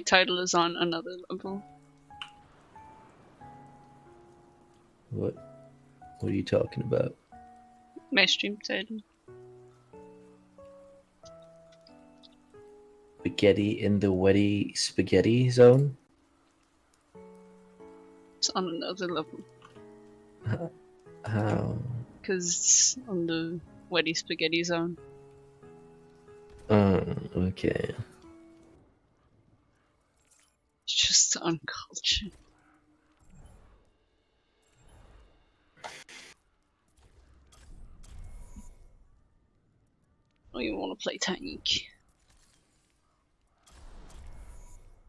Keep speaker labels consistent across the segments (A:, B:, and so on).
A: title is on another level.
B: What are you talking about?
A: My stream title.
B: Spaghetti in the wetty spaghetti zone?
A: It's on another level.
B: How?
A: Because it's on the wetty spaghetti zone.
B: Oh, okay.
A: It's just uncultured. Oh, you want to play tank?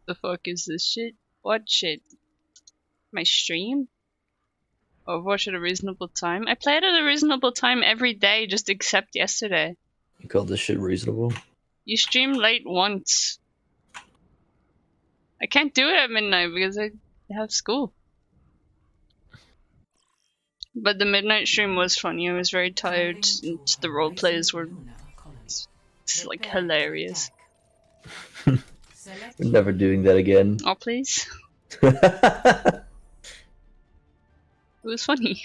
A: The fuck is this shit? What shit? My stream? Overwatch at a reasonable time? I play it at a reasonable time every day, just except yesterday.
B: You call this shit reasonable?
A: You stream late once. I can't do it at midnight because I have school. But the midnight stream was funny. I was very tired, and the role plays were like hilarious.
B: We're never doing that again.
A: Oh please. It was funny.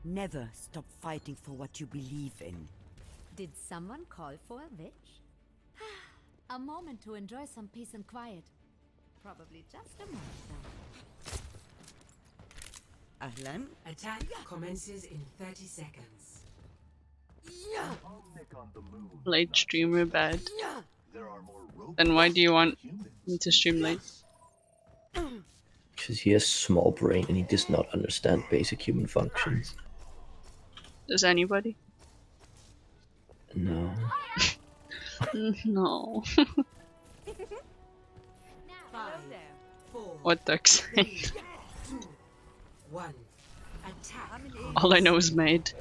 C: Never stop fighting for what you believe in.
D: Did someone call for a witch? A moment to enjoy some peace and quiet. Probably just a moment though.
C: Ahlan?
E: Attack commences in 30 seconds.
A: Late streamer bad. Then why do you want me to stream late?
B: Because he has small brain and he does not understand basic human functions.
A: Does anybody?
B: No.
A: No. What duck said?
E: 2, 1. Attack.
A: All I know is maid.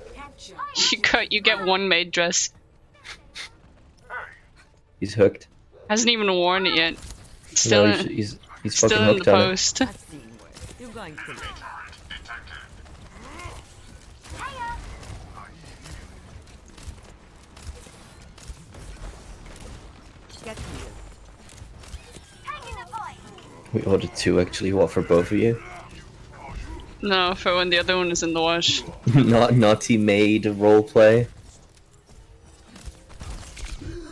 A: You get one maid dress.
B: He's hooked.
A: Hasn't even worn it yet. Still,
B: No, he's fucking
A: still in the
B: hooked on it.
A: post.
C: You're going to get here.
B: We ordered 2 actually. What, for both of you?
A: No, for when the other one is in the wash.
B: Not naughty maid roleplay.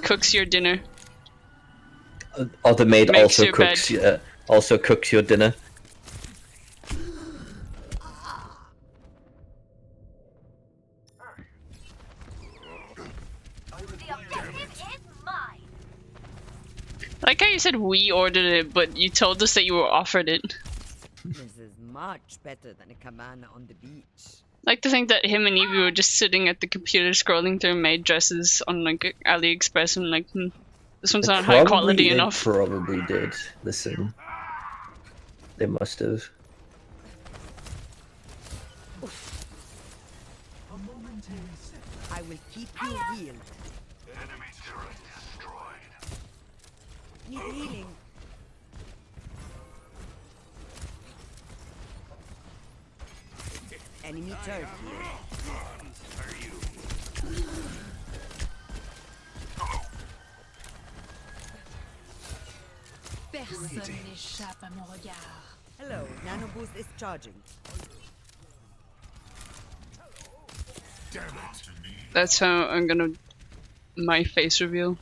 A: Cooks your dinner.
B: Oh, the maid
A: Makes
B: also
A: your
B: cooks your dinner.
A: I like how you said we ordered it, but you told us that you were offered it.
C: This is much better than a cabana on the beach.
A: I like to think that him and Evie were just sitting at the computer scrolling through maid dresses on like AliExpress and like, this one's not high quality enough.
B: They probably did. Listen. They must have.
C: I will keep you healed. Need healing. Enemy turret here.
D: Personne n'échappe à mon regard.
C: Hello, nano boost is charging.
A: That's how I'm gonna my face reveal.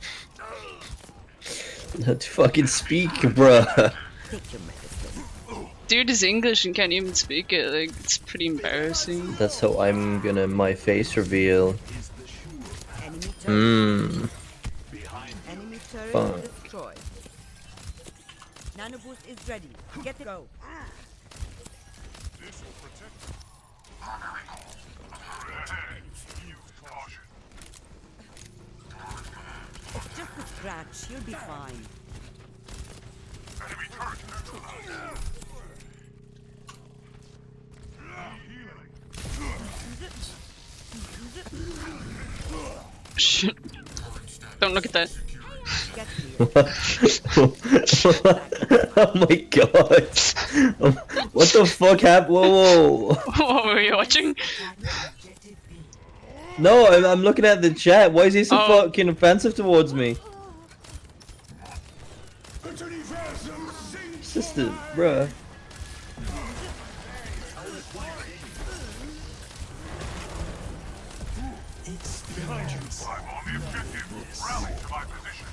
B: Not to fucking speak, bruh.
C: Take your medicine.
A: Dude is English and can't even speak it. Like, it's pretty embarrassing.
B: That's how I'm gonna my face reveal.
C: Enemy turret. Enemy turret
B: Fuck.
C: destroyed. Nano boost is ready. Get it go. It's just a scratch. You'll be fine.
A: Shit. Don't look at that.
C: Get here.
B: Oh my god. What the fuck happened? Whoa, whoa.
A: What were you watching?
B: No, I'm looking at the chat. Why is he so
A: Oh.
B: fucking offensive towards me? Sister, bruh.
F: Behind you. I'm on the objective. Rally to my position.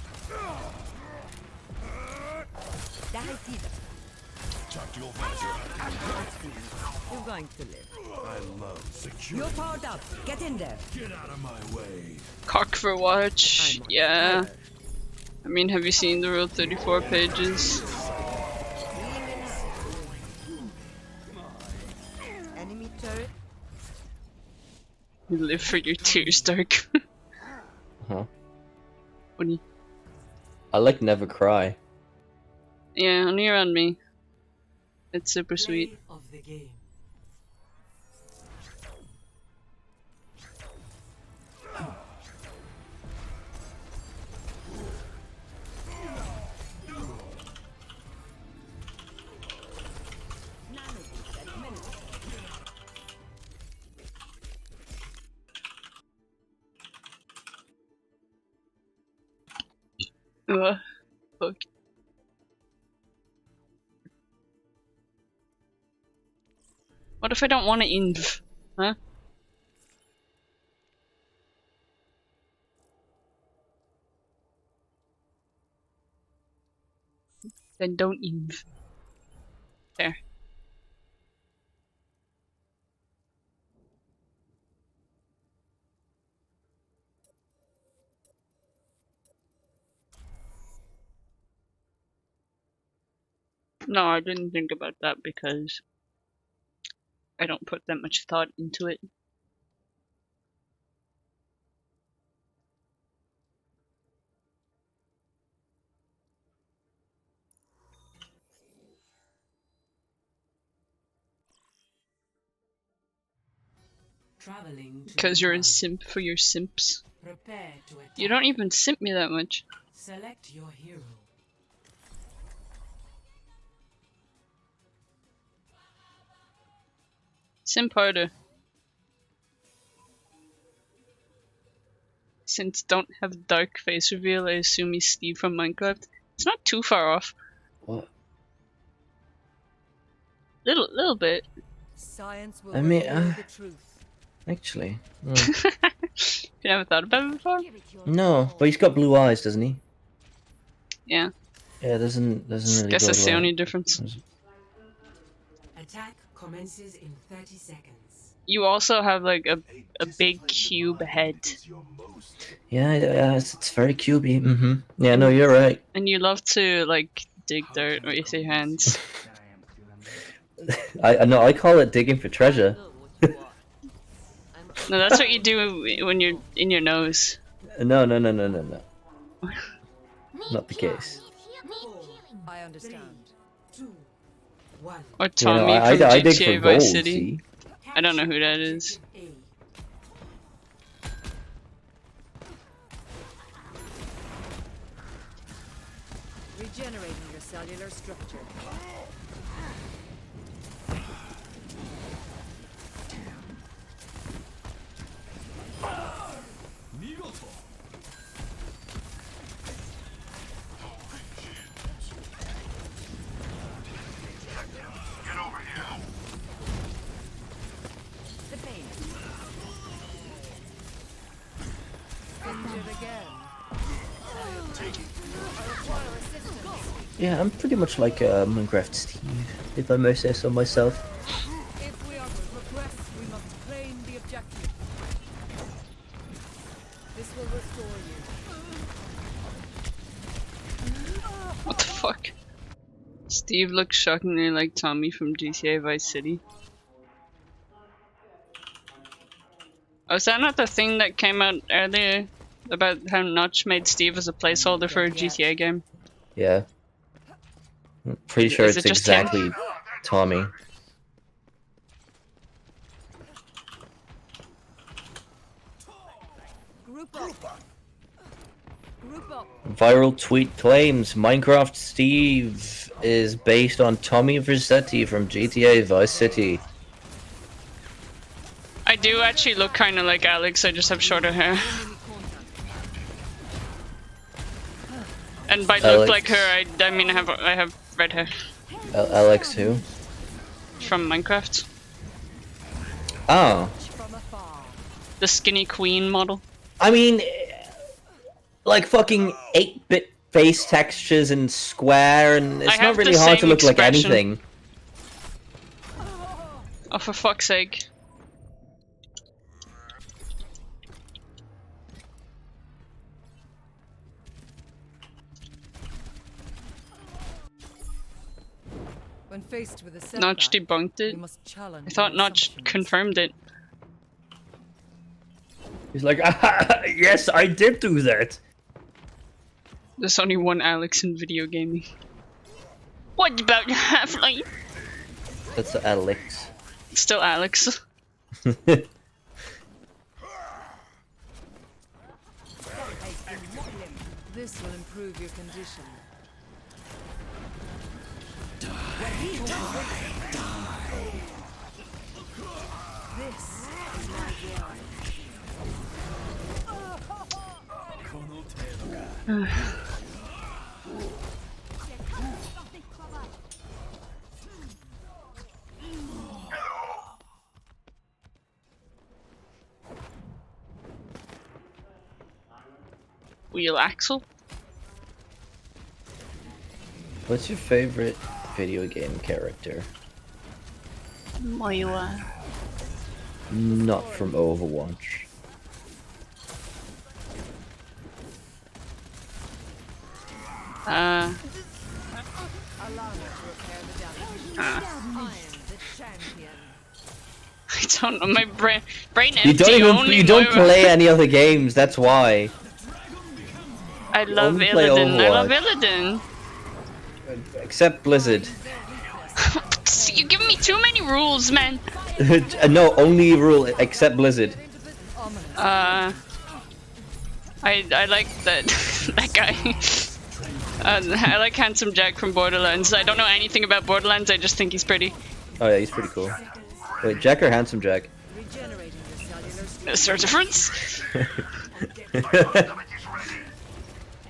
F: Tactical visor.
C: You're going to live.
F: I love security.
C: You're powered up. Get in there.
F: Get out of my way.
A: Cock for watch. Yeah. I mean, have you seen the Rule 34 pages?
C: Enemy turret.
A: You live for your tears, Dark.
B: Huh?
A: What do you?
B: I like Never Cry.
A: Yeah, only around me. It's super sweet.
E: Play of the game.
A: Fuck. What if I don't want to inv? Huh? Then don't inv. There. No, I didn't think about that because I don't put that much thought into it.
E: Traveling to
A: Because
E: the
A: you're a
E: north.
A: simp for your simps.
E: Prepare to attack.
A: You don't even simp me that much.
E: Select your hero.
A: Simp harder. Since don't have dark face reveal, I assume he's Steve from Minecraft. It's not too far off.
B: What?
A: Little bit.
C: Science will
B: I mean,
C: reveal the truth.
B: Actually.
A: You never thought about it before?
B: No, but he's got blue eyes, doesn't he?
A: Yeah.
B: Yeah, doesn't really
A: Guess
B: go
A: that's the
B: well.
A: only difference.
E: Attack commences in 30 seconds.
A: You also have like a big cube head.
B: Yeah, it's very cubey. Yeah, no, you're right.
A: And you love to like dig dirt with your hands.
B: I know. I call it digging for treasure.
A: No, that's what you do when you're in your nose.
B: No. Not the case.
C: I understand.
E: 2, 1.
A: Or
B: You know,
A: Tommy
B: I
A: from
B: dig
A: GTA
B: for
A: Vice
B: gold.
A: City.
B: See?
A: I don't know who that is.
E: A.
C: Regenerating your cellular structure.
F: Get over here.
C: The pain. Injured again.
B: Yeah, I'm pretty much like Minecraft Steve, if I may say so myself.
C: If we are to progress, we must claim the objective. This will restore you.
A: What the fuck? Steve looks shockingly like Tommy from GTA Vice City. Oh, is that not the thing that came out earlier about how Notch made Steve as a placeholder for a GTA game?
B: Yeah. I'm pretty sure
A: Is
B: it's
A: it just him?
B: exactly Tommy.
C: Group up. Group up.
B: Viral tweet claims Minecraft Steve is based on Tommy Vercetti from GTA Vice City.
A: I do actually look kind of like Alex, I just have shorter hair. And by look
B: Alex.
A: like her, I mean I have red hair
B: Alex who?
A: from Minecraft.
B: Oh.
A: The skinny queen model.
B: I mean, like fucking 8-bit face textures and square, and it's
A: I
B: not
A: have
B: really
A: the
B: hard to
A: same
B: look like
A: expression.
B: anything.
A: Oh, for fuck's sake.
G: When faced with a setback,
A: Notch debunked it.
G: we must challenge
A: I thought
G: our
A: Notch
G: assumptions.
A: confirmed it.
B: He's like, yes, I did do that.
A: There's only one Alex in video gaming. What about Half-Life?
B: That's Alex.
A: Still Alex.
G: This will improve your condition. This is my will.
A: Wheel Axel?
B: What's your favorite video game character?
A: Moira.
B: Not from Overwatch.
G: Allow me to repair the damage. I am the champion.
A: I don't know, my brain
B: You
A: empty.
B: don't even
A: only
B: you don't
A: Moira.
B: play any other games. That's why.
A: I love
B: only play
A: Illidan. I love
B: Overwatch.
A: Illidan.
B: Except Blizzard.
A: You give me too many rules, man.
B: No, only rule except Blizzard.
A: I like that that guy. I like Handsome Jack from Borderlands. I don't know anything about Borderlands. I just think he's pretty.
B: Oh yeah, he's pretty cool. Wait, Jack or Handsome Jack?
G: Regenerating the cellular state.
A: Is there a difference?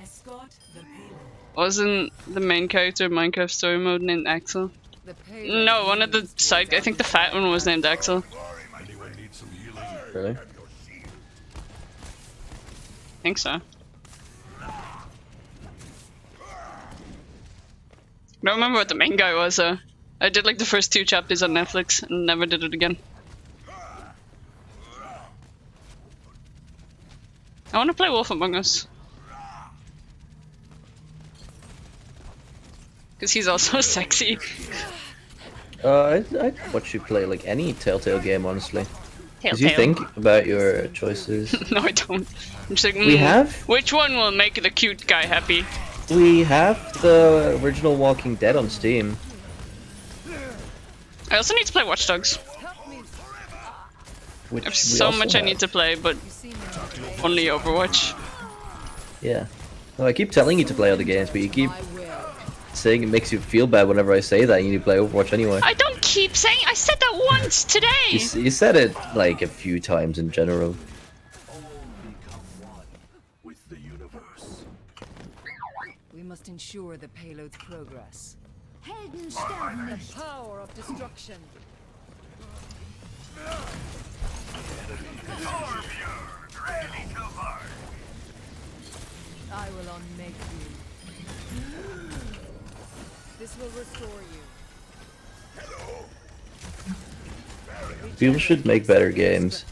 E: Escort the payload.
A: Wasn't the main character of Minecraft Story Mode named Axel?
G: The payload
A: No, one of the
G: moves
A: side. I think the fat one was named Axel.
F: Anyone need some healing?
B: Really?
A: I think so. I don't remember what the main guy was. I did like the first 2 chapters on Netflix and never did it again. I want to play Wolf Among Us. Because he's also sexy.
B: I'd watch you play like any Telltale game, honestly. Because you
A: Telltale.
B: think about your choices.
A: No, I don't. I'm just like,
B: We have?
A: Which one will make the cute guy happy?
B: We have the original Walking Dead on Steam.
A: I also need to play Watch Dogs.
B: Which
A: I have
B: we
A: so
B: also
A: much I
B: have.
A: need to play, but only Overwatch.
B: Yeah. No, I keep telling you to play other games, but you keep
G: my will.
B: saying it makes you feel bad whenever I say that. You need to play Overwatch anyway.
A: I don't keep saying. I said that once today.
B: You said it like a few times in general.
F: With the universe.
G: We must ensure the payload's progress.
D: Helden sterben
G: The
D: nicht.
G: power of destruction. I will unmake you. This will restore you.
B: People should make better games.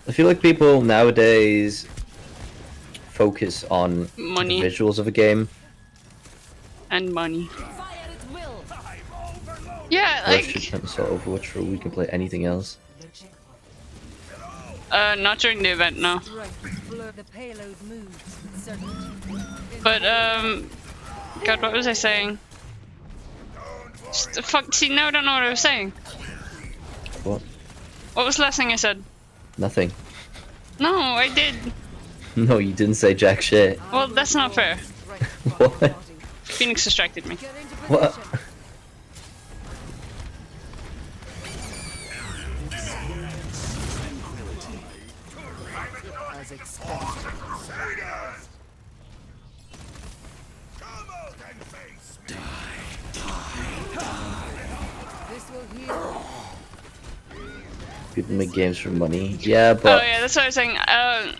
B: I feel like people nowadays focus on
A: Money.
B: the visuals of a game.
A: And money.
G: Fire at will.
A: Yeah,
B: I should
A: like
B: install Overwatch for a week and play anything else.
E: The checkpoint.
A: not during the event, no.
G: Strength blur. The payload moves with certainty.
A: But God, what was I saying? Fuck. See, now I don't know what I was saying.
B: What?
A: What was the last thing I said?
B: Nothing.
A: No, I did.
B: No, you didn't say jack shit.
A: Well, that's not fair.
B: What?
A: Phoenix distracted me.
G: Get into
B: What?
G: position. As expected. will heal.
B: People make games for money. Yeah,
A: Oh
B: but
A: yeah, that's what I was saying.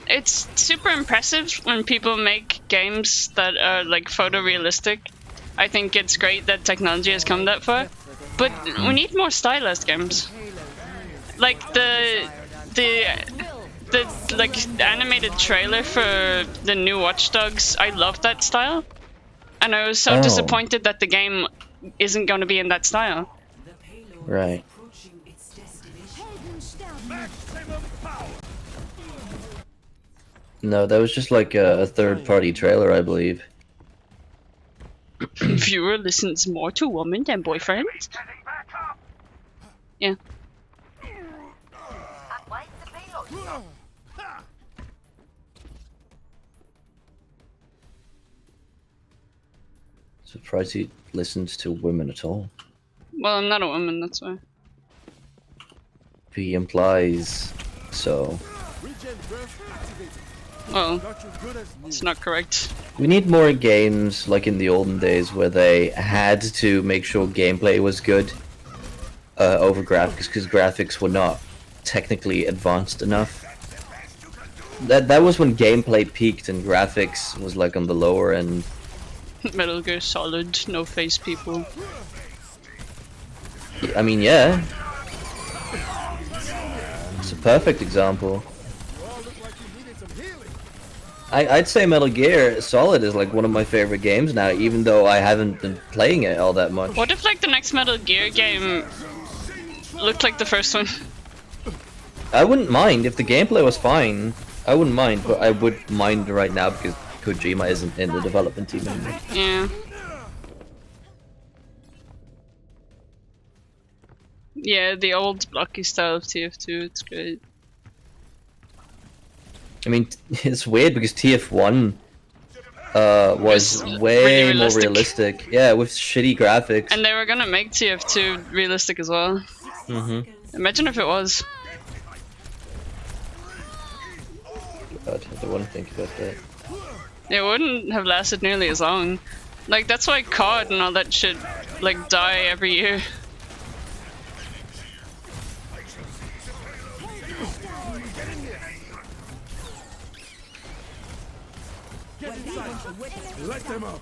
A: It's super impressive when people make games that are like photorealistic. I think it's great that technology has come that far, but we need more stylized games. Like the like animated trailer for the new Watch Dogs. I love that style, and I was so
B: Oh.
A: disappointed that the game isn't going to be in that style.
E: The payload
B: Right.
E: is approaching its destination.
F: Maximum power.
B: no, that was just like a third-party trailer, I believe.
A: Viewer listens more to women than boyfriends.
F: Getting back up.
A: Yeah.
B: Surprised he listens to women at all.
A: Well, I'm not a woman, that's why.
B: He implies so.
A: Well, it's not correct.
B: We need more games like in the olden days where they had to make sure gameplay was good over graphics because graphics were not technically advanced enough. That was when gameplay peaked and graphics was like on the lower end.
A: Metal Gear Solid, no face people.
B: I mean, yeah. It's a perfect example. I'd say Metal Gear Solid is like one of my favorite games now, even though I haven't been playing it all that much.
A: What if like the next Metal Gear game looked like the first one?
B: I wouldn't mind if the gameplay was fine. I wouldn't mind, but I would mind right now because Kojima isn't in the development team anymore.
A: Yeah. Yeah, the old blocky style of TF2, it's great.
B: I mean, it's weird because TF1 was
A: It's
B: way
A: really
B: more realistic. Yeah, with shitty graphics.
A: And they were gonna make TF2 realistic as well.
B: Mm-hmm.
A: Imagine if it was.
B: God, I don't want to think about that.
A: It wouldn't have lasted nearly as long. Like, that's why COD and all that shit, like, die every year.
F: Let them up.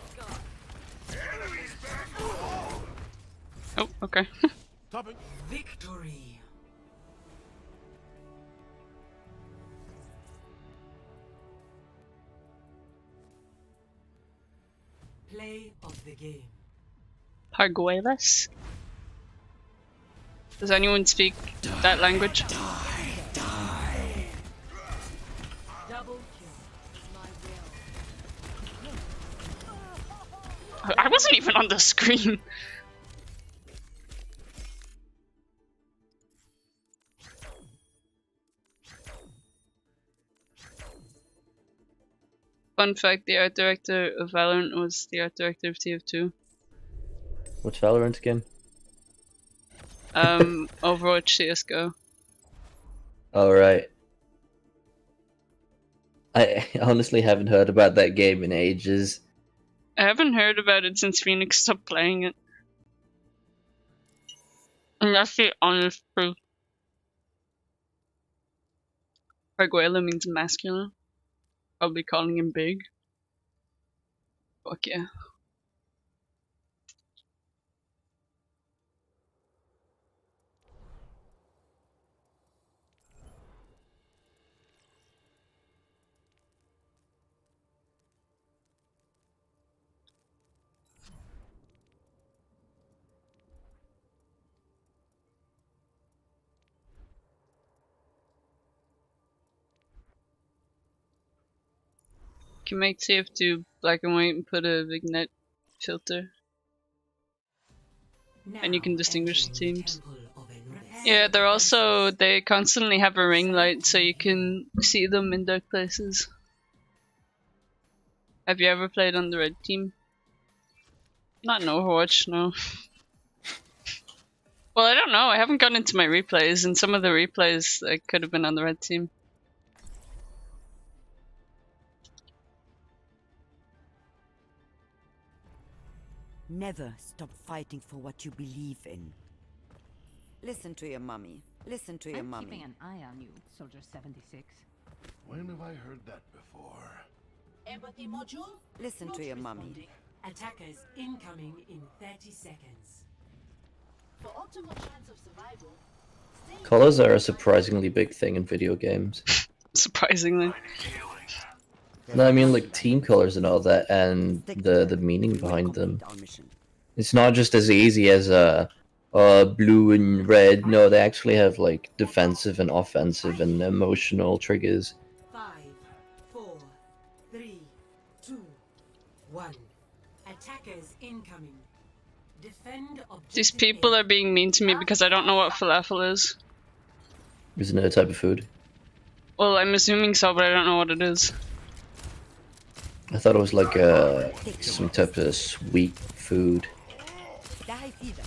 A: Oh, okay.
F: Top it.
E: Victory. Play of the game.
A: Parguelas? Does anyone speak that language?
E: Double kill.
A: I wasn't even on the screen. Fun fact, the art director of Valorant was the art director of TF2.
B: What's Valorant again?
A: Overwatch, CSGO.
B: Alright. I honestly haven't heard about that game in ages.
A: I haven't heard about it since Phoenix stopped playing it. And that's the honest truth. Arguela means masculine. Probably calling him big. Fuck yeah. Can make TF2 black and white and put a vignette filter. And you can distinguish the teams. Yeah, they're also, they constantly have a ring light so you can see them in dark places. Have you ever played on the red team? Not in Overwatch, no. Well, I don't know, I haven't gone into my replays, and some of the replays I could have been on the red team.
C: Never stop fighting for what you believe in. Listen to your mummy. Listen to your
H: I'm
C: mummy.
H: keeping an eye on you, Soldier 76.
F: When have I heard that before?
E: Empathy module.
C: Listen to your mummy.
E: Responding. Attackers incoming in 30 seconds. For optimal chance of survival,
B: Colors are a surprisingly big thing in video games.
A: Surprisingly.
B: No, I mean like team colors and all that, and the meaning
C: We will
B: behind them.
C: complete our mission.
B: It's not just as easy as blue and red. No, they actually have like defensive and offensive and emotional triggers.
E: 5, 4, 3, 2, 1. Attackers incoming. Defend objective.
A: These people
E: A.
A: are being mean to me because I don't know what falafel is.
B: Isn't it a type of food?
A: Well, I'm assuming so, but I don't know what it is.
B: I thought it was like some type of sweet food.
C: Die feeder.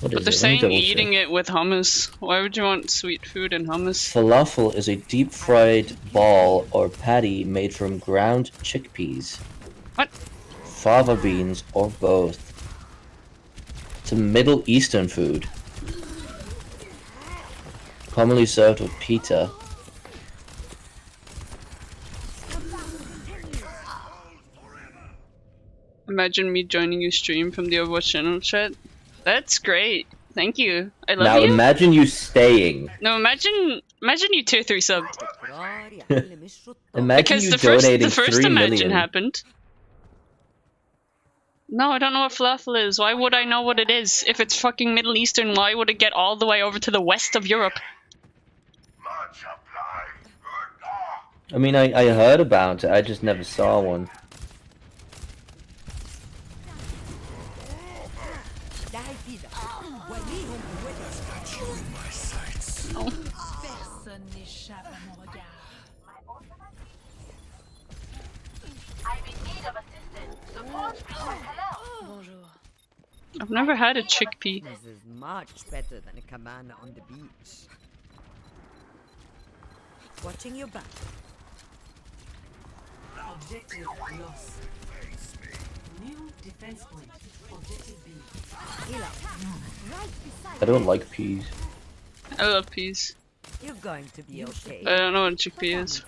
B: What
A: But
B: is
A: they're
B: it? Let me
A: saying
B: double
A: eating
B: check.
A: it with hummus. Why would you want sweet food and hummus?
B: Falafel is a deep-fried ball or patty made from ground chickpeas,
A: What?
B: fava beans, or both. It's a Middle Eastern food, commonly served with pita.
A: Imagine me joining your stream from the Overwatch channel chat. That's great. Thank you. I love
B: Now
A: you.
B: imagine you staying.
A: No, imagine you tier 3 subbed.
B: Imagine
A: Because
B: you
A: the first
B: donating 3
A: imagine
B: million.
A: happened. No, I don't know what falafel is. Why would I know what it is? If it's fucking Middle Eastern, why would it get all the way over to the west of Europe?
F: Much obliged.
B: I mean, I heard about it. I just never saw one.
C: Die feeder.
D: Personne n'échappe à mon regard. Bonjour.
A: I've never had a chickpea.
C: This is much better than a cabana on the beach. Watching your back.
E: Objective lost. New defense point. Objective B.
C: Heal up.
B: I don't like peas.
A: I love peas.
C: You're going to be okay.
A: I don't know what a chickpea is.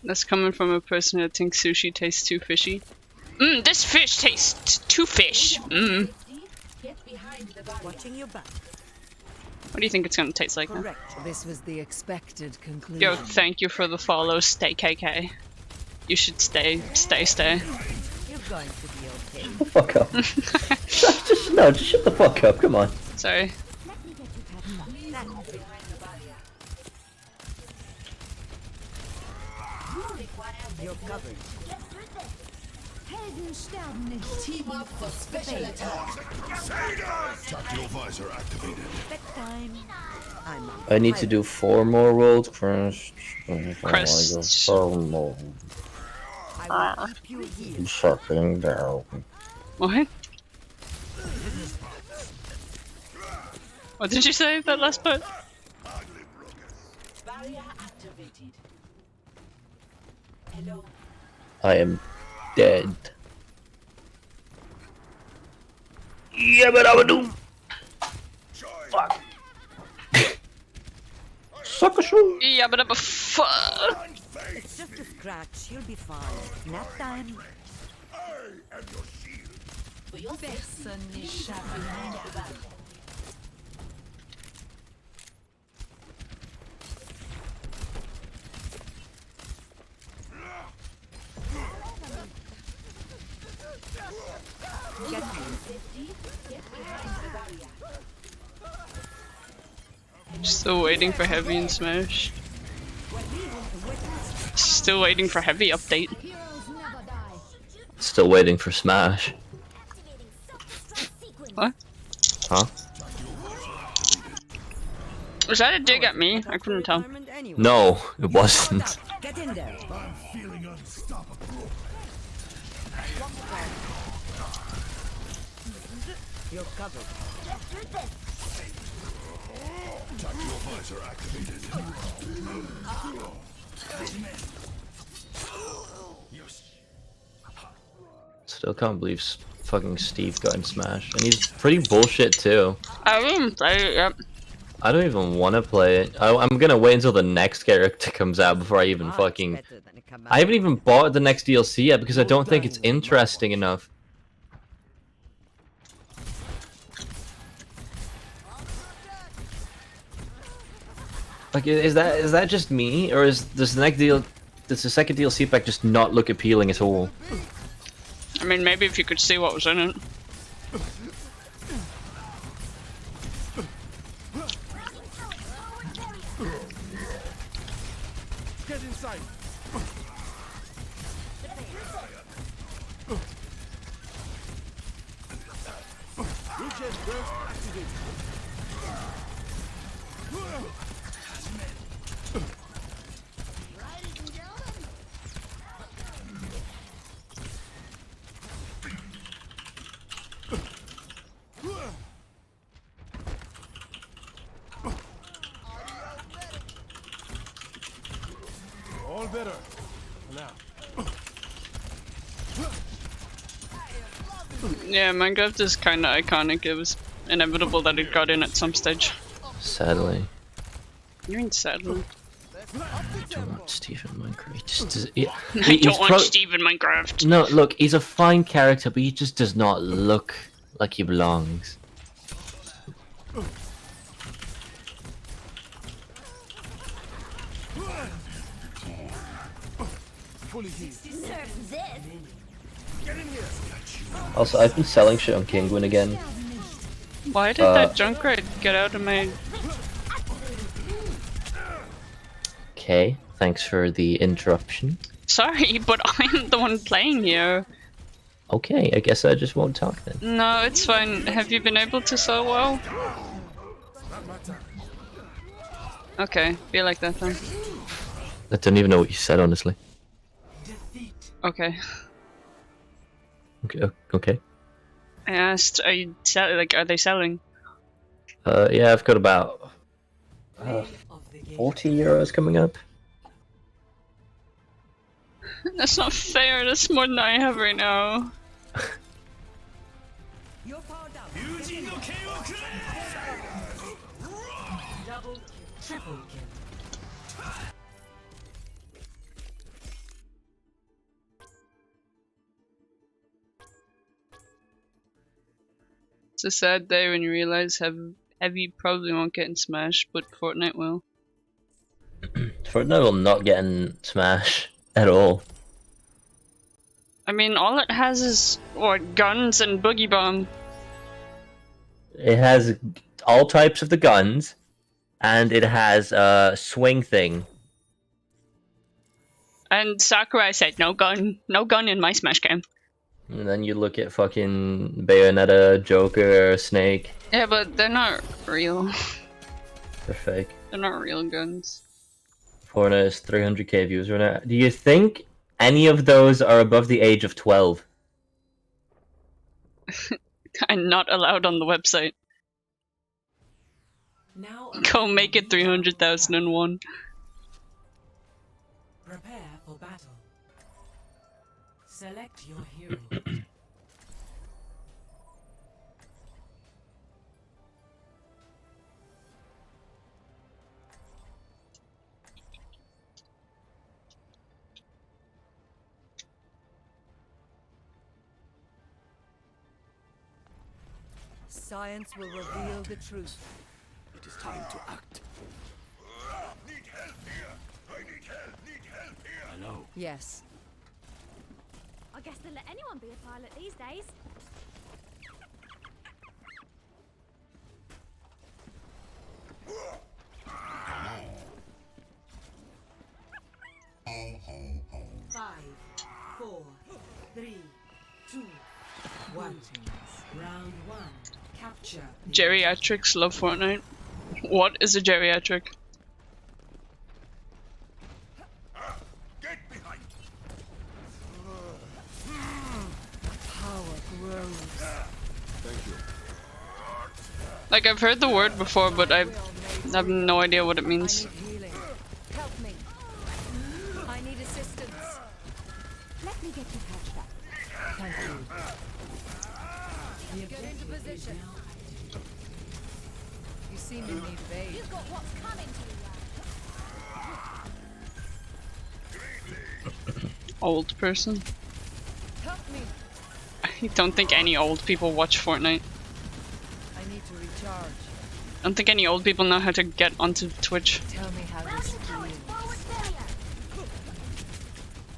A: That's coming from a person who thinks sushi tastes too fishy. This fish tastes too fish.
C: Watching your back.
A: What do you think it's gonna taste like now?
C: Correct.
G: This was the expected conclusion.
A: Yo, thank you for the follow, stay KK. You should stay.
C: You're going to be okay.
B: Shut the fuck up. just shut the fuck up. Come on.
A: Sorry.
C: You're covered.
E: Team up for special attack.
F: Tactical visor activated.
C: Bedtime. I'm on
B: I need to do 4 more rolls. Crests.
A: Crests.
B: 4 more.
C: I will keep you here.
B: Sucking down.
A: What? What did you say, that last part?
E: Barrier activated. Hello.
B: I am dead. Yeah, but I would do. Fuck. Suck a shoe.
A: Yeah, but fuck.
C: It's just a scratch. You'll be fine. Nap time.
D: Personne n'échappe à mon regard.
A: Still waiting for heavy and smash. Still waiting for heavy update.
D: Heroes never die.
B: Still waiting for Smash.
A: What?
B: Huh?
A: Was that a dig at me? I couldn't tell.
C: Retirement anyway.
B: No, it wasn't.
C: Get in there.
F: I'm feeling unstoppable.
C: You're covered.
F: Tactical visor activated.
B: Still can't believe fucking Steve got in Smash, and he's pretty bullshit too.
A: I didn't play it yet.
B: I don't even want to play it. I'm gonna wait until the next character comes out before I even
C: Much
B: fucking.
C: better than a command.
B: I haven't even bought the next DLC yet because I don't think it's interesting enough. Like, is that just me, or does the second DLC pack just not look appealing at all?
A: I mean, maybe if you could see what was in it.
F: Get inside. Regen burst activated. All better. Now.
A: Yeah, Minecraft is kind of iconic. It was inevitable that it got in at some stage.
B: Sadly,
A: You mean sadly?
B: I don't want Steve in Minecraft. He just does, he,
A: I
B: he's
A: don't want Steve in Minecraft.
B: No, look, he's a fine character, but he just does not look like he belongs.
F: Fully healed.
B: Also, I've been selling shit on Kinguin again.
A: Why did that Junkrat get out of my...
B: Okay, thanks for the interruption.
A: Sorry, but I'm the one playing here.
B: Okay, I guess I just won't talk then.
A: No, it's fine. Have you been able to sell well? Okay, be like that then.
B: I don't even know what you said, honestly.
A: Okay.
B: Okay.
A: I asked, are you are they selling?
B: Yeah, I've got about 40 euros coming up.
A: That's not fair, that's more than I have right now.
C: You're powered up.
E: Double, triple kill.
A: It's a sad day when you realize Heavy probably won't get in Smash, but Fortnite will.
B: Fortnite will not get in Smash at all.
A: I mean, all it has is, what, guns and Boogie Bomb.
B: It has all types of the guns, and it has a swing thing.
A: And Sakurai said, no gun in my Smash game.
B: And then you look at fucking Bayonetta, Joker, Snake.
A: Yeah, but they're not real.
B: They're fake.
A: They're not real guns.
B: Fortnite is 300k views right now. Do you think any of those are above the age of 12?
A: I'm not allowed on the website.
E: Now
A: Go make it 300,001.
E: prepare for battle. Select your hero.
C: Science will reveal the truth.
F: It is time to act. Need help here. I need help here. I know.
C: Yes.
D: I guess they'll let anyone be a pilot these days. Five,
E: 4, 3, 2, 1. Round 1. Capture.
A: Geriatrics love Fortnite. What is a geriatric?
F: Get behind.
C: Power grows.
F: Thank you.
A: Like, I've heard the word before, but I have no idea what it means.
C: Healing. Help me. I need assistance.
D: let me get you patched up.
G: Thank you. Get into position. You seem in need of aid.
D: You've got what's coming to you.
A: Old person.
G: Help me.
A: I don't think any old people watch Fortnite.
G: I need to recharge.
A: I don't think any old people know how to get onto Twitch.
G: Tell me how this feels.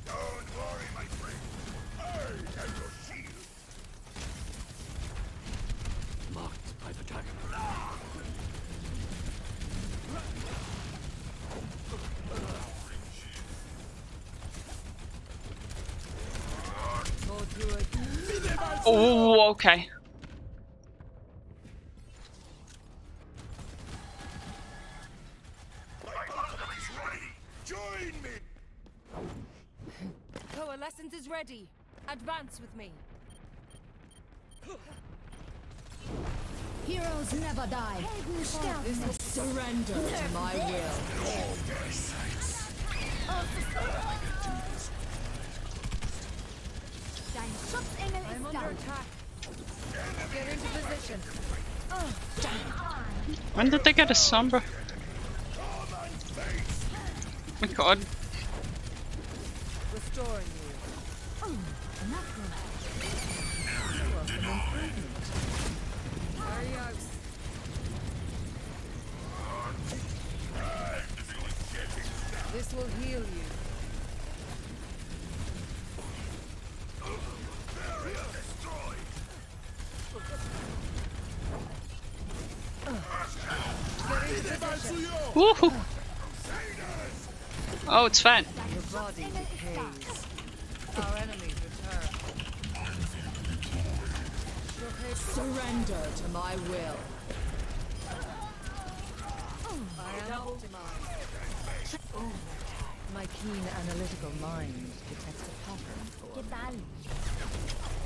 F: Don't worry, my friend. I am your shield. Marked by the dragon.
G: Go through it.
A: Oh, okay.
F: Join me.
G: Coalescence is ready. Advance with me.
D: Heroes never die.
G: This will surrender to my will.
D: Dein Schutzengel
G: I'm
D: ist
G: under
D: da.
G: attack. Get into position.
A: When did they get a Sombra? My god.
G: Restoring you. Carry out. This will heal you.
A: Woohoo! Oh, it's fine.
G: Your body decays. Our enemies return. Surrender to my will. I am optimized. My keen analytical mind detects a pattern.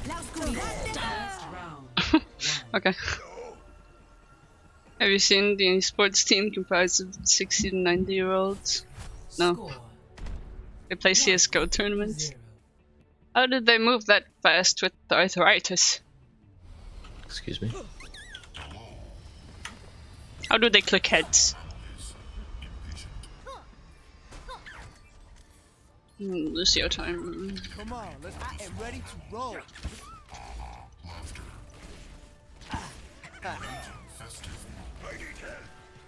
E: Last round.
A: Okay. Have you seen the sports team comprised of 60 to 90-year-olds? No.
E: Score
A: They play CSGO tournaments.
E: 0.
A: How did they move that fast with the arthritis?
B: Excuse me.
A: How do they click heads? Lucio time.
I: Come on, I am ready to roll.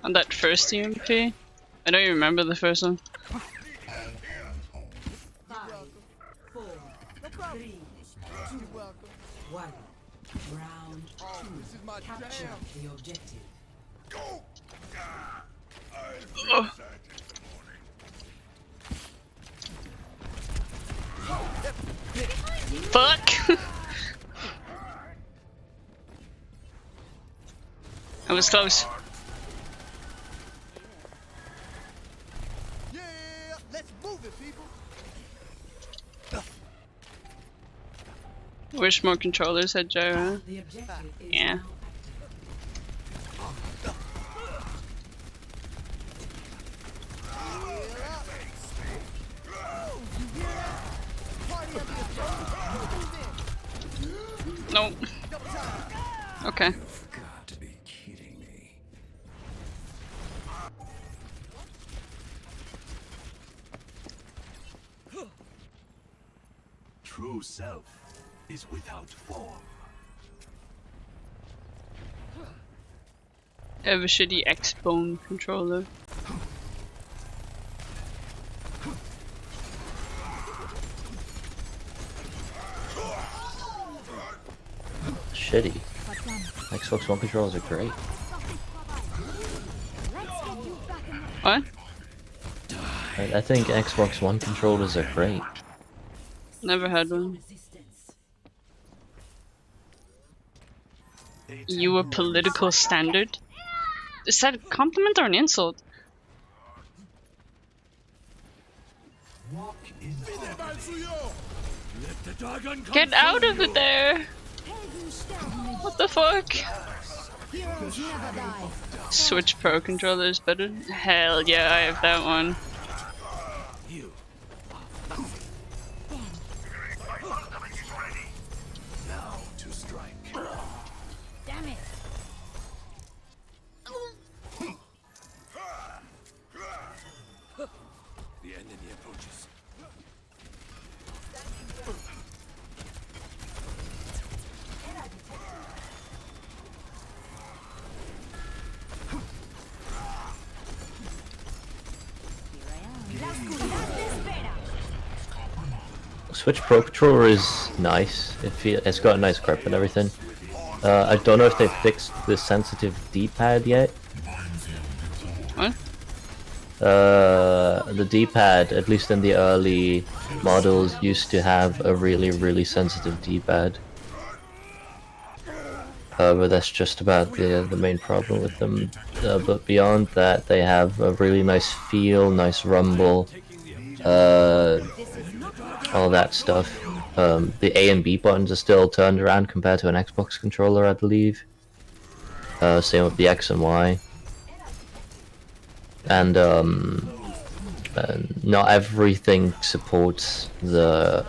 A: On that first EMP? I don't even remember the first one.
E: 5, 4, 3, 2, 1. Round 2.
I: This is my
E: Capture
I: jam.
E: the objective.
F: Go.
A: Oh. Fuck! I was close.
I: Yeah, let's move it, people.
A: Wish more controllers had gyro.
E: The objective is
A: Yeah.
E: now
A: No. Okay.
F: Got to be kidding me. True self is without form.
A: I have a shitty X-Bone controller.
B: Shitty. Xbox One controllers are great.
A: What?
B: I think Xbox One controllers are great.
A: Never had one.
E: resistance.
A: You a political standard? Is that a compliment or an insult?
F: Walk in Let the dragon come.
A: Get out of it there! What the fuck?
D: Heroes never die.
A: Switch Pro controller is better? Hell yeah, I have that one.
F: You.
B: Switch Pro Controller is nice. It's got a nice grip and everything. I don't know if they fixed the sensitive D-pad yet.
A: What?
B: The D-pad, at least in the early models, used to have a really sensitive D-pad. But that's just about the main problem with them. But beyond that, they have a really nice feel, nice rumble, all that stuff. The A and B buttons are still turned around compared to an Xbox controller, I believe. Same with the X and Y. And not everything supports the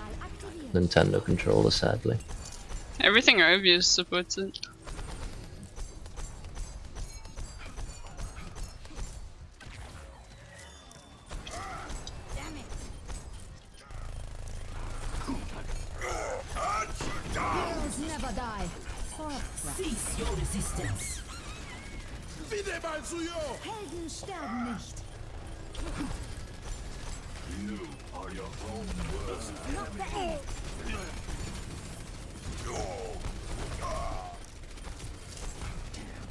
B: Nintendo controller, sadly.
A: Everything I've used supports it.
D: Never die.
E: Cease your resistance.
F: Wieder mal zu ihr!
D: Helden sterben nicht.
F: You are your own worst.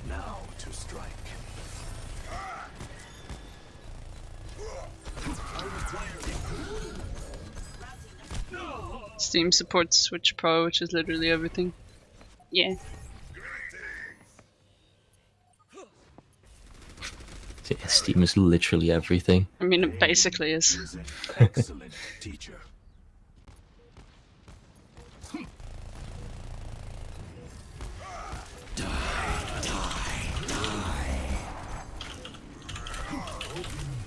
F: Now to strike.
A: Steam supports Switch Pro, which is literally everything. Yeah.
B: Steam is literally everything.
A: I mean, it basically is.
F: Is an excellent teacher.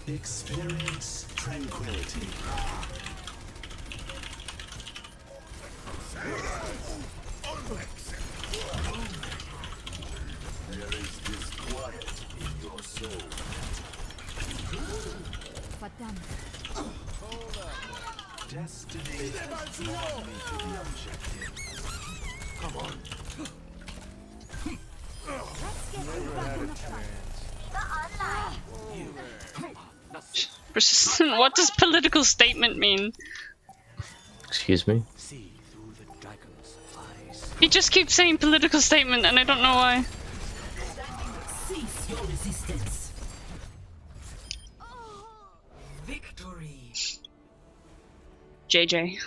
F: Experience tranquility. There is disquiet in your soul.
D: Verdammt.
F: Destiny has brought me to the objective. Come on.
A: Persistent. What does political statement mean?
B: Excuse me?
F: See through the dragon's eyes.
A: He just keeps saying political statement, and I don't know why.
E: Cease your resistance. Victory.
A: JJ.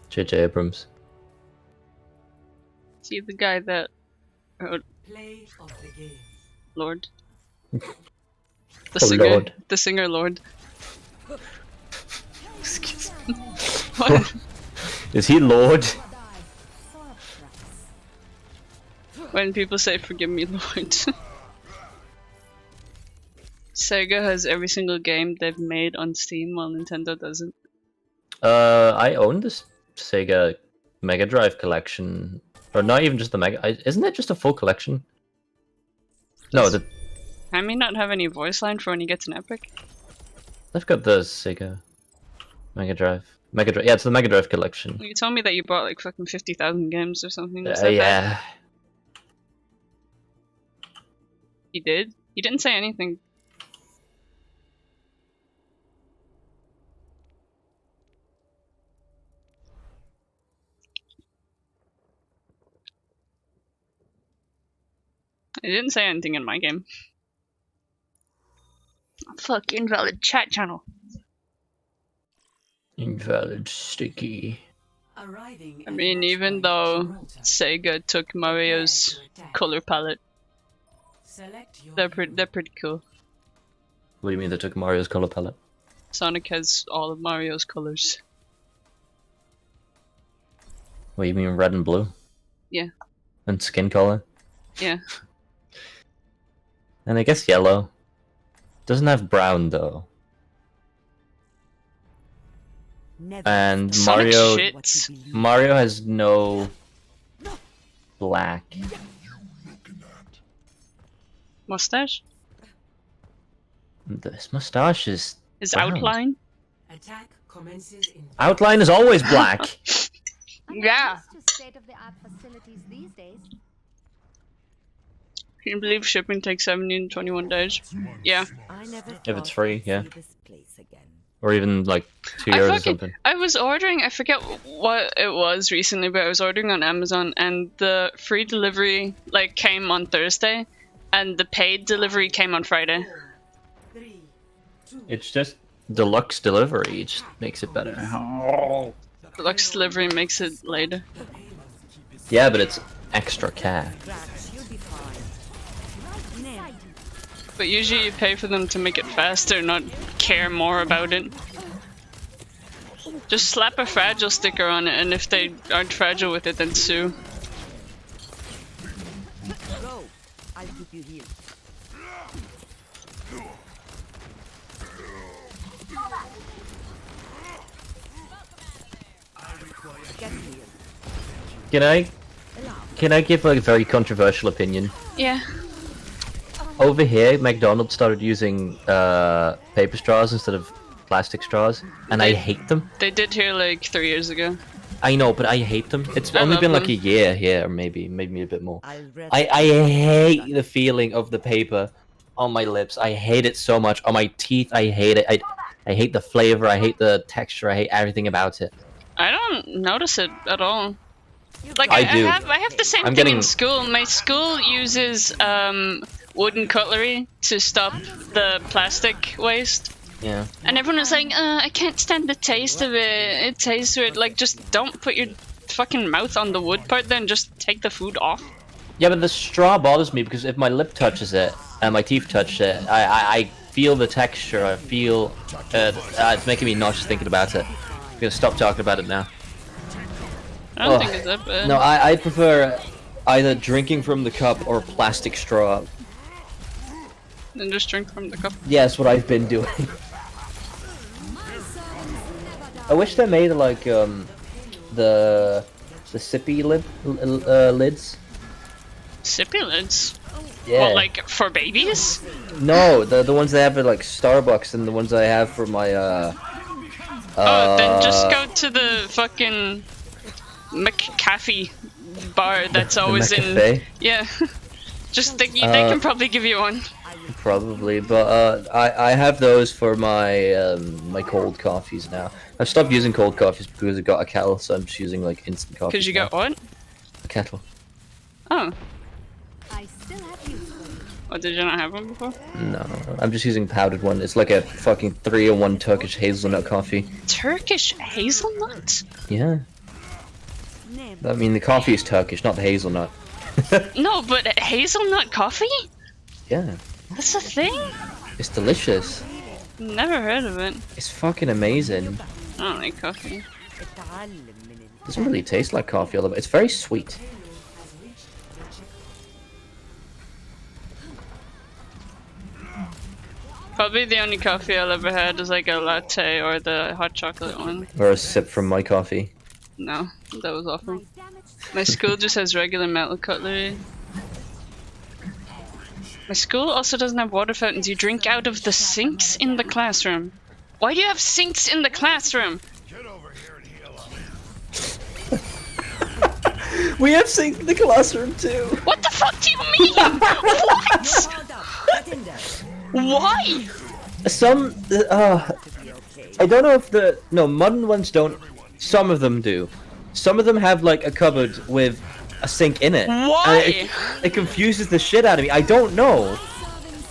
B: J.J. Abrams.
A: See the guy that. Oh,
E: Play of the game.
A: Lord. The
B: Oh,
A: singer.
B: Lord.
A: The singer Lord.
B: Excuse
A: What?
B: Is he Lord?
A: When people say forgive me, Lord. Sega has every single game they've made on Steam while Nintendo doesn't.
B: I own this Sega Mega Drive collection. Or not even just the Mega... Isn't it just a full collection? No,
A: I may not have any voice line for when he gets an epic.
B: I've got the Sega Mega Drive. Yeah, it's the Mega Drive collection.
A: You told me that you bought like fucking 50,000 games or something. Was that bad?
B: Yeah.
A: He did? He didn't say anything. He didn't say anything in my game. Fuck, invalid chat channel.
B: Invalid sticky.
E: Arriving
A: I mean, even though Sega took Mario's color palette, they're pretty cool.
B: What do you mean they took Mario's color palette?
A: Sonic has all of Mario's colors.
B: What, you mean red and blue?
A: Yeah.
B: And skin color?
A: Yeah.
B: And I guess yellow. Doesn't have brown though.
C: Never
B: And
A: Sonic
B: Mario
A: shits.
B: Mario has no black.
A: Mustache?
B: This mustache is
A: His
B: brown.
A: outline?
E: Attack commences in
B: Outline is always black.
A: Yeah.
D: Used to state-of-the-art facilities these days.
A: Can you believe shipping takes 17 to 21 days? Yeah.
C: I never
B: If it's
C: thought
B: free,
C: I'd
B: yeah.
C: see this place again.
B: or even like €2 or something.
A: I was ordering, I forget what it was recently, but I was ordering on Amazon, and the free delivery like came on Thursday, and the paid delivery came on Friday.
E: 3, 2,
B: It's just deluxe delivery. It just makes it better.
A: Deluxe delivery makes it later.
B: Yeah, but it's extra cash.
C: Grax, you'll be fine. Never.
A: But usually you pay for them to make it faster, not care more about it. Just slap a fragile sticker on it, and if they aren't fragile with it, then sue.
C: Go. I'll keep you here. Get here.
B: Can I give like, a very controversial opinion?
A: Yeah.
B: Over here, McDonald's started using paper straws instead of plastic straws, and I hate them.
A: They did here like 3 years ago.
B: I know, but I hate them. It's
A: I
B: only
A: love
B: been like
A: them.
B: a year here, or maybe a bit more.
C: I'll rest.
B: I hate the feeling of the paper on my lips. I hate it so much. On my teeth, I hate it. I hate the flavor. I hate the texture. I hate everything about it.
A: I don't notice it at all. Like
B: I do.
A: I have the same
B: I'm
A: thing
B: getting-
A: in school. My school uses wooden cutlery to stop the plastic waste.
B: Yeah.
A: And everyone was like, I can't stand the taste of it. It tastes weird. Like, just don't put your fucking mouth on the wood part then. Just take the food off.
B: Yeah, but the straw bothers me because if my lip touches it and my teeth touch it, I feel the texture. I feel it's making me nauseous thinking about it. I'm gonna stop talking about it now.
A: I don't
B: Oh,
A: think it's that bad.
B: No, I prefer either drinking from the cup or a plastic straw.
A: Then just drink from the cup.
B: Yeah, that's what I've been doing. I wish they made like the sippy lids.
A: Sippy lids?
B: Yeah.
A: What, like for babies?
B: No, the ones they have at like Starbucks and the ones I have for my
A: Oh, then just go to the fucking McCafe bar that's always in.
B: McCafe?
A: Yeah. Just they can probably give you one.
B: Probably, but I have those for my my cold coffees now. I've stopped using cold coffees because I got a kettle, so I'm just using like instant coffee.
A: Because you got what?
B: a kettle.
A: Oh.
D: I still have use for it.
A: Oh, did you not have one before?
B: No, I'm just using powdered one. It's like a fucking 3-in-1 Turkish hazelnut coffee.
A: Turkish hazelnut?
B: Yeah.
C: Never.
B: I mean, the coffee is Turkish, not the hazelnut.
A: No, but hazelnut coffee?
B: Yeah,
A: That's a thing?
B: it's delicious.
A: Never heard of it.
B: It's fucking amazing.
A: I don't like coffee.
B: It doesn't really taste like coffee, although it's very sweet.
A: Probably the only coffee I'll ever had is like a latte or the hot chocolate one.
B: Or a sip from my coffee.
A: No, that was awful. My school just has regular metal cutlery. My school also doesn't have water fountains. You drink out of the sinks in the classroom. Why do you have sinks in the classroom?
F: Get over here and heal up.
B: We have sink in the classroom too.
A: What the fuck do you mean? What? Why?
B: Some, I don't know if modern ones don't. Some of them do. Some of them have like a cupboard with a sink in it.
A: Why?
B: And it confuses the shit out of me. I don't know.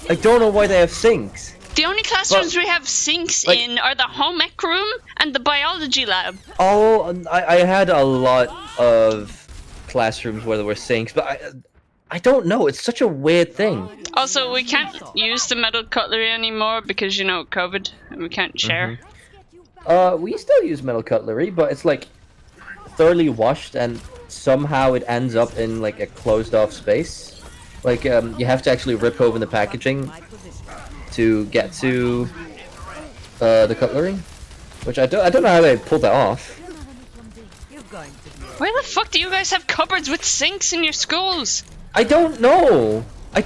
B: I don't know why they have sinks.
A: The only classrooms we have sinks
B: like-
A: in are the home ec room and the biology lab.
B: Oh, I had a lot of classrooms where there were sinks, but I don't know. It's such a weird thing.
A: Also, we can't use the metal cutlery anymore because, you know, COVID, and we can't share.
B: We still use metal cutlery, but it's like thoroughly washed, and somehow it ends up in like a closed-off space. Like you have to actually rip open the packaging to get to the cutlery, which I don't know how they pulled that off.
A: Why the fuck do you guys have cupboards with sinks in your schools?
B: I don't know. I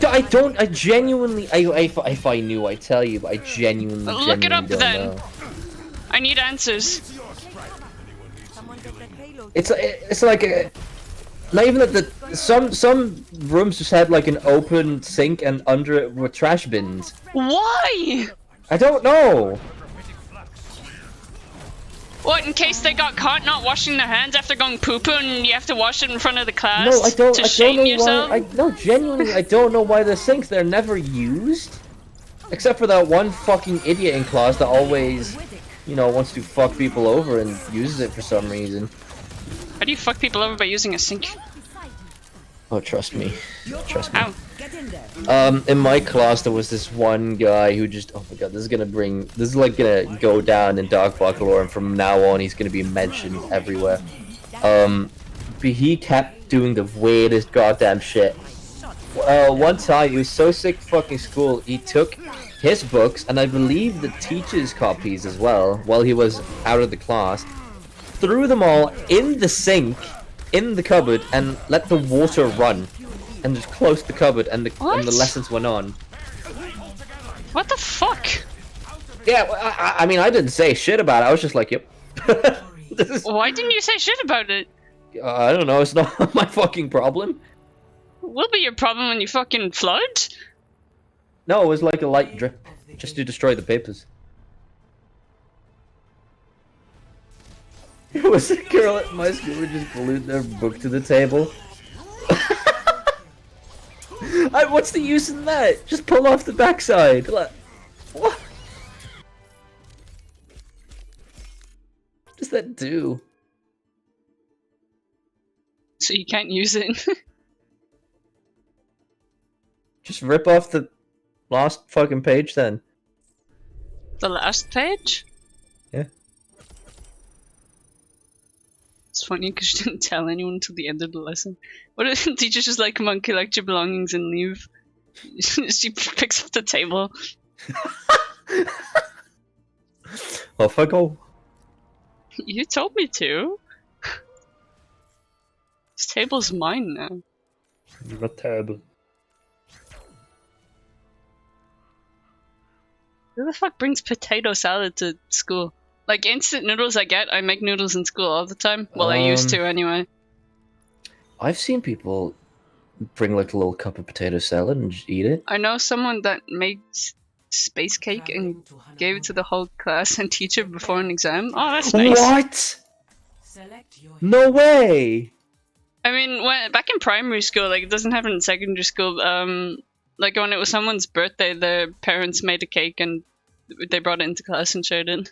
B: genuinely, if I knew, I'd tell you, but I genuinely
A: Look it up
B: don't
A: then.
B: know.
A: I need answers.
B: It's like a, not even that some rooms just had like an open sink and under it were trash bins.
A: Why?
B: I don't know.
A: What, in case they got caught not washing their hands after going poo-poo and you have to wash it in front of the class
B: No, I don't.
A: to
B: I don't
A: shame
B: know
A: yourself?
B: why. No, genuinely, I don't know why they're sinks. They're never used, except for that one fucking idiot in class that always, you know, wants to fuck people over and uses it for some reason.
A: How do you fuck people over by using a sink?
B: Oh, trust me. Trust me.
A: Ow.
C: Get in there.
B: In my class there was this one guy who just, oh my god, this is like gonna go down in Darkbark lore, and from now on he's gonna be mentioned everywhere. But he kept doing the weirdest goddamn shit. One time he was so sick of fucking school, he took his books and I believe the teacher's copies as well while he was out of the class, threw them all in the sink in the cupboard and let the water run, and just closed the cupboard, and the lessons went on.
A: What the fuck?
B: Yeah, I mean, I didn't say shit about it. I was just like, yep.
A: Why didn't you say shit about it?
B: I don't know. It's not my fucking problem.
A: Will be your problem when you fucking flood?
B: No, it was like a light drip, just to destroy the papers. There was a girl at my school who just glued their book to the table. What's the use in that? Just pull off the backside. Like, what? What does that do?
A: So you can't use it.
B: Just rip off the last fucking page then.
A: The last page?
B: Yeah.
A: It's funny because she didn't tell anyone until the end of the lesson. What if the teacher's just like, come on, collect your belongings and leave? She picks up the table.
B: Off I go.
A: You told me to. This table's mine now.
B: You're not terrible.
A: Who the fuck brings potato salad to school? Like, instant noodles I make noodles in school all the time. Well, I used to anyway.
B: I've seen people bring like a little cup of potato salad and just eat it.
A: I know someone that made space cake and gave it to the whole class and teacher before an exam. Oh, that's nice.
B: What? No way!
A: I mean, back in primary school, like, it doesn't happen in secondary school. Like, when it was someone's birthday, their parents made a cake and they brought it into class and shared it.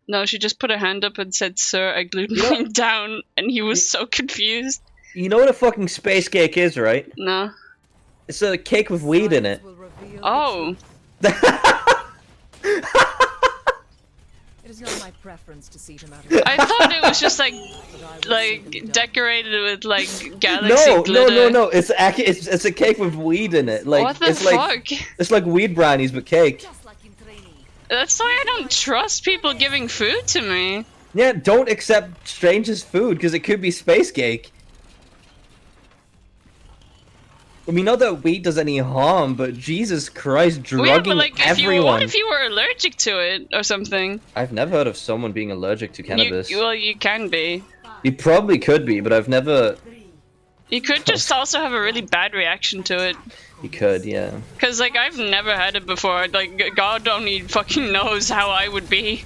A: No, she just put her hand up and said, "Sir, I glued mine down," and he was so confused.
B: You know what a fucking space cake is, right?
A: No.
B: It's a cake with weed in it.
A: Oh.
G: It is not my preference to see them out.
A: I thought it was just like decorated with like galaxy glitter.
B: No. It's a cake with weed in it. Like,
A: what the
B: it's
A: fuck?
B: like it's like weed brownies but cake.
A: That's why I don't trust people giving food to me.
B: Yeah, don't accept strangers' food because it could be space cake. I mean, not that weed does any harm, but Jesus Christ, drugging
A: yeah, but like,
B: everyone.
A: What if you were allergic to it or something?
B: I've never heard of someone being allergic to cannabis.
A: Well, you can be.
B: You probably could be, but I've never...
A: You could just also have a really bad reaction to it.
B: You could, yeah.
A: Because, like, I've never had it before. Like, God only fucking knows how I would be.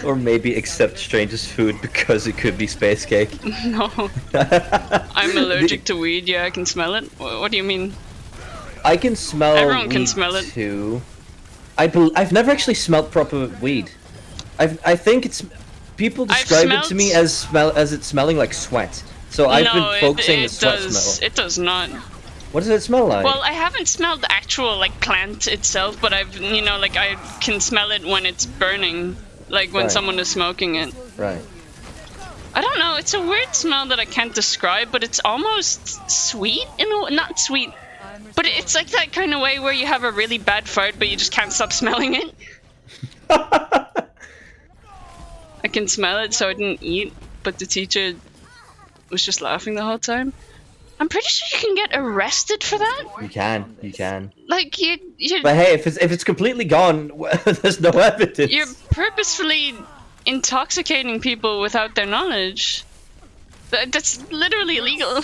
B: Or maybe accept strangers' food because it could be space cake.
A: No. I'm allergic to weed. Yeah, I can smell it. What do you mean?
B: I can smell
A: Everyone
B: weed
A: can smell it.
B: too. I've never actually smelled proper weed. I think it's... People describe it to me as it's smelling like sweat. So I've been focusing the sweat smell.
A: It does not.
B: What does it smell like?
A: Well, I haven't smelled the actual like plant itself, but I've like I can smell it when it's burning, like when someone is smoking it.
B: Right.
A: I don't know. It's a weird smell that I can't describe, but it's almost sweet. Not sweet, but it's like that kind of way where you have a really bad fart, but you just can't stop smelling it. I can smell it, so I didn't eat, but the teacher was just laughing the whole time. I'm pretty sure you can get arrested for that.
B: You can.
A: Like you.
B: But hey, if it's completely gone, there's no evidence.
A: You're purposefully intoxicating people without their knowledge. That's literally illegal.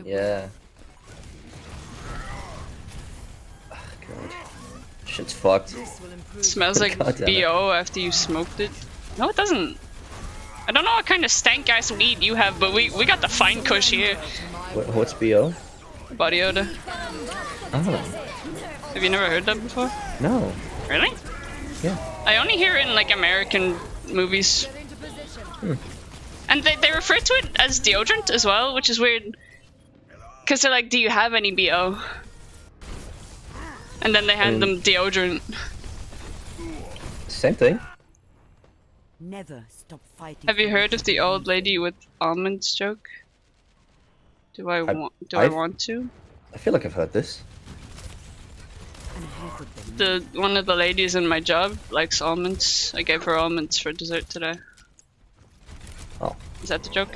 B: Yeah. Oh, God. Shit's fucked.
A: Smells like BO after you smoked it. No, it doesn't. I don't know what kind of stank ass weed you have, but we got the fine kush here.
B: What's BO?
A: Body odor.
B: Oh.
A: Have you never heard that before?
B: No.
A: Really?
B: Yeah.
A: I only hear it in like American movies. And they refer to it as deodorant as well, which is weird. Because they're like, do you have any BO? And then they hand them deodorant.
B: Same thing.
C: Never stop fighting.
A: Have you heard of the old lady with almonds joke? Do I want to?
B: I feel like I've heard this.
A: One of the ladies in my job likes almonds. I gave her almonds for dessert today.
B: Oh.
A: Is that the joke?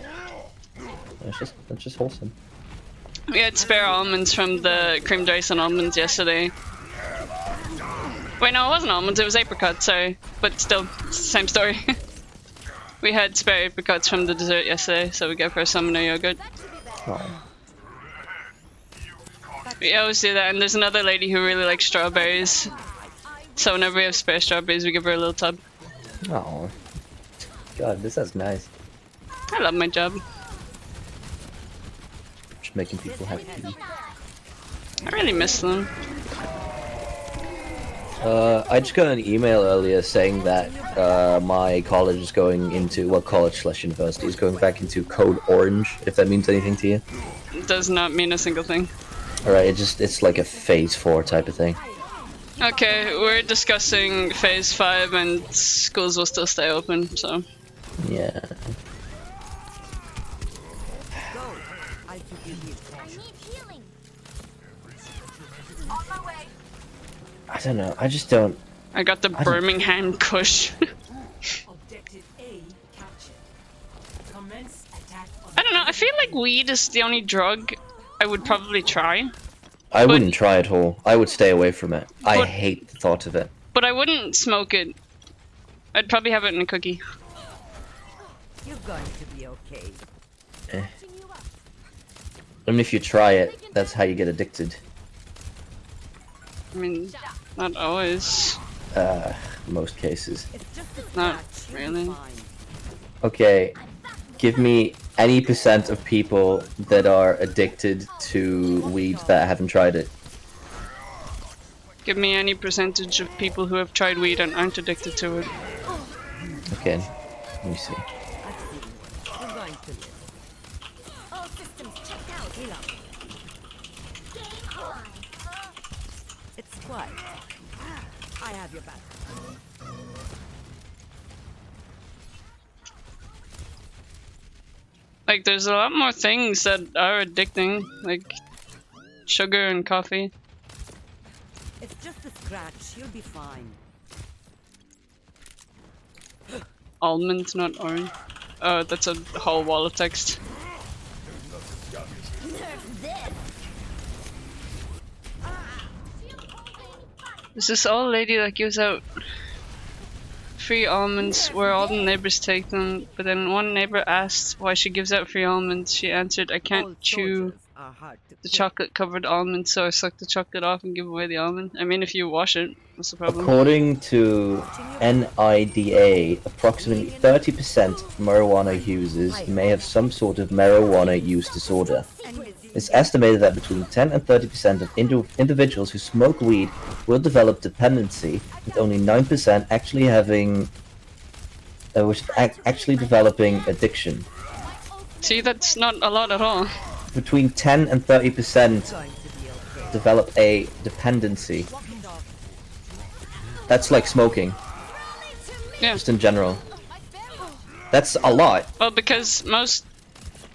B: That's just wholesome.
A: We had spare almonds from the cream Dyson almonds yesterday. Wait, no, it wasn't almonds, it was apricot, sorry. But still, it's the same story. We had spare apricots from the dessert yesterday, so we gave her summoner yogurt.
B: Oh.
A: We always do that, and there's another lady who really likes strawberries. So whenever we have spare strawberries, we give her a little tub.
B: Oh. God, this is nice.
A: I love my job.
B: Just making people happy.
A: I really miss them.
B: I just got an email earlier saying that my college is going into, well, college/university is going back into Code Orange, if that means anything to you.
A: It does not mean a single thing.
B: Alright, it's like a phase 4 type of thing.
A: Okay, we're discussing phase 5 and schools will still stay open, so.
B: Yeah. I don't know, I just don't...
A: I got the Birmingham Kush. I don't know, I feel like weed is the only drug I would probably try.
B: I wouldn't try at all. I would stay away from it. I hate the thought of it.
A: But I wouldn't smoke it. I'd probably have it in a cookie.
C: You're going to be okay.
B: I mean, if you try it, that's how you get addicted.
A: I mean, not always.
B: Most cases.
A: Not really.
B: Okay, give me any % of people that are addicted to weed that haven't tried it.
A: Give me any percentage of people who have tried weed and aren't addicted to it.
B: Okay, let me see.
C: It's quiet. I have your back.
A: Like, there's a lot more things that are addicting, like sugar and coffee.
C: It's just a scratch. You'll be fine.
A: Almond, not orange. Oh, that's a whole wall of text. There's this old lady that gives out free almonds where all the neighbors take them, but then one neighbor asked why she gives out free almonds. She answered, I can't chew the chocolate covered almond, so I suck the chocolate off and give away the almond. I mean, if you wash it, what's the problem?
B: According to NIDA, approximately 30% of marijuana users may have some sort of marijuana use disorder. It's estimated that between 10 and 30% of individuals who smoke weed will develop dependency, with only 9% actually having, actually developing addiction.
A: See, that's not a lot at all.
B: Between 10 and 30% develop a dependency. That's like smoking.
A: Yeah.
B: Just in general. That's a lot.
A: Well, because most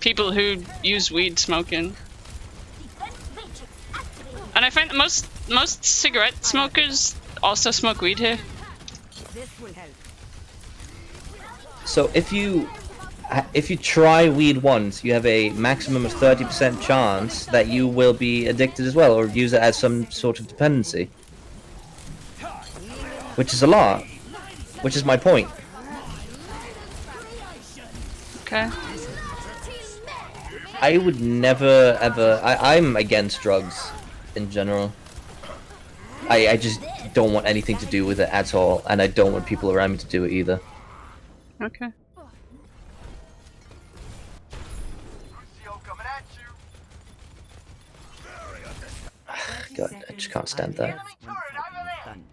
A: people who use weed smoke in. And I find most cigarette smokers also smoke weed here.
B: So if you try weed once, you have a maximum of 30% chance that you will be addicted as well, or use it as some sort of dependency. Which is a lot. Which is my point.
A: Okay.
B: I would never ever... I'm against drugs in general. I just don't want anything to do with it at all, and I don't want people around me to do it either.
A: Okay.
B: God, I just can't stand that.
C: Done.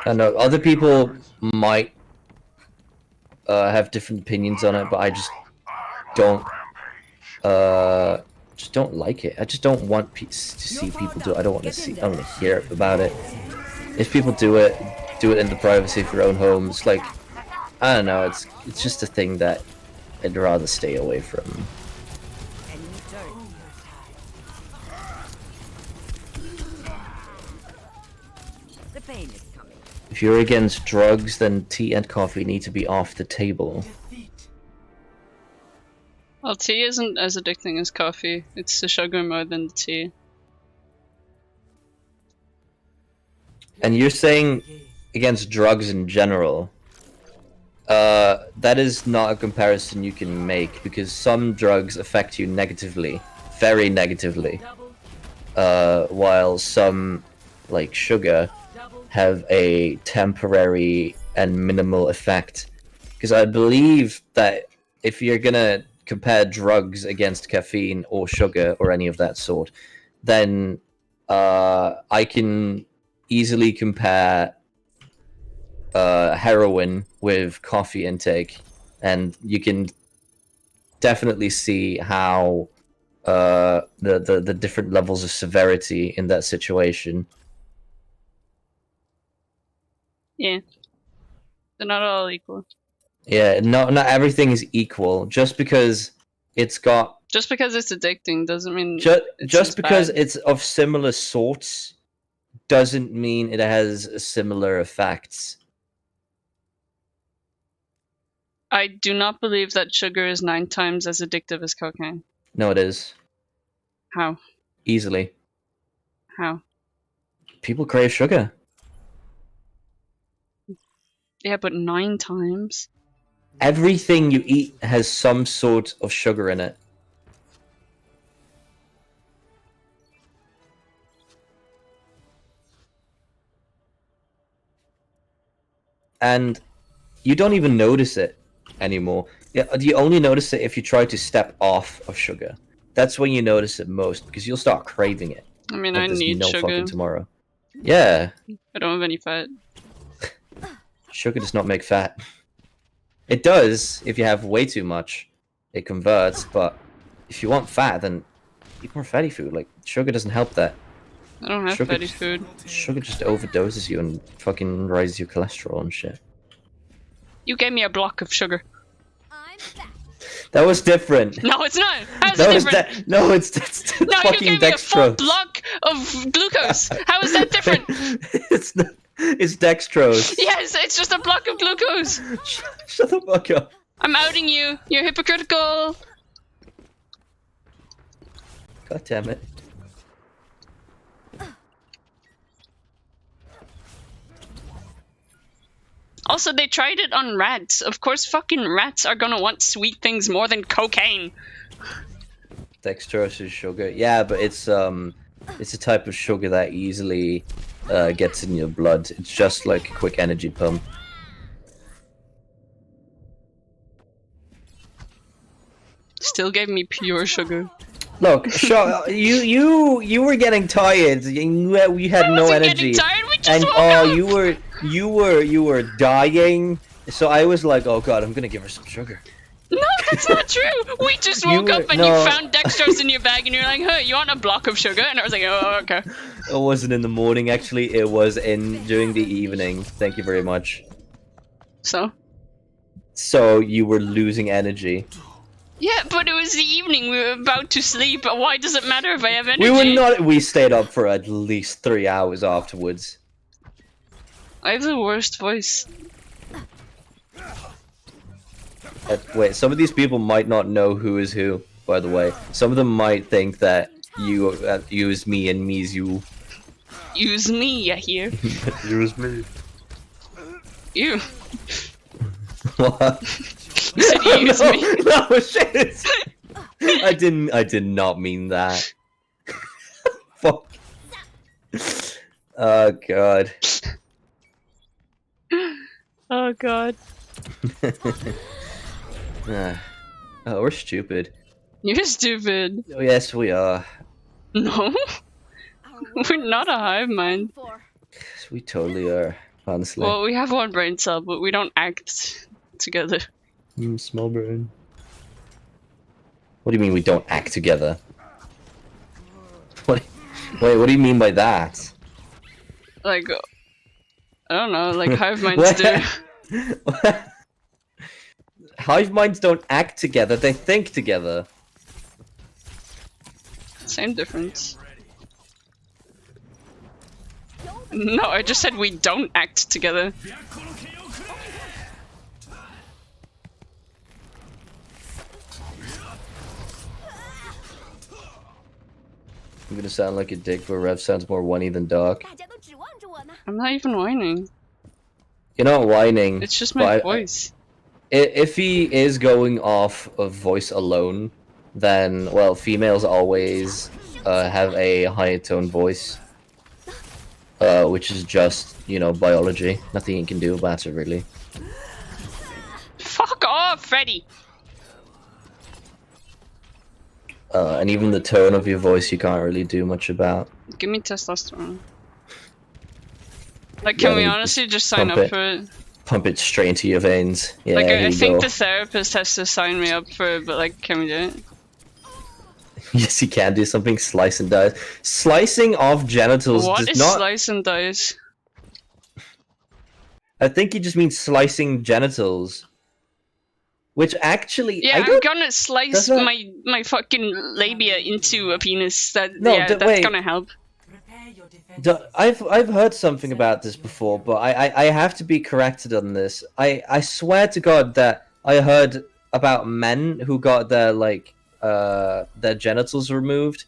B: I know other people might have different opinions on it, but I don't just don't like it. I just don't want to see people do it. I don't want to see. I don't want to hear about it. If people do it in the privacy of your own home. It's like, I don't know. It's just a thing that I'd rather stay away from.
C: Enemy turret. The pain is coming.
B: If you're against drugs, then tea and coffee need to be off the table.
A: Well, tea isn't as addicting as coffee. It's the sugar more than the tea.
B: And you're saying against drugs in general. That is not a comparison you can make, because some drugs affect you negatively, very negatively, while some, like sugar, have a temporary and minimal effect. Because I believe that if you're gonna compare drugs against caffeine or sugar or any of that sort, then I can easily compare heroin with coffee intake, and you can definitely see how the different levels of severity in that situation.
A: Yeah. They're not all equal.
B: Yeah, not everything is equal. Just because it's got
A: Just because it's addicting doesn't mean
B: just
A: it's as
B: because
A: bad.
B: it's of similar sorts doesn't mean it has similar effects.
A: I do not believe that sugar is 9 times as addictive as cocaine.
B: No, it is.
A: How?
B: Easily.
A: How?
B: People crave sugar.
A: Yeah, but 9 times?
B: Everything you eat has some sort of sugar in it. And you don't even notice it anymore. Yeah, you only notice it if you try to step off of sugar. That's when you notice it most, because you'll start craving it.
A: I mean,
B: Like
A: I
B: there's
A: need
B: no
A: sugar.
B: fucking tomorrow. Yeah,
A: I don't have any fat.
B: sugar does not make fat. It does if you have way too much. It converts, but if you want fat, then eat more fatty food. Like, sugar doesn't help that.
A: I don't have fatty food.
B: Sugar just overdoses you and fucking raises your cholesterol and shit.
A: You gave me a block of sugar.
D: I'm back.
B: That was different.
A: No, it's not. How's
B: No,
A: it
B: it's
A: different?
B: no, it's
A: No, you
B: fucking
A: gave me a full
B: dextrose.
A: block of glucose. How is that different?
B: It's not, it's dextrose.
A: Yes, it's just a block of glucose.
B: Shut the fuck up.
A: I'm outing you. You're hypocritical.
B: God damn it.
A: Also, they tried it on rats. Of course, fucking rats are gonna want sweet things more than cocaine.
B: Dextrose is sugar. Yeah, but it's a type of sugar that easily gets in your blood. It's just like a quick energy pump.
A: Still gave me pure sugar.
B: Look, you were getting tired. You had no
A: wasn't
B: energy.
A: getting tired, we just
B: And
A: woke
B: oh,
A: up.
B: you were dying. So I was like, oh god, I'm gonna give her some sugar.
A: No, that's not true. We just woke up and you found dextrose in your bag and you're like, hey, you want a block of sugar? And I was like, oh, okay.
B: It wasn't in the morning, actually. It was during the evening. Thank you very much.
A: So?
B: So you were losing energy.
A: Yeah, but it was the evening. We were about to sleep. Why does it matter if I have energy?
B: We were not. We stayed up for at least 3 hours afterwards.
A: I have the worst voice.
B: Wait, some of these people might not know who is who. By the way, some of them might think that you is me and me's you.
A: Use me, I hear.
B: Use me.
A: You.
B: What?
A: You said you use me.
B: No, shit. I did not mean that. Fuck. Oh god.
A: Oh god.
B: Oh, we're stupid.
A: You're stupid.
B: Oh, yes, we are.
A: No, we're not a hive mind.
B: Yes, we totally are, honestly.
A: Well, we have one brain cell, but we don't act together.
B: Small brain. What do you mean we don't act together? What? Wait, what do you mean by that?
A: Like, I don't know, like hive minds do.
B: Hive minds don't act together, they think together.
A: Same difference. No, I just said we don't act together.
B: I'm gonna sound like a dick, but Rev sounds more whiny than Dark.
A: I'm not even whining.
B: You're not whining.
A: It's just my
B: but
A: voice.
B: If he is going off of voice alone, then, well, females always have a higher tone voice. Which is just, you know, biology. Nothing you can do about it, really.
A: Fuck off, Freddy!
B: And even the tone of your voice you can't really do much about.
A: Give me testosterone. Like, can we honestly just sign up for it?
B: Pump it straight into your veins. Yeah,
A: Like,
B: here
A: I
B: you
A: think
B: go.
A: the therapist has to sign me up for it, but like, can we do it?
B: Yes, you can do something. Slice and dice. Slicing off genitals
A: What
B: does
A: is
B: not.
A: slice and dice?
B: I think you just mean slicing genitals. Which actually,
A: Yeah,
B: I
A: I'm
B: don't.
A: gonna slice
B: not-
A: my fucking labia into a penis. That
B: No,
A: yeah, that's
B: wait.
A: gonna help.
E: Prepare your defenses.
B: I've heard something about this before, but I have to be corrected on this. I swear to God that I heard about men who got their their genitals removed,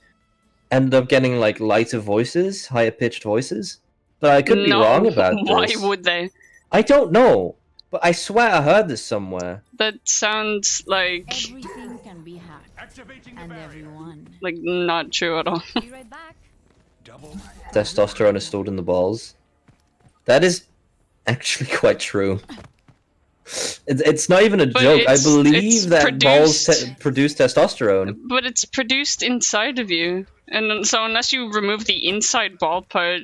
B: ended up getting like lighter voices, higher pitched voices. But I could be
A: No,
B: wrong about
A: why
B: this.
A: would they?
B: I don't know, but I swear I heard this somewhere.
A: That sounds like
D: Everything can be hacked. And everyone.
A: like not true at all.
D: Be right back.
F: Double.
B: Testosterone is stored in the balls. That is actually quite true. It's not even a
A: But
B: joke. I
A: it's
B: believe that balls
A: produced-
B: produce testosterone.
A: But it's produced inside of you, and so unless you remove the inside ball part,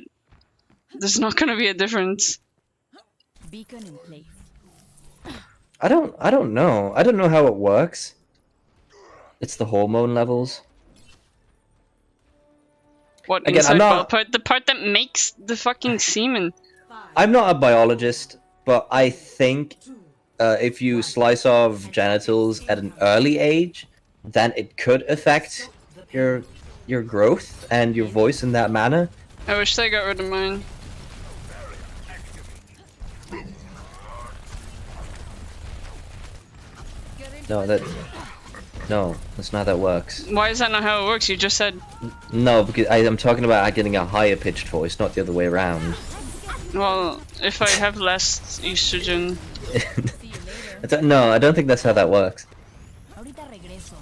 A: there's not gonna be a difference.
D: Beacon in place.
B: I don't know. I don't know how it works. It's the hormone levels.
A: What
B: Again, I'm
A: inside
B: not-
A: ball part? The part that makes the fucking semen.
B: I'm not a biologist, but I think if you slice off genitals at an early age, then it could affect your growth and your voice in that manner.
A: I wish they got rid of mine.
B: No, that's not how that works.
A: Why is that not how it works? You just said,
B: No, because I'm talking about getting a higher pitched voice, not the other way around.
A: well, if I have less estrogen,
B: No, I don't think that's how that works.
D: Ahorita regreso.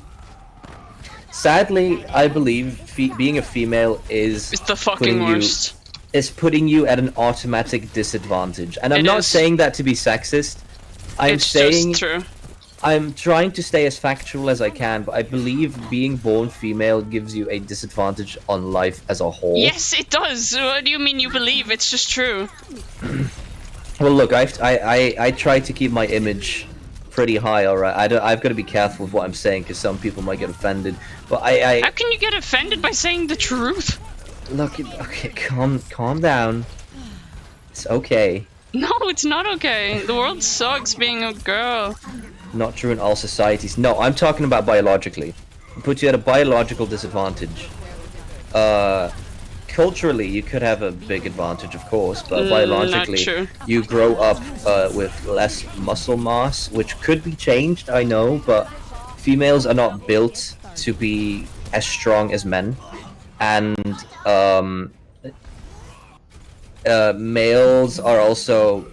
B: Sadly, I believe being a female is
A: it's the fucking
B: putting you
A: worst.
B: putting you at an automatic disadvantage. And I'm
A: It
B: not
A: is.
B: saying that to be sexist. I'm
A: It's
B: saying
A: just true.
B: I'm trying to stay as factual as I can, but I believe being born female gives you a disadvantage on life as a whole.
A: Yes, it does. What do you mean you believe? It's just true.
B: Well, look, I try to keep my image pretty high. All right, I've got to be careful with what I'm saying because some people might get offended. But
A: How can you get offended by saying the truth?
B: look, okay, calm down. It's okay.
A: No, it's not okay. The world sucks being a girl.
B: Not true in all societies. No, I'm talking about biologically. It puts you at a biological disadvantage. Culturally, you could have a big advantage, of course, but
A: Not
B: biologically,
A: true.
B: you grow up with less muscle mass, which could be changed, I know, but females are not built to be as strong as men. And males are also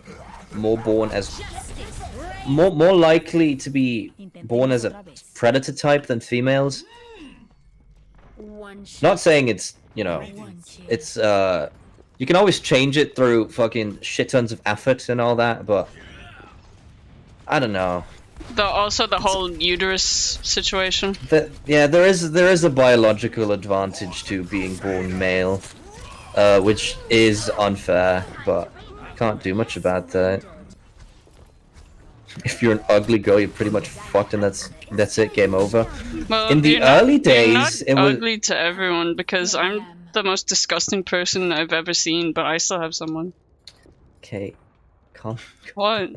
B: more born as more likely to be born as a predator type than females.
D: One shot.
B: Not saying it's, you know, it's you can always change it through fucking shit tons of effort and all that, but I don't know.
A: Also the whole uterus situation.
B: Yeah, there is a biological advantage to being born male, which is unfair, but can't do much about that. If you're an ugly girl, you're pretty much fucked, and that's it. Game over.
A: Well,
B: In the early days,
A: you're
B: it
A: not
B: was
A: ugly to everyone because I'm the most disgusting person I've ever seen, but I still have someone.
B: okay. Calm.
A: What?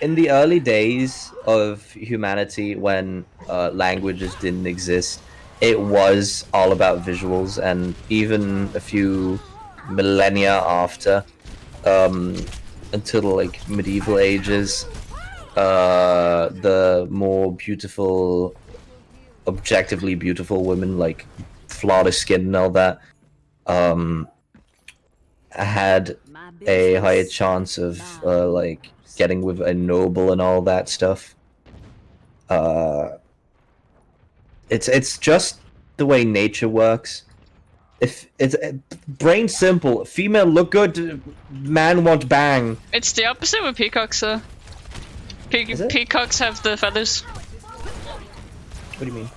B: In the early days of humanity, when languages didn't exist, it was all about visuals, and even a few millennia after, until like medieval ages, the more beautiful, objectively beautiful women, like flawless skin and all that, had a higher chance of like getting with a noble and all that stuff. It's just the way nature works. If it's brain simple, female look good, man want bang.
A: It's the opposite with peacocks, though. Peacocks have the feathers.
B: What do you mean?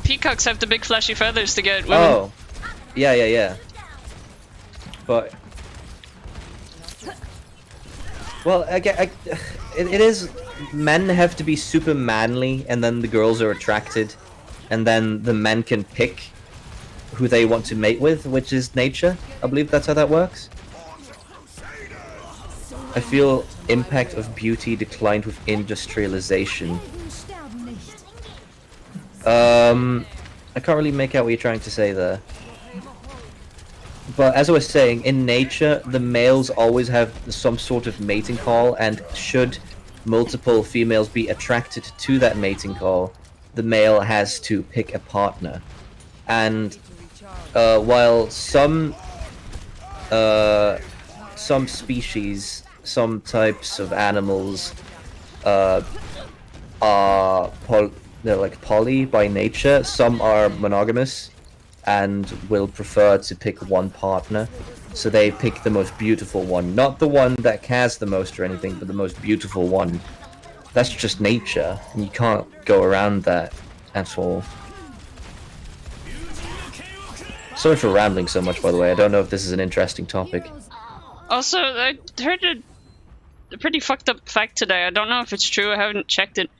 A: Peacocks have the big flashy feathers to get women.
B: Oh, yeah. But well, it is. Men have to be super manly, and then the girls are attracted, and then the men can pick who they want to mate with, which is nature. I believe that's how that works. I feel impact of beauty declined with industrialization. I can't really make out what you're trying to say there. But as I was saying, in nature, the males always have some sort of mating call, and should multiple females be attracted to that mating call, the male has to pick a partner. And while some species, some types of animals are they're like poly by nature, some are monogamous and will prefer to pick one partner, so they pick the most beautiful one, not the one that cares the most or anything, but the most beautiful one. That's just nature, and you can't go around that at all. Sorry for rambling so much, by the way. I don't know if this is an interesting topic.
A: Also, I heard a pretty fucked up fact today. I don't know if it's true, I haven't checked it.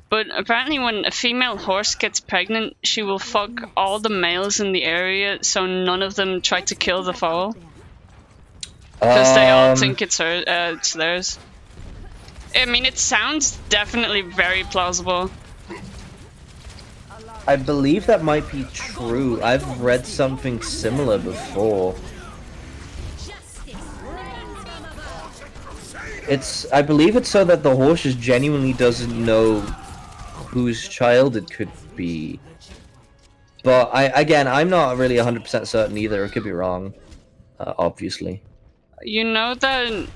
A: But apparently when a female horse gets pregnant, she will fuck all the males in the area, so none of them try to kill the foal. Because they all think it's theirs. I mean, it sounds definitely very plausible.
B: I believe that might be true. I've read something similar before. I believe it's so that the horse just genuinely doesn't know whose child it could be. But I'm not really 100% certain either. It could be wrong, obviously.
A: You know that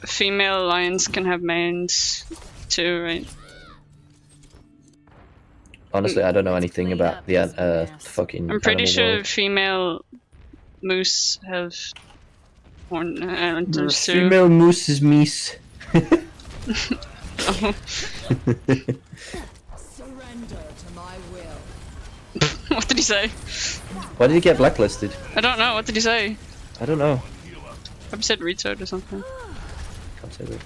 A: female lions can have manes too, right?
B: Honestly, I don't know anything about the fucking.
A: I'm pretty
B: animal
A: sure
B: world.
A: female moose have horns too.
B: Female moose is meese.
A: Oh.
G: Surrender to my will.
A: What did he say?
B: Why did he get blacklisted?
A: I don't know. What did he say?
B: I don't know.
A: Probably said retard or something.
B: Can't say that.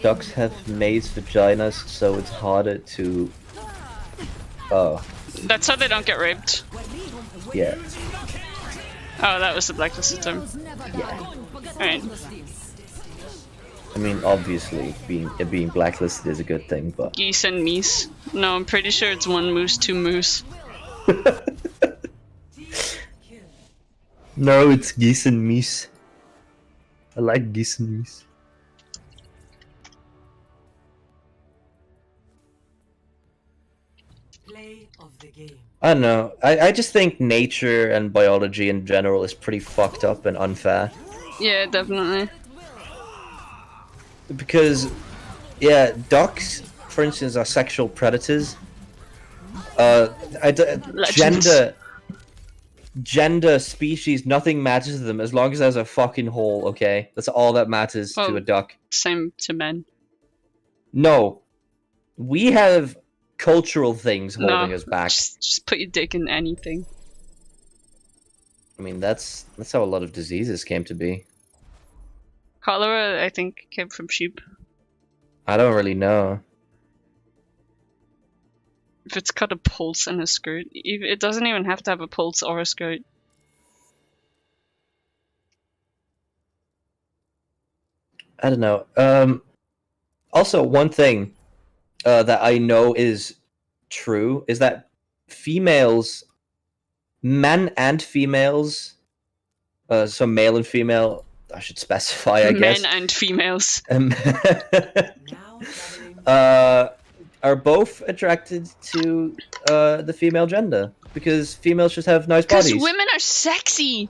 B: Ducks have maize vaginas, so it's harder to. Oh.
A: That's how they don't get raped.
B: Yeah.
A: Oh, that was the blacklisted term.
B: Yeah.
A: Alright.
B: I mean, obviously, being blacklisted is a good thing, but.
A: Geese and meese. No, I'm pretty sure it's one moose, two moose.
B: No, it's geese and meese. I like geese and meese.
E: Play of the game.
B: I don't know. I just think nature and biology in general is pretty fucked up and unfair.
A: Yeah, definitely.
B: Because Yeah, ducks, for instance, are sexual predators.
A: Legends.
B: Gender, species, nothing matters to them as long as there's a fucking hole, okay? That's all that matters to a
A: Well,
B: duck.
A: same to men.
B: No. We have cultural things holding
A: No,
B: us back.
A: just put your dick in anything.
B: I mean, that's how a lot of diseases came to be.
A: Cholera, I think, came from sheep.
B: I don't really know.
A: If it's got a pulse and a skirt, it doesn't even have to have a pulse or a skirt.
B: I don't know. Also, one thing that I know is true is that men and females, so male and female, I should specify, I guess.
A: Men and females.
B: Are both attracted to the female gender because females just have nice bodies.
A: Because women are sexy.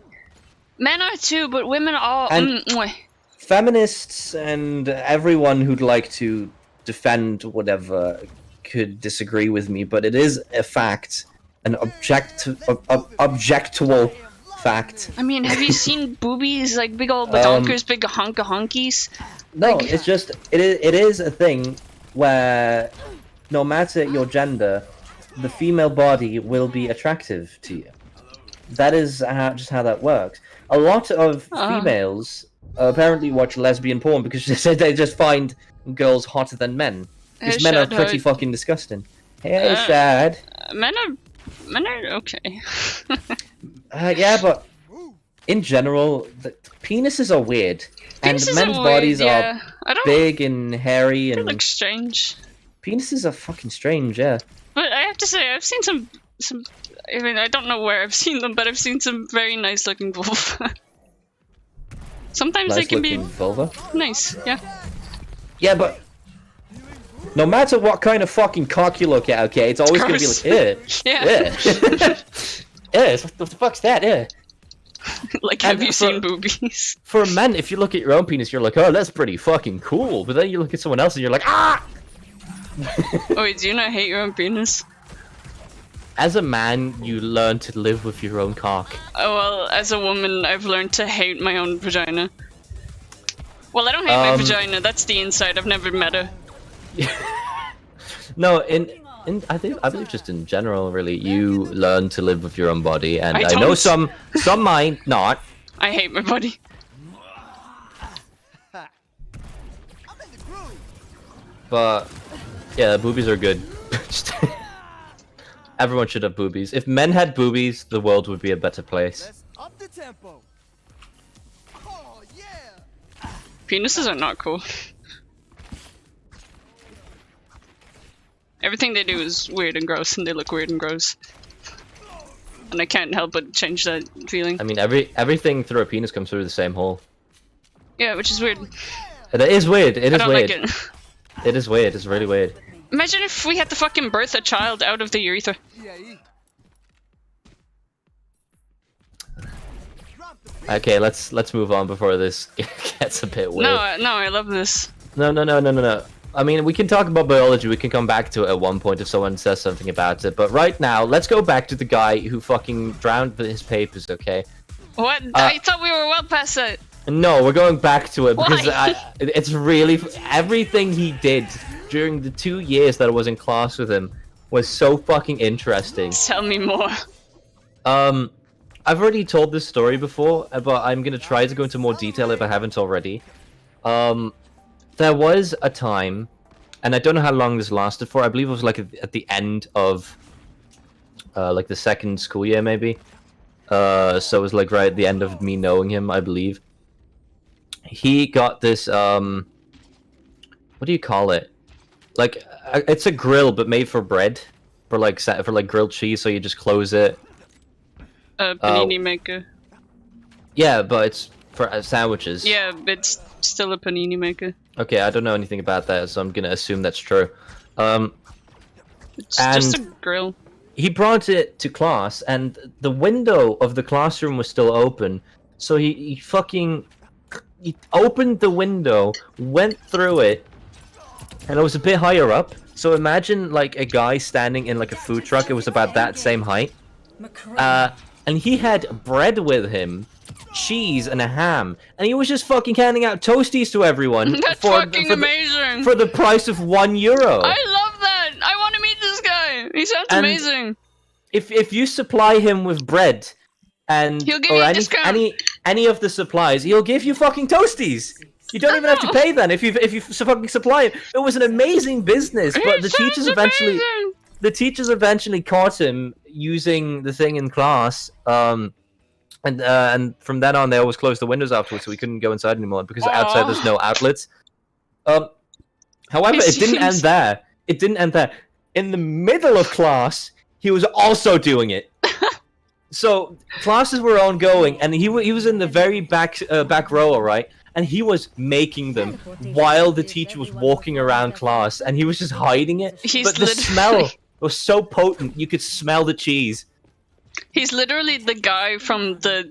A: Men are too, but women are.
B: And feminists and everyone who'd like to defend whatever could disagree with me, but it is a fact, an objectual fact.
A: I mean, have you seen boobies, like big old badonkers, big honkies?
B: No,
A: Like,
B: it's just it is a thing where no matter your gender, the female body will be attractive to you. That is just how that works. A lot of females apparently watch lesbian porn because they just find girls hotter than men. Because men are pretty fucking disgusting. Hey, Shad.
A: Men are okay.
B: Yeah, but in general, the penises are weird.
A: Penises
B: and men's
A: are
B: bodies
A: weird,
B: are
A: I don't,
B: big and hairy and...
A: They look strange.
B: Penises are fucking strange, yeah.
A: But I have to say, I've seen some... I mean, I don't know where I've seen them, but I've seen some very nice looking vulva. Sometimes they can be
B: vulva?
A: nice, yeah.
B: Yeah, but no matter what kind of fucking cock you look at, okay, it's always gonna be like,
A: Yeah.
B: What the fuck's that?
A: Like, have you seen boobies?
B: For men, if you look at your own penis, you're like, oh, that's pretty fucking cool. But then you look at someone else and you're like, ah!
A: Oh, wait, do you not hate your own penis?
B: As a man, you learn to live with your own cock.
A: Oh, well, as a woman, I've learned to hate my own vagina. Well, I don't hate my vagina, that's the inside, I've never met her.
B: No, I believe just in general, really, you learn to live with your own body, and I know some might not.
A: I hate my body.
B: But yeah, boobies are good. Everyone should have boobies. If men had boobies, the world would be a better place.
I: Let's up the tempo. Oh yeah.
A: Penises are not cool. Everything they do is weird and gross, and they look weird and gross. And I can't help but change that feeling.
B: I mean, everything through a penis comes through the same hole.
A: Yeah, which is weird.
B: It is weird. It is weird.
A: Like it.
B: It is weird. It's really weird.
A: Imagine if we had to fucking birth a child out of the urethra.
B: Okay, let's move on before this gets a bit weird.
A: No, I love this.
B: No. I mean, we can talk about biology. We can come back to it at one point if someone says something about it. But right now, let's go back to the guy who fucking drowned his papers. Okay.
A: What? I thought we were well past that.
B: No, we're going back to it because
A: Why?
B: it's really everything he did during the 2 years that I was in class with him was so fucking interesting.
A: Tell me more.
B: I've already told this story before, but I'm gonna try to go into more detail if I haven't already. There was a time, and I don't know how long this lasted for. I believe it was like at the end of like the second school year, maybe. So it was like right at the end of me knowing him, I believe. He got this what do you call it? Like it's a grill but made for bread, for like grilled cheese. So you just close it.
A: A panini maker.
B: Yeah, but it's for sandwiches.
A: Yeah, it's still a panini maker.
B: Okay, I don't know anything about that, so I'm gonna assume that's true.
A: It's just a grill.
B: He brought it to class, and the window of the classroom was still open. So he opened the window, went through it, and it was a bit higher up. So imagine like a guy standing in like a food truck. It was about that same height. And he had bread with him, cheese and a ham, and he was just fucking handing out toasties to everyone
A: That's fucking amazing.
B: For the price of €1.
A: I love that. I want to meet this guy. He sounds amazing.
B: If you supply him with bread and
A: he'll give you a discount.
B: any of the supplies, he'll give you fucking toasties. You don't even have to pay then if you fucking supply it. It was an amazing business, but the teachers eventually caught him using the thing in class. And from then on, they always closed the windows afterwards, so we couldn't go inside anymore because outside there's no outlets. However, it didn't end there. It didn't end there. In the middle of class, he was also doing it. So classes were ongoing, and he was in the very back row, all right. And he was making them while the teacher was walking around class, and he was just hiding it. But the smell was so potent, you could smell the cheese.
A: He's literally the guy from the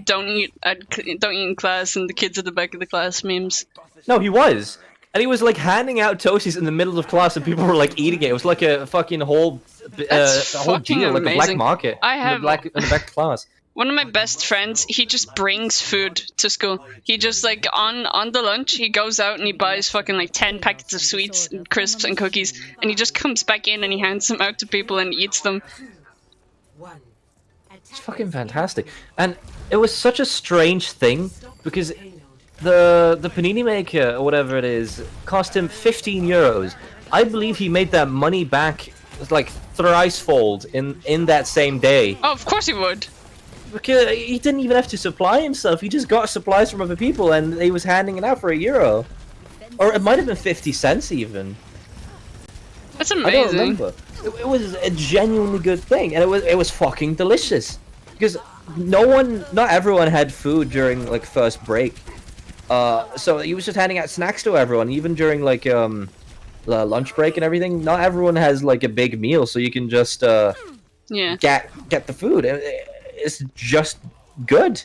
A: don't eat in class and the kids at the back of the class memes.
B: No, he was. And he was like handing out toasties in the middle of class, and people were like eating it. It was like a fucking whole deal, like a black market. In the back class.
A: One of my best friends, he just brings food to school. He just like on the lunch, he goes out and he buys fucking like 10 packets of sweets and crisps and cookies, and he just comes back in and he hands them out to people and eats them.
B: It's fucking fantastic. And it was such a strange thing because the panini maker or whatever it is cost him €15. I believe he made that money back like thricefold in that same day.
A: Oh, of course he would.
B: Because he didn't even have to supply himself. He just got supplies from other people, and he was handing it out for €1, or it might have been 50 cents even.
A: That's amazing.
B: I don't remember. It was a genuinely good thing, and it was fucking delicious. Because not everyone had food during like first break. So he was just handing out snacks to everyone, even during like the lunch break and everything. Not everyone has like a big meal, so you can just get the food. It's just good.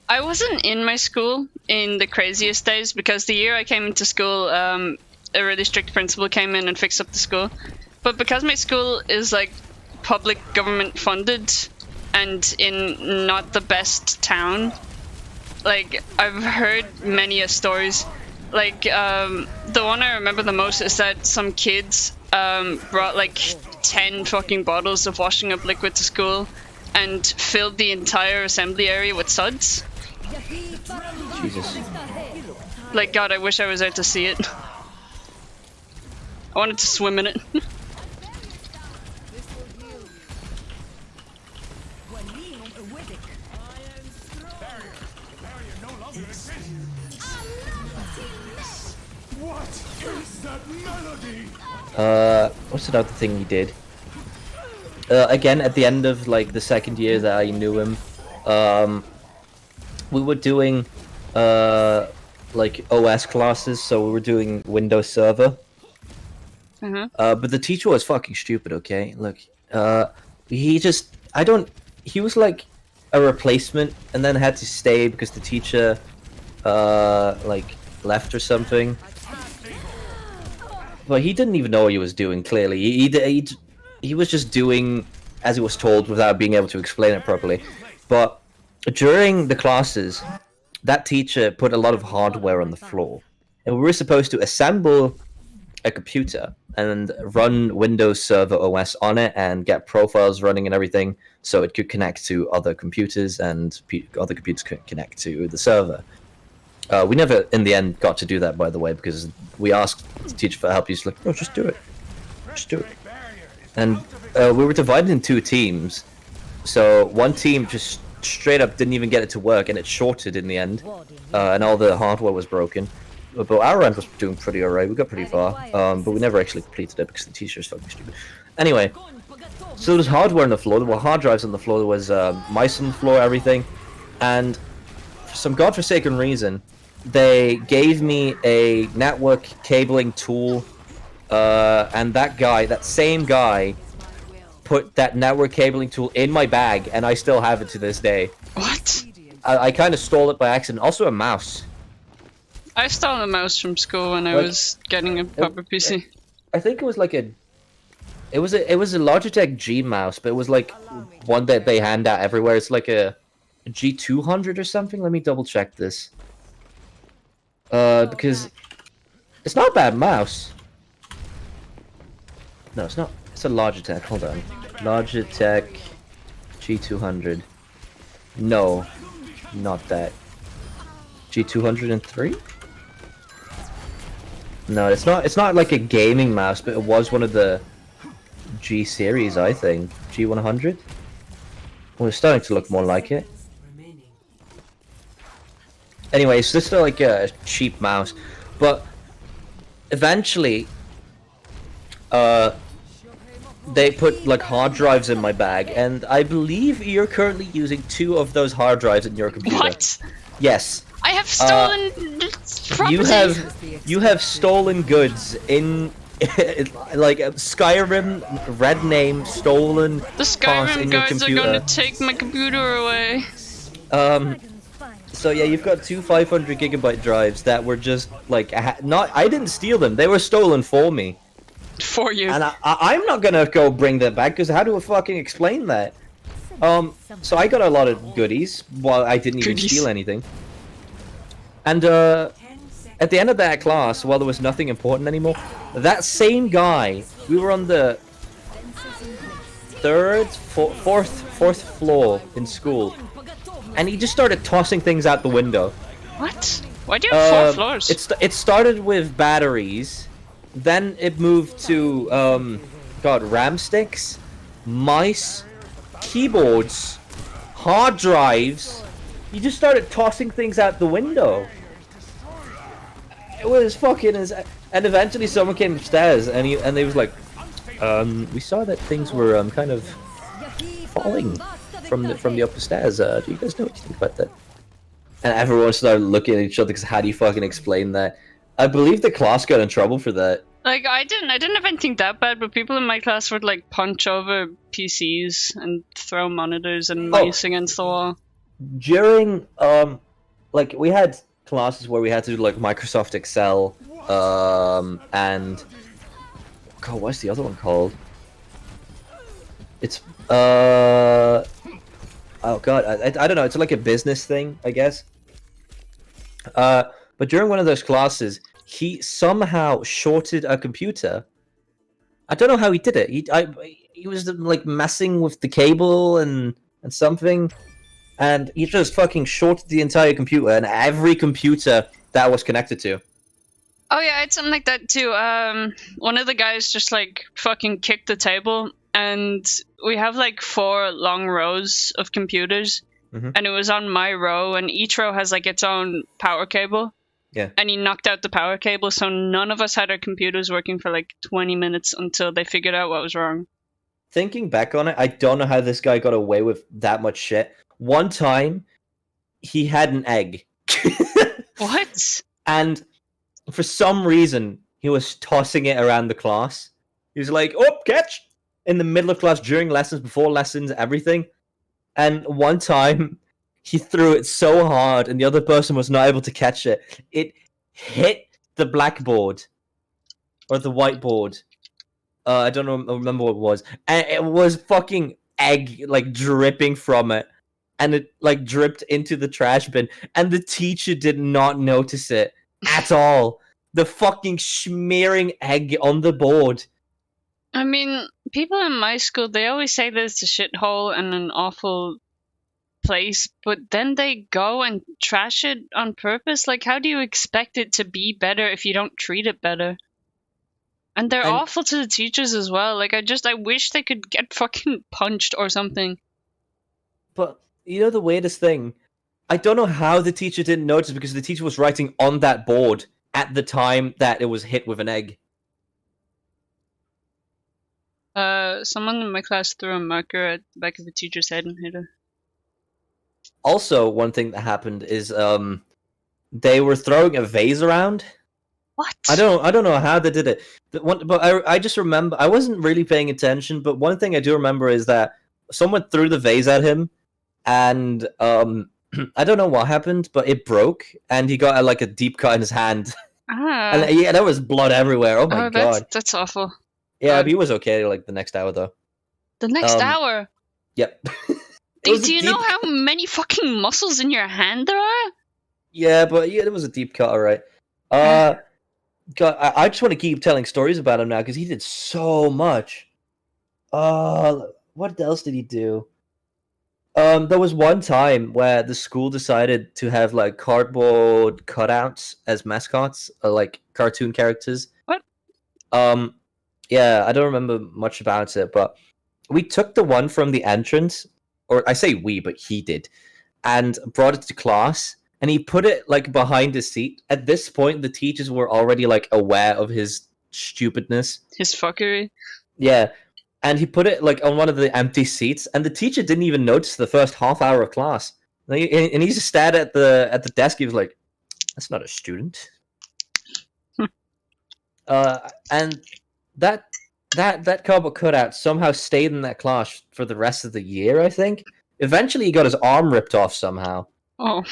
A: I wasn't in my school in the craziest days because the year I came into school, a really strict principal came in and fixed up the school. But because my school is like public government funded and in not the best town, like I've heard many stories. Like the one I remember the most is that some kids brought like 10 fucking bottles of washing up liquid to school and filled the entire assembly area with suds.
B: Jesus.
A: Like, God, I wish I was there to see it. I wanted to swim in it.
F: What is that melody?
B: What's another thing he did? Again, at the end of like the second year that I knew him, we were doing like OS classes, so we were doing Windows Server. But the teacher was fucking stupid. Okay, look, he was like a replacement, and then had to stay because the teacher like left or something. But he didn't even know what he was doing. Clearly, he was just doing as he was told without being able to explain it properly. But during the classes, that teacher put a lot of hardware on the floor, and we were supposed to assemble a computer and run Windows Server OS on it and get profiles running and everything so it could connect to other computers and other computers could connect to the server. We never, in the end, got to do that, by the way, because we asked the teacher for help. He's like, "No, just do it. Just do it." And we were divided in two teams. So one team just straight up didn't even get it to work, and it shorted in the end, and all the hardware was broken. But our end was doing pretty alright. We got pretty far, but we never actually completed it because the teacher is fucking stupid. Anyway, so there was hardware on the floor. There were hard drives on the floor. There was mice on the floor, everything. And for some godforsaken reason, they gave me a network cabling tool, and that same guy, put that network cabling tool in my bag, and I still have it to this day.
A: What?
B: I kind of stole it by accident. Also a mouse.
A: I stole a mouse from school when I
B: Like,
A: was getting a proper PC.
B: I think it was like it was a Logitech G mouse, but it was like one that they hand out everywhere. It's like a G200 or something. Let me double check this. Because it's not a bad mouse. No, it's not. It's a Logitech. Hold on. Logitech G200. No, not that. G203? No, it's not. It's not like a gaming mouse, but it was one of the G series, I think. G100. Well, it's starting to look more like it. Anyway, so this is like a cheap mouse, but eventually, they put like hard drives in my bag, and I believe you're currently using 2 of those hard drives in your computer.
A: What?
B: Yes.
A: I have stolen property.
B: You have stolen goods in like Skyrim, red name, stolen
A: The
B: parts
A: Skyrim
B: in your
A: guys are
B: computer.
A: gonna take my computer away.
B: So yeah, you've got 2 500 GB drives that were just like I didn't steal them; they were stolen for me.
A: For you.
B: And I'm not gonna go bring them back because how do I fucking explain that? So I got a lot of goodies while I didn't even steal anything. And at the end of that class, while there was nothing important anymore, that same guy, we were on the fourth floor in school, and he just started tossing things out the window.
A: What? Why do you have 4 floors?
B: It started with batteries, then it moved to RAM sticks, mice, keyboards, hard drives. He just started tossing things out the window. It was fucking and eventually someone came upstairs and they was like, we saw that things were kind of falling from the upper stairs. Do you guys know what you think about that? And everyone started looking at each other because how do you fucking explain that? I believe the class got in trouble for that.
A: Like I didn't have anything that bad, but people in my class would like punch over PCs and throw monitors and mice against the wall.
B: During like we had classes where we had to do like Microsoft Excel and God, what's the other one called? It's oh god, I don't know, it's like a business thing, I guess. But during one of those classes, he somehow shorted a computer. I don't know how he did it. He was like messing with the cable and something, and he just fucking shorted the entire computer and every computer that was connected to.
A: Oh yeah, I had something like that too. One of the guys just like fucking kicked the table, and we have like 4 long rows of computers, and it was on my row, and each row has like its own power cable.
B: Yeah.
A: And he knocked out the power cable, so none of us had our computers working for like 20 minutes until they figured out what was wrong.
B: Thinking back on it, I don't know how this guy got away with that much shit. One time, he had an egg.
A: What?
B: And for some reason, he was tossing it around the class. He was like, oh, catch! In the middle of class, during lessons, before lessons, everything. And one time, he threw it so hard, and the other person was not able to catch it. It hit the blackboard. Or the whiteboard. I don't remember what it was. And it was fucking egg, like, dripping from it. And it, like, dripped into the trash bin. And the teacher did not notice it at all. The fucking smearing egg on the board.
A: I mean, people in my school, they always say that it's a shithole and an awful place, but then they go and trash it on purpose. Like, how do you expect it to be better if you don't treat it better? And they're awful to the teachers as well. Like, I wish they could get fucking punched or something.
B: But, you know the weirdest thing? I don't know how the teacher didn't notice, because the teacher was writing on that board at the time that it was hit with an egg.
A: Someone in my class threw a marker at the back of the teacher's head and hit her.
B: Also, one thing that happened is they were throwing a vase around.
A: What?
B: I don't know how they did it. But I just remember, I wasn't really paying attention, but one thing I do remember is that someone threw the vase at him, and I don't know what happened, but it broke, and he got like a deep cut in his hand,
A: Ah.
B: and yeah, there was blood everywhere. Oh my god.
A: That's awful.
B: Yeah, but he was okay like the next hour though.
A: The next hour.
B: Yep.
A: Do you know how many fucking muscles in your hand there are?
B: Yeah, but yeah, it was a deep cut, alright. God, I just want to keep telling stories about him now because he did so much. What else did he do? There was one time where the school decided to have like cardboard cutouts as mascots, like cartoon characters.
A: What?
B: Yeah, I don't remember much about it, but we took the one from the entrance, or I say we, but he did, and brought it to class, and he put it like behind his seat. At this point, the teachers were already like aware of his stupidness.
A: His fuckery.
B: Yeah. And he put it like on one of the empty seats, and the teacher didn't even notice the first half hour of class. And he just stared at the desk. He was like, "That's not a student." And that cardboard cutout somehow stayed in that class for the rest of the year. I think. Eventually, he got his arm ripped off somehow.
A: Oh.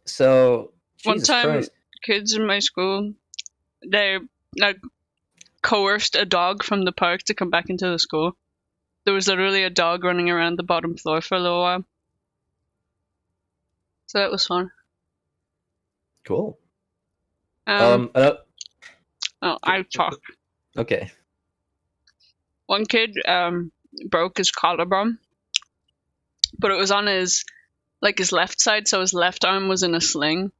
B: So
A: one
B: Jesus
A: time,
B: Christ.
A: kids in my school, they like coerced a dog from the park to come back into the school. There was literally a dog running around the bottom floor for a little while. So that was fun.
B: Cool.
A: Oh, I talk.
B: Okay.
A: One kid broke his collarbone, but it was on his left side, so his left arm was in a sling.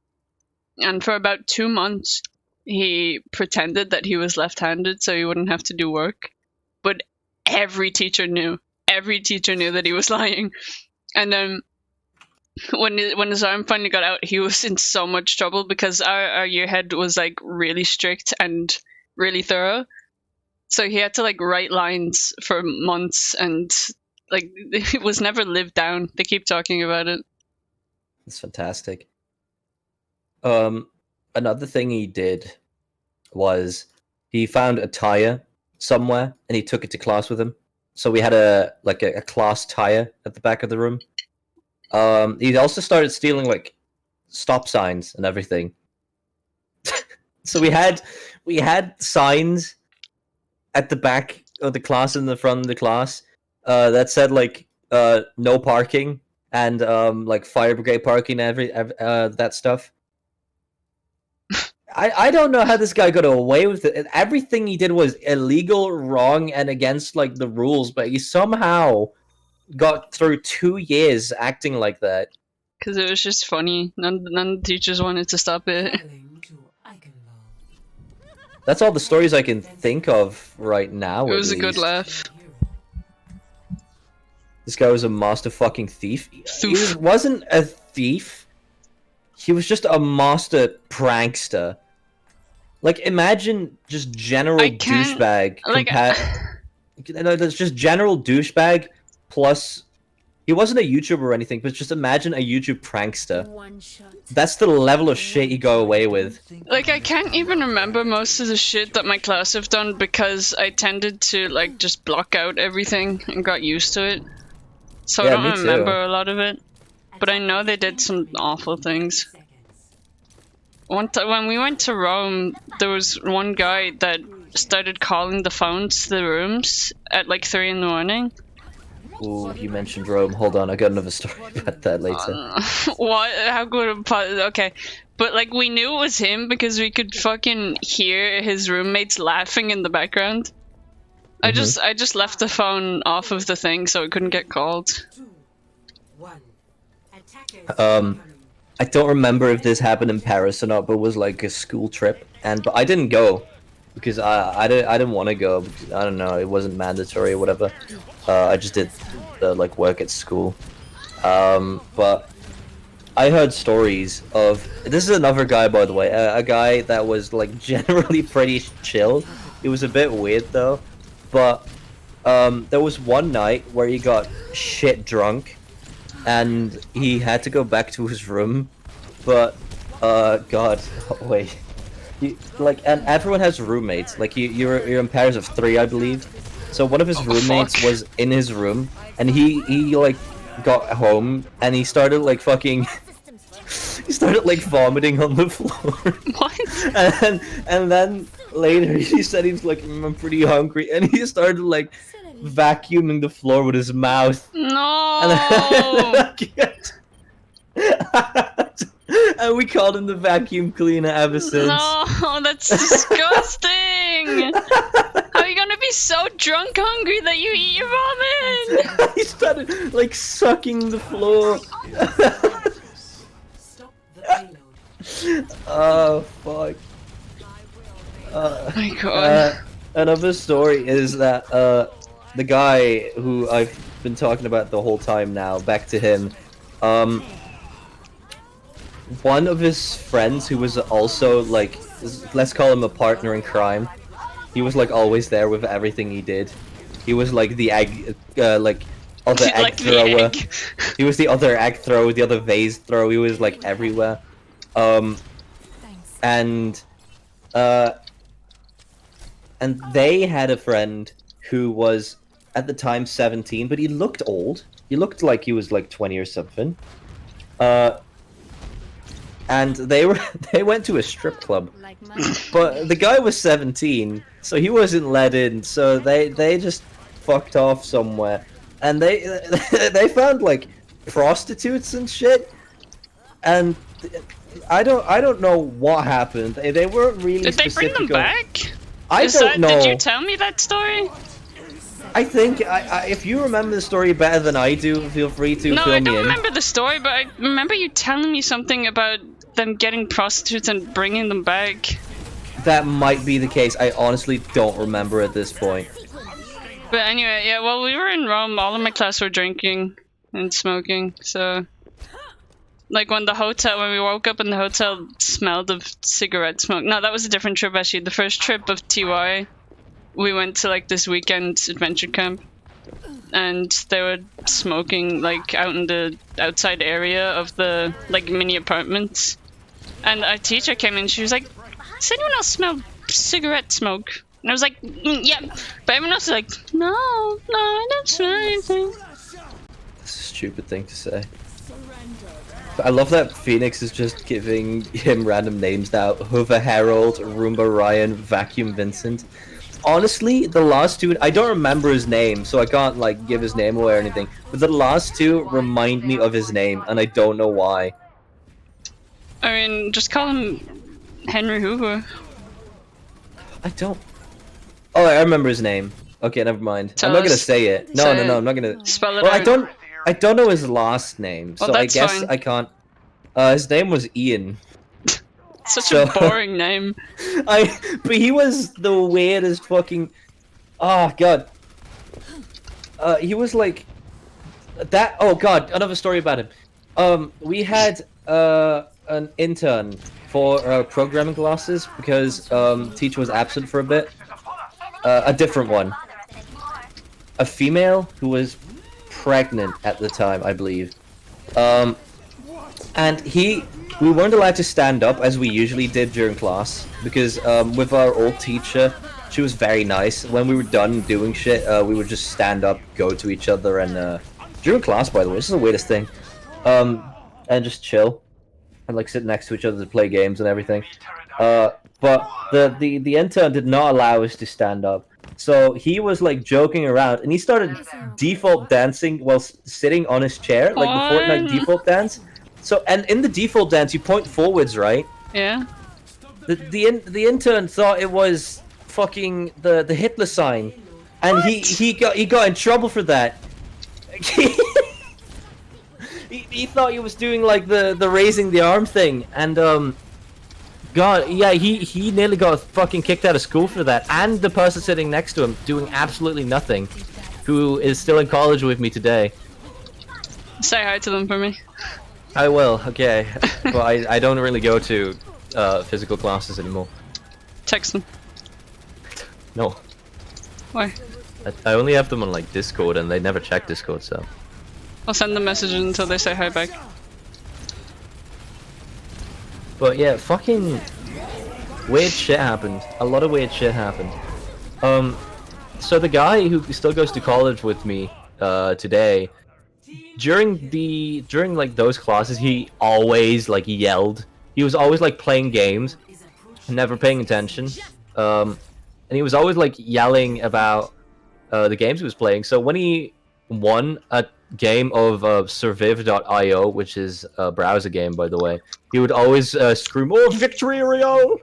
A: And for about 2 months, he pretended that he was left-handed so he wouldn't have to do work. But every teacher knew that he was lying. And then when his arm finally got out, he was in so much trouble because our year head was like really strict and really thorough. So he had to like write lines for months, and like it was never lived down. They keep talking about it.
B: That's fantastic. Another thing he did was he found a tire somewhere and he took it to class with him. So we had a class tire at the back of the room. He also started stealing like stop signs and everything. So we had signs at the back of the class and the front of the class that said like no parking and like fire brigade parking, that stuff. I don't know how this guy got away with it. Everything he did was illegal, wrong, and against like the rules, but he somehow got through 2 years acting like that.
A: Because it was just funny. None of the teachers wanted to stop it.
B: That's all the stories I can think of right now.
A: It was a good laugh.
B: This guy was a master fucking thief. He wasn't a thief. He was just a master prankster. Like, imagine just general douchebag. That's just general douchebag plus... He wasn't a YouTuber or anything, but just imagine a YouTube prankster. That's the level of shit you go away with.
A: Like, I can't even remember most of the shit that my class have done because I tended to, like, just block out everything and got used to it. So
B: Yeah,
A: I don't remember a lot of it. But I know they did some awful things. One time when we went to Rome, there was one guy that started calling the phones to the rooms at like 3 in the morning.
B: Ooh, you mentioned Rome. Hold on, I got another story about that later.
A: What? How good? Okay, but like we knew it was him because we could fucking hear his roommates laughing in the background. I just left the phone off of the thing so it couldn't get called.
B: I don't remember if this happened in Paris or not, but it was like a school trip, but I didn't go because I didn't want to go because, I don't know, it wasn't mandatory or whatever. I just did like work at school. But I heard stories of, this is another guy, by the way, a guy that was like generally pretty chill. It was a bit weird though, but there was one night where he got shit drunk and he had to go back to his room, but God, wait, and everyone has roommates. Like you're in pairs of 3, I believe. So one of his roommates
A: fuck.
B: was in his room, and he like got home and he started like fucking. He started like vomiting on the floor.
A: What?
B: And then later he said he was like, I'm pretty hungry, and he started like vacuuming the floor with his mouth.
A: No.
B: And we called him the vacuum cleaner ever since.
A: No, that's disgusting. How are you gonna be so drunk hungry that you eat your vomit?
B: He started like sucking the floor.
E: Stop the payload.
B: Oh fuck.
A: Oh my god.
B: Another story is that the guy who I've been talking about the whole time now, back to him, one of his friends who was also like, let's call him a partner in crime, he was like always there with everything he did. He was like the egg, like other egg
A: Like the
B: thrower.
A: egg.
B: He was the other egg thrower, the other vase thrower. He was like everywhere. And they had a friend who was at the time 17, but he looked old. He looked like he was like 20 or something. And they went to a strip club,
D: Like
B: but the guy was 17, so he wasn't let in. So they just fucked off somewhere, and they found like prostitutes and shit. And I don't know what happened. They weren't really.
A: Did they bring them
B: specific on-
A: back?
B: I don't know.
A: Did you tell me that story?
B: I think if you remember the story better than I do, feel free to
A: No,
B: fill
A: I
B: me
A: don't
B: in.
A: remember the story, but I remember you telling me something about them getting prostitutes and bringing them back.
B: That might be the case. I honestly don't remember at this point.
A: But anyway, yeah, well, we were in Rome, all of my class were drinking and smoking, so... Like when we woke up in the hotel, smelled of cigarette smoke. No, that was a different trip actually. The first trip of TY, we went to like this weekend adventure camp. And they were smoking like out in the outside area of the like mini apartments. And our teacher came in, she was like, does anyone else smell cigarette smoke? And I was like, yeah. But everyone else was like, no, I don't smell anything.
B: That's a stupid thing to say. I love that Phoenix is just giving him random names now. Hoover Harold, Roomba Ryan, Vacuum Vincent. Honestly, the last two, I don't remember his name, so I can't like give his name away or anything. But the last two remind me of his name, and I don't know why.
A: I mean, just call him Henry Hoover.
B: I don't... Oh, I remember his name. Okay, never mind.
A: Tell
B: I'm not gonna
A: us.
B: say it. No,
A: Say
B: no,
A: it.
B: I'm not gonna...
A: Spell it
B: Well,
A: out.
B: I don't know his last name,
A: Well,
B: so I
A: that's
B: guess
A: fine.
B: I can't... his name was Ian.
A: Such
B: So-
A: a boring name.
B: But he was the weirdest fucking... Oh, God. He was like... That... Oh, God, another story about him. We had, an intern for, programming classes because, teacher was absent for a bit. A different one. A female who was pregnant at the time, I believe. And we weren't allowed to stand up as we usually did during class because with our old teacher, she was very nice. When we were done doing shit, we would just stand up, go to each other, and during class, by the way, this is the weirdest thing, and just chill and like sit next to each other to play games and everything. But the intern did not allow us to stand up. So he was like joking around, and he started default dancing while sitting on his chair, like the Fortnite default dance. So, and in the default dance, you point forwards, right?
A: Yeah.
B: The intern thought it was fucking the Hitler sign, and he got in trouble for that. he thought he was doing like the raising the arm thing, and God, yeah, he nearly got fucking kicked out of school for that, and the person sitting next to him doing absolutely nothing, who is still in college with me today.
A: Say hi to them for me.
B: I will, okay, but I don't really go to physical classes anymore.
A: Text them.
B: No,
A: Why?
B: I only have them on like Discord, and they never check Discord, so.
A: I'll send them messages until they say hi back.
B: But yeah, fucking weird shit happened. A lot of weird shit happened. So the guy who still goes to college with me today, during like those classes, he always like yelled. He was always like playing games, never paying attention. And he was always like yelling about the games he was playing. So when he won a game of Surviv.io, which is a browser game, by the way, he would always scream, "Oh, victory, Rio!"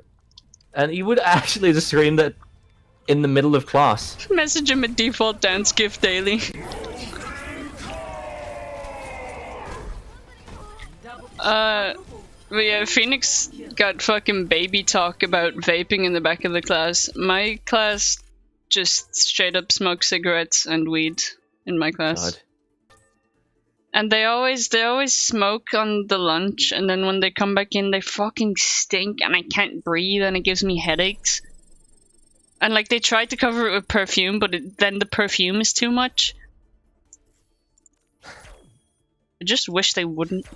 B: And he would actually just scream that in the middle of class.
A: Message him a default dance gift daily. But yeah, Phoenix got fucking baby talk about vaping in the back of the class. My class just straight up smoke cigarettes and weed in my class.
B: God.
A: And they always smoke on the lunch, and then when they come back in, they fucking stink, and I can't breathe, and it gives me headaches. And like they try to cover it with perfume, but then the perfume is too much. I just wish they wouldn't.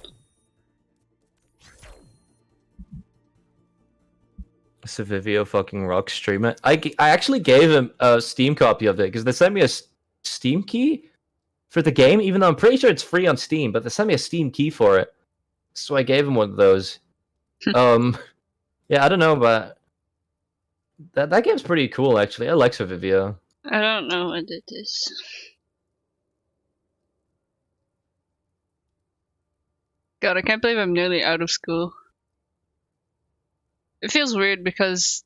B: Savivio fucking rock streamer. I actually gave him a Steam copy of it because they sent me a Steam key for the game, even though I'm pretty sure it's free on Steam, but they sent me a Steam key for it. So I gave him one of those. Yeah, I don't know, but that game's pretty cool actually. I like Savivio.
A: I don't know what it is. God, I can't believe I'm nearly out of school. It feels weird because,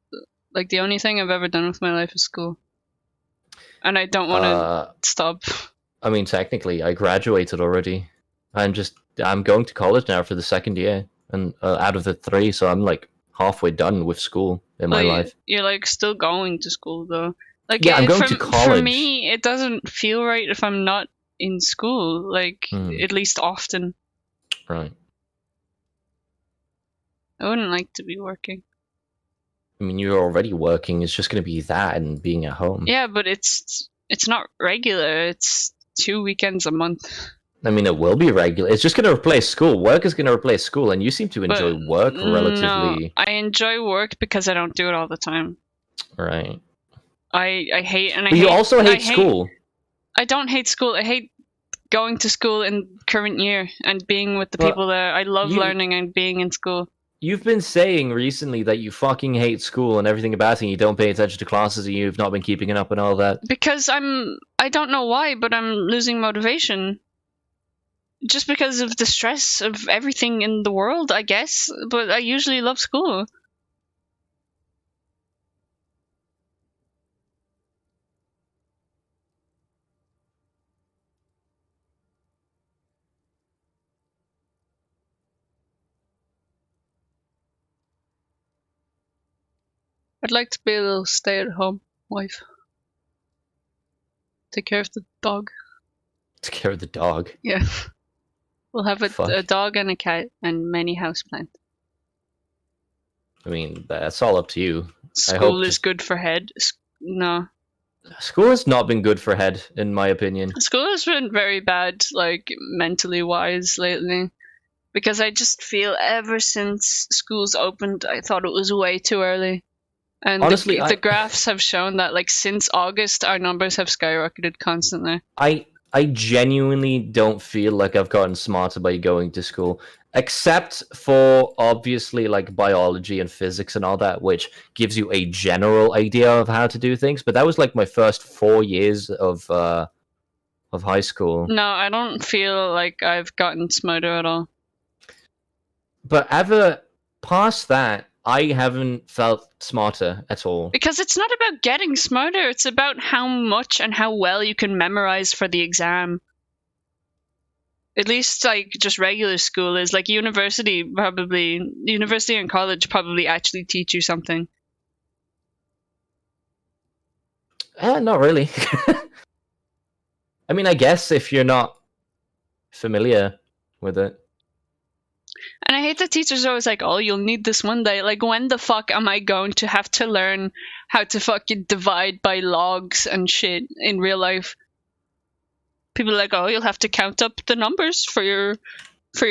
A: like, the only thing I've ever done with my life is school. And I don't want to stop.
B: I mean, technically, I graduated already. I'm going to college now for the second year, and out of the 3, so I'm like halfway done with school in my life.
A: You're like still going to school though. Like,
B: yeah, I'm going to college.
A: For me, it doesn't feel right if I'm not in school. Like, at least often.
B: Right.
A: I wouldn't like to be working.
B: I mean, you're already working. It's just going to be that and being at home.
A: Yeah, but it's not regular. It's 2 weekends a month.
B: I mean, it will be regular. It's just going to replace school. Work is going to replace school, and you seem to enjoy work relatively.
A: No, I enjoy work because I don't do it all the time.
B: Right.
A: I hate and I.
B: But you also hate school.
A: I don't hate school. I hate going to school in current year and being with the people there. I love learning and being in school.
B: You've been saying recently that you fucking hate school and everything about it, and you don't pay attention to classes, and you've not been keeping it up and all that.
A: Because I don't know why, but I'm losing motivation. Just because of the stress of everything in the world, I guess. But I usually love school. I'd like to be a little stay-at-home wife. Take care of the dog.
B: Take care of the dog?
A: Yeah. We'll have a dog and a cat and many houseplants.
B: I mean, that's all up to you.
A: School is good for head. No.
B: School has not been good for head, in my opinion.
A: School has been very bad, like, mentally wise lately. Because I just feel ever since school's opened, I thought it was way too early. And honestly, the graphs have shown that, like, since August, our numbers have skyrocketed constantly.
B: I genuinely don't feel like I've gotten smarter by going to school, except for obviously like biology and physics and all that, which gives you a general idea of how to do things. But that was like my first 4 years of high school.
A: No, I don't feel like I've gotten smarter at all.
B: But ever past that, I haven't felt smarter at all.
A: Because it's not about getting smarter, it's about how much and how well you can memorize for the exam. At least, like, just regular school is. Like, university and college probably actually teach you something.
B: Not really. I mean, I guess if you're not familiar with it.
A: And I hate that teachers are always like, oh, you'll need this one day. Like, when the fuck am I going to have to learn how to fucking divide by logs and shit in real life? People are like, oh, you'll have to count up the numbers for your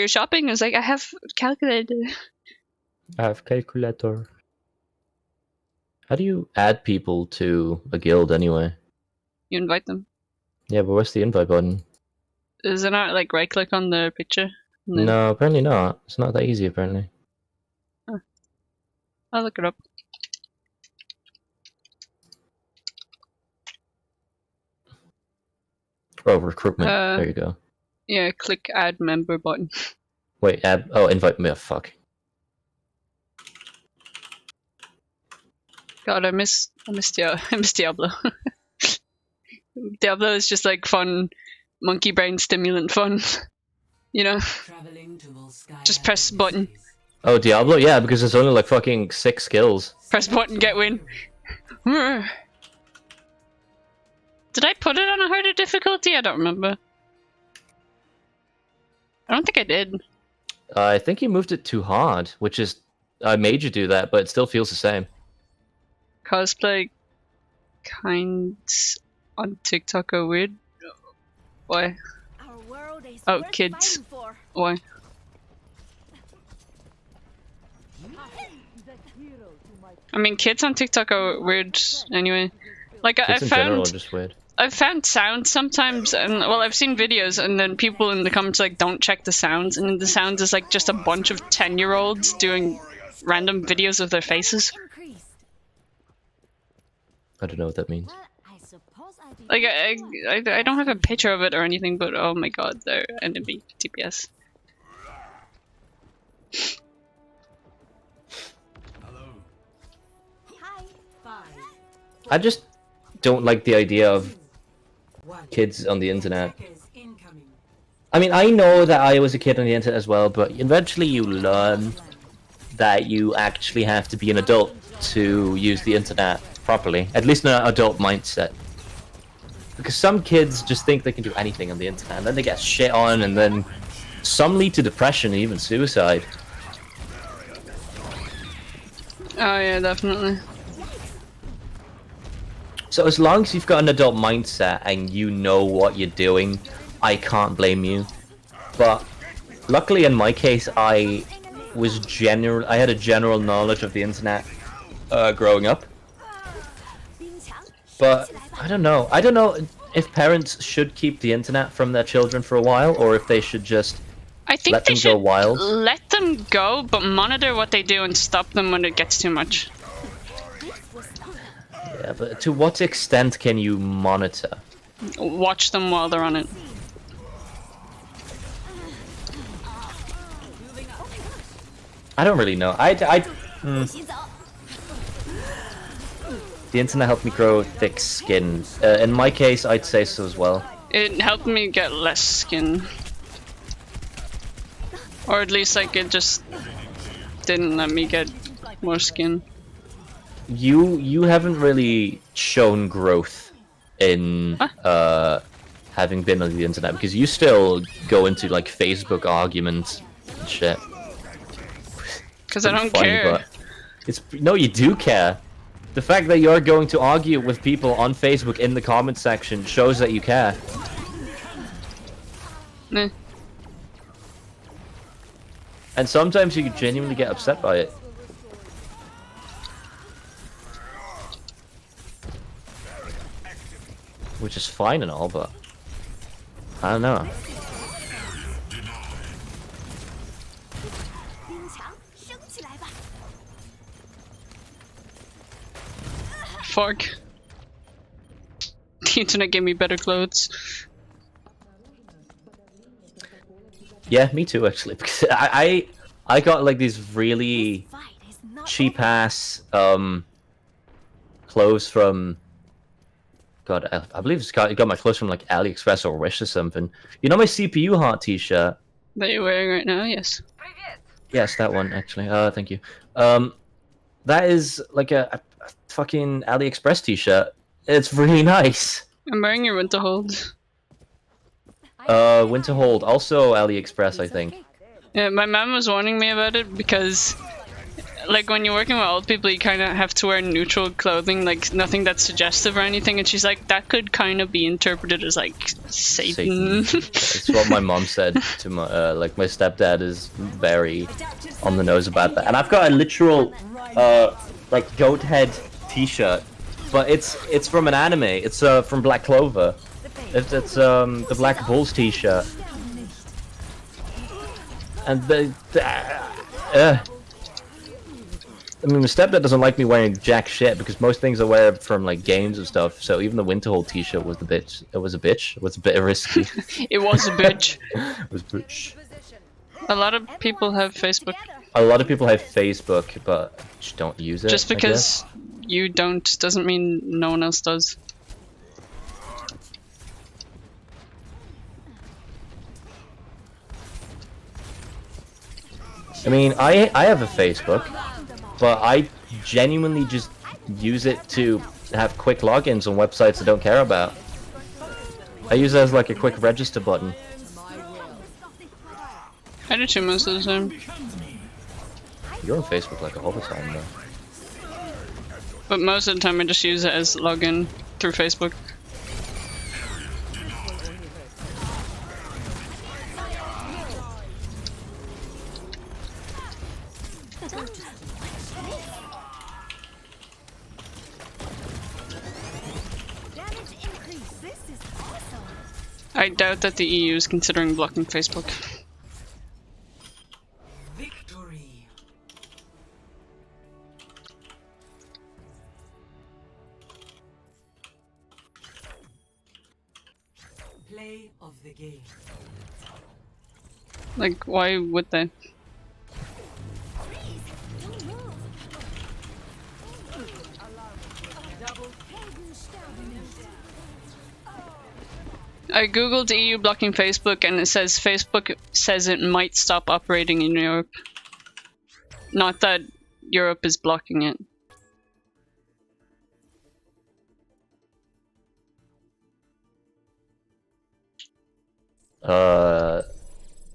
A: shopping. It's like, I have calculator.
B: I have calculator. How do you add people to a guild anyway?
A: You invite them.
B: Yeah, but where's the invite button?
A: Is it not like right click on the picture? And then...
B: No, apparently not. It's not that easy, apparently.
A: I'll look it up.
B: Oh, recruitment. There you go.
A: Yeah, click add member button.
B: Wait, add. Oh, invite me. Oh, fuck.
A: God, I miss Diablo. Diablo is just like fun, monkey brain stimulant fun. You know? Just press button.
B: Oh, Diablo? Yeah, because it's only like fucking 6 skills.
A: Press button, get win. Did I put it on a harder difficulty? I don't remember. I don't think I did.
B: I think you moved it too hard, which is... I made you do that, but it still feels the same.
A: Cosplay kinds on TikTok are weird. Why? Oh, kids. Why? I mean, kids on TikTok are weird anyway. Like
B: Kids in general are just weird.
A: I've found sounds sometimes, and well, I've seen videos, and then people in the comments like don't check the sounds, and the sounds is like just a bunch of 10-year-olds doing random videos of their faces.
B: I don't know what that means.
A: Like I don't have a picture of it or anything, but oh my god, they're enemy TPS.
B: I just don't like the idea of kids on the internet. I mean, I know that I was a kid on the internet as well, but eventually you learn that you actually have to be an adult to use the internet properly, at least in an adult mindset. Because some kids just think they can do anything on the internet, and then they get shit on, and then some lead to depression and even suicide.
A: Oh yeah, definitely.
B: So as long as you've got an adult mindset and you know what you're doing, I can't blame you. But luckily in my case, I had a general knowledge of the internet growing up. But I don't know if parents should keep the internet from their children for a while, or if they should just let them go wild.
A: Let them go, but monitor what they do and stop them when it gets too much.
B: Yeah, but to what extent can you monitor?
A: Watch them while they're on it.
B: I don't really know. The internet helped me grow thick skin. In my case, I'd say so as well.
A: It helped me get less skin. Or at least like it just didn't let me get more skin.
B: You haven't really shown growth in having been on the internet, because you still go into like Facebook arguments and shit.
A: Because I don't care.
B: But no, you do care. The fact that you're going to argue with people on Facebook in the comment section shows that you care.
A: Nah.
B: And sometimes you genuinely get upset by it. Which is fine and all, but I don't know.
A: Fuck. The internet gave me better clothes.
B: Yeah, me too, actually. Because I got like these really cheap ass clothes from. God, I believe I got my clothes from like AliExpress or Wish or something. You know my CPU Heart T-shirt
A: that you're wearing right now? Yes.
B: Yes, that one actually. Thank you. That is like a fucking AliExpress T-shirt. It's really nice.
A: I'm wearing your Winterhold.
B: Winterhold, also AliExpress, I think.
A: Yeah, my mom was warning me about it because, like, when you're working with old people, you kind of have to wear neutral clothing, like nothing that's suggestive or anything. And she's like, that could kind of be interpreted as like Satan.
B: That's what my mom said to my like my stepdad is very on the nose about that. And I've got a literal like goat head T-shirt
J: but it's from an anime. It's from Black Clover. It's the Black Bulls T-shirt. And I mean, my stepdad doesn't like me wearing jack shit because most things I wear from like games and stuff. So even the Winterhold T-shirt was the bitch. It was a bitch. It was a bit risky.
A: It was a bitch.
J: It was bitch.
A: A lot of people have Facebook.
J: A lot of people have Facebook, but just don't use it.
A: Just because you don't doesn't mean no one else does.
J: I mean, I have a Facebook, but I genuinely just use it to have quick logins on websites I don't care about. I use it as like a quick register button.
A: I do too most of the time.
J: You're on Facebook like all the time, though.
A: But most of the time I just use it as login through Facebook. I doubt that the EU is considering blocking Facebook.
E: Victory. Play of the game.
A: Like, why would they? I googled EU blocking Facebook and it says Facebook says it might stop operating in Europe. Not that Europe is blocking it.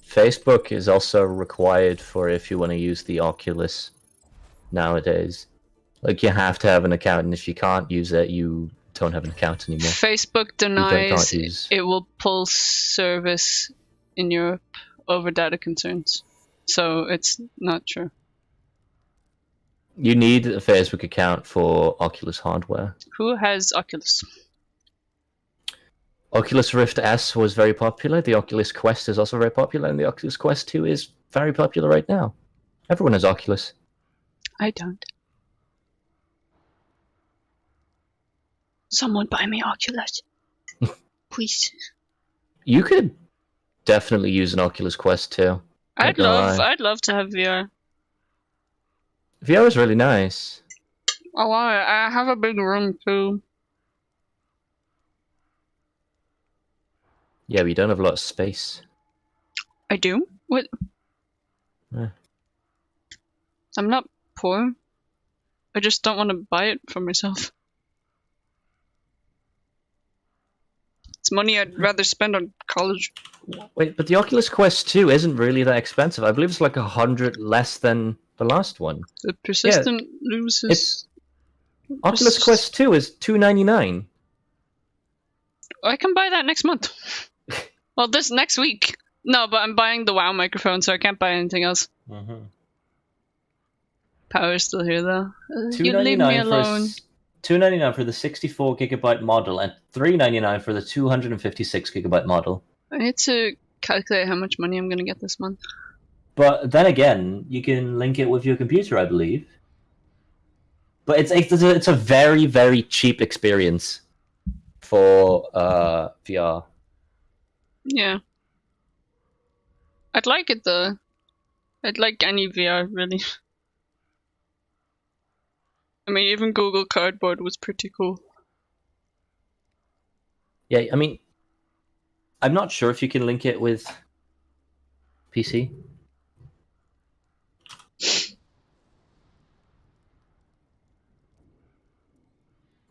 J: Facebook is also required for if you want to use the Oculus nowadays. Like, you have to have an account, and if you can't use it, you don't have an account anymore.
A: Facebook denies it will pull service in Europe over data concerns. So it's not true.
J: You need a Facebook account for Oculus hardware.
A: Who has Oculus?
J: Oculus Rift S was very popular. The Oculus Quest is also very popular, and the Oculus Quest 2 is very popular right now. Everyone has Oculus.
A: I don't. Someone buy me Oculus. Please.
J: You could definitely use an Oculus Quest 2.
A: I'd love to have VR.
J: VR is really nice.
A: I want it. I have a big room too.
J: Yeah, but you don't have a lot of space.
A: I do? What?
J: Yeah.
A: I'm not poor. I just don't want to buy it for myself. It's money I'd rather spend on college.
J: Wait, but the Oculus Quest 2 isn't really that expensive. I believe it's like 100 less than the last one.
A: The persistent loses.
J: Oculus Quest 2 is $299.
A: I can buy that next month. Well, this next week. No, but I'm buying the WoW microphone, so I can't buy anything else. Power's still here, though. You leave me alone.
J: $299 for the 64GB model and $399 for the 256GB model.
A: I need to calculate how much money I'm going to get this month.
J: But then again, you can link it with your computer, I believe. But it's a very, very cheap experience for VR.
A: Yeah. I'd like it, though. I'd like any VR, really. I mean, even Google Cardboard was pretty cool.
J: Yeah, I mean, I'm not sure if you can link it with PC.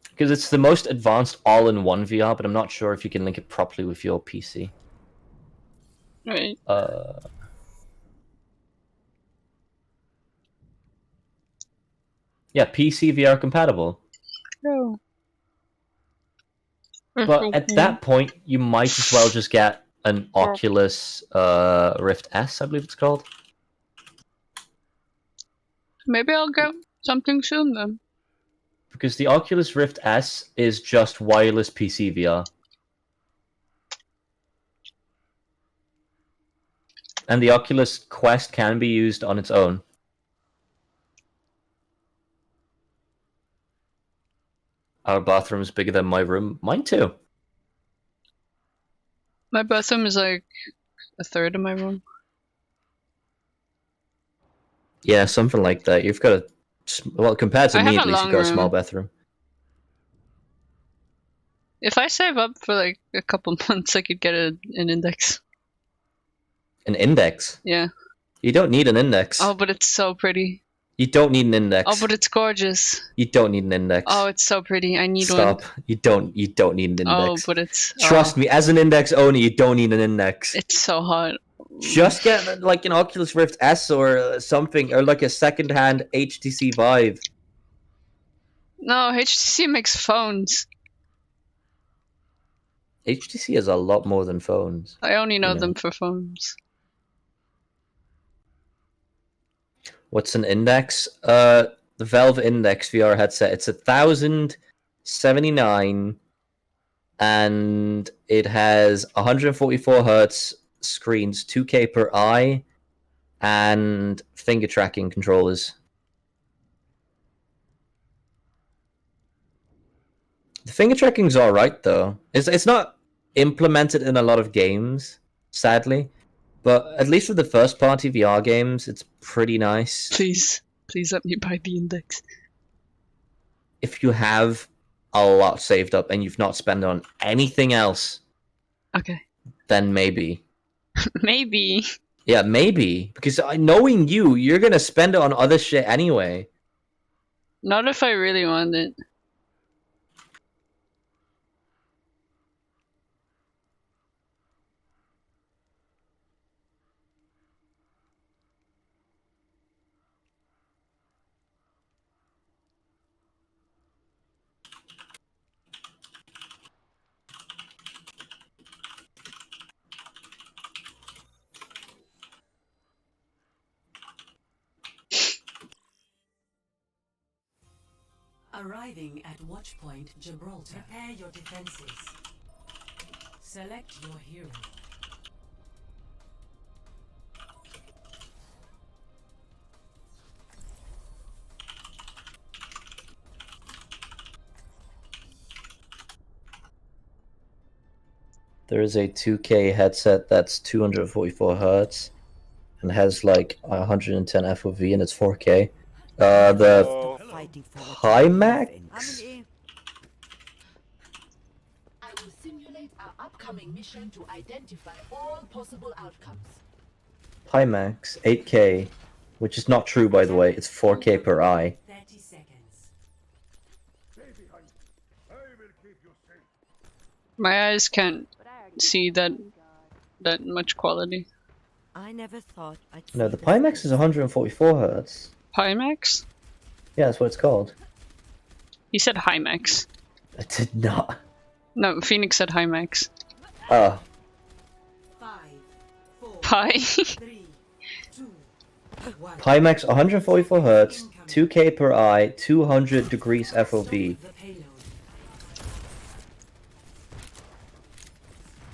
J: Because it's the most advanced all-in-one VR, but I'm not sure if you can link it properly with your PC.
A: Right.
J: Yeah, PC VR compatible.
A: No.
J: But at that point, you might as well just get an Oculus Rift S, I believe it's called.
A: Maybe I'll get something soon then.
J: Because the Oculus Rift S is just wireless PC VR. And the Oculus Quest can be used on its own. Our bathroom is bigger than my room. Mine too.
A: My bathroom is like a third of my room.
J: Yeah, something like that. You've got a... Well, compared to
A: I
J: me,
A: have
J: at
A: a
J: least,
A: long
J: you've got a small
A: room.
J: bathroom.
A: If I save up for like a couple months, I could get an index.
J: An index?
A: Yeah.
J: You don't need an index.
A: Oh, but it's so pretty.
J: You don't need an index.
A: Oh, but it's gorgeous.
J: You don't need an index.
A: Oh, it's so pretty. I need
J: Stop.
A: one.
J: You don't need an
A: Oh,
J: index.
A: but it's...
J: Trust me, as an index owner, you don't need an index.
A: It's so hot.
J: Just get like an Oculus Rift S or something, or like a second-hand HTC Vive.
A: No, HTC makes phones.
J: HTC has a lot more than phones.
A: I only know
J: You know.
A: them for phones.
J: What's an index? The Valve Index VR headset. It's 1,079, and it has 144 hertz screens, 2K per eye, and finger tracking controllers. The finger tracking's alright though. It's not implemented in a lot of games, sadly. But at least with the first party VR games, it's pretty nice.
A: Please let me buy the index.
J: If you have a lot saved up and you've not spent on anything else,
A: Okay.
J: then maybe.
A: Maybe.
J: Yeah, maybe. Because knowing you, you're gonna spend it on other shit anyway.
A: Not if I really want it.
E: Arriving at Watchpoint Gibraltar. Prepare your defenses. Select your hero.
J: There is a 2K headset that's 244 hertz and has like 110 FOV and it's 4K. The Pimax?
E: I will simulate our upcoming mission to identify all possible outcomes.
J: Pimax 8K, which is not true by the way. It's 4K per eye.
E: 30 seconds.
F: Baby honey, I will keep you safe.
A: My eyes can't see that much quality.
C: I never thought I'd
J: No,
C: see
J: the
C: this
J: Pimax is 144 hertz.
A: Pimax?
J: Yeah, that's what it's called.
A: He said Hymax.
J: I did not.
A: No, Phoenix said Hymax.
J: Oh.
E: 5, 4,
A: Pi?
E: 3, 2, 1.
J: Pimax 144 hertz, 2K per eye, 200 degrees FOV.
E: The payload.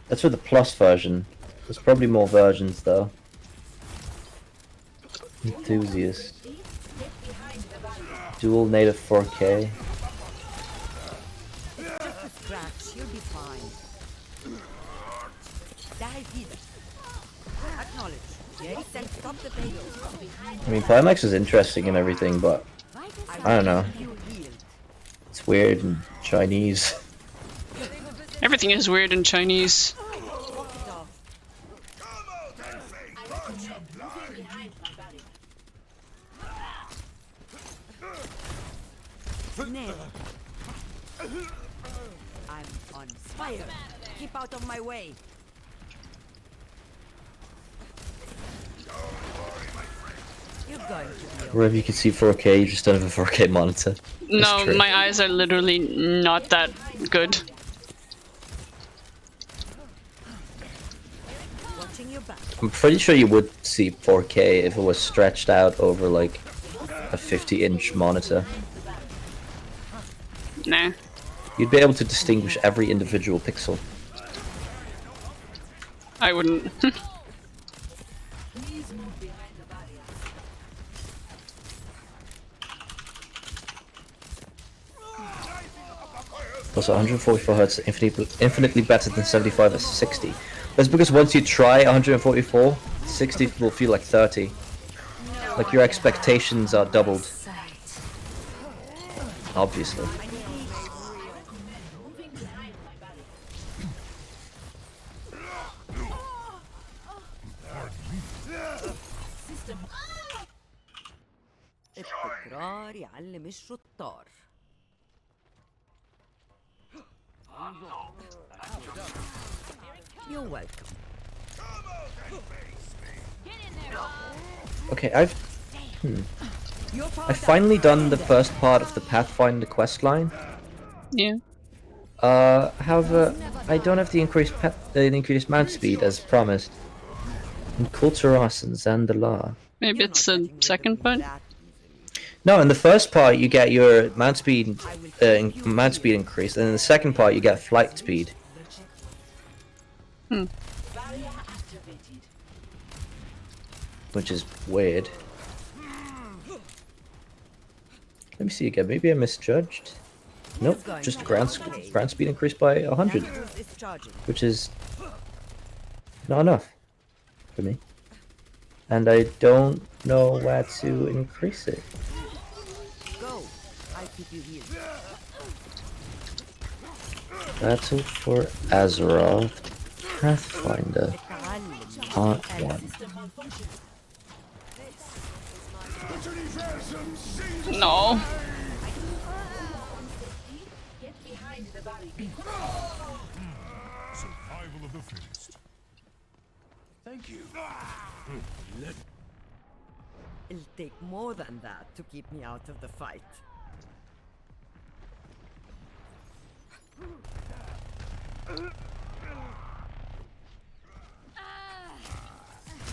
J: That's for the plus version. There's probably more versions though. Enthusiast. Dual native 4K.
C: Just a scratch, you'll be fine. Dive in. Acknowledge. Yes, and stop the payload.
J: I mean, Pimax is interesting and everything, but I don't know.
C: You healed.
J: It's weird and Chinese.
A: Everything is weird in Chinese.
C: Walk it off.
F: Come out and face God supply.
E: Behind my body.
C: Ned. I'm on fire. Keep out of my way. You're going to be
J: Wherever you can see 4K, you just don't have a 4K monitor.
A: No,
J: true.
A: my eyes are literally not that good.
C: watching your back.
J: I'm pretty sure you would see 4K if it was stretched out over like a 50-inch monitor.
A: Nah.
B: You'd be able to distinguish every individual pixel.
A: I wouldn't.
B: Also, 144 Hz infinitely better than 75 at 60. That's because once you try 144, 60 will feel like 30. Like your expectations are doubled. Obviously.
C: التكرار يعلم الشطار. You're welcome.
B: Okay, I've finally done the first part of the Pathfinder questline.
A: Yeah.
B: However, I don't have the increased mount speed as promised. In Kulturas and Zandalar.
A: Maybe it's the second part.
B: No, in the first part you get your mount speed increased, and in the second part you get flight speed. Which is weird. Let me see again. Maybe I misjudged. Nope, just ground speed increased by 100, which is not enough for me. And I don't know where to increase it.
C: Go. I'll keep you here.
B: Battle for Azeroth, Pathfinder, Part 1.
A: No.
F: Survival of the fittest. Thank you.
C: It'll take more than that to keep me out of the fight.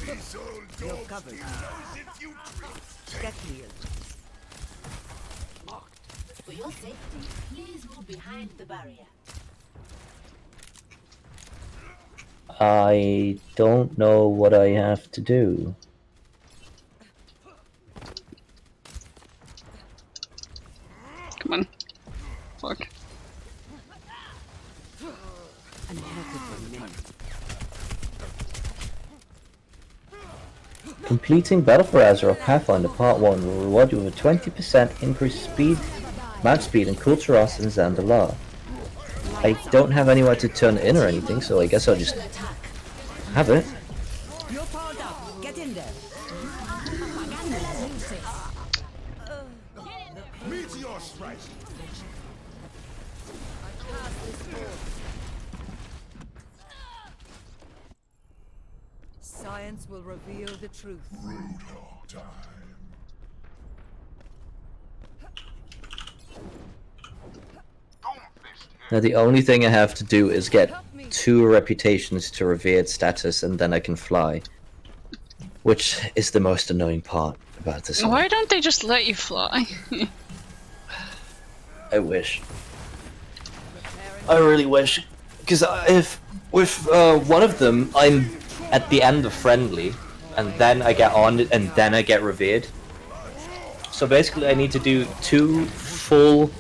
F: These old
C: You're
F: dogs
C: covered.
F: knows if you drink.
C: Get clear.
E: For your safety, please move behind the barrier.
B: I don't know what I have to do.
A: Come on. Fuck.
C: I'm happy for a minute.
B: Completing Battle for Azeroth Pathfinder Part 1 will reward you with a 20% increased speed, mount speed in Kulturas and Zandalar. I don't have anywhere to turn it in or anything, so I guess I'll just have it.
C: You're powered up. Get in there.
F: Meteor strike.
C: Science will reveal the truth.
F: Roadhog time.
B: Now the only thing I have to do is get 2 reputations to revered status and then I can fly. Which is the most annoying part about this.
A: Why don't they just let you fly?
B: I wish. I really wish. Because if with one of them I'm at the end of friendly and then I get on and then I get revered. So basically I need to do 2 full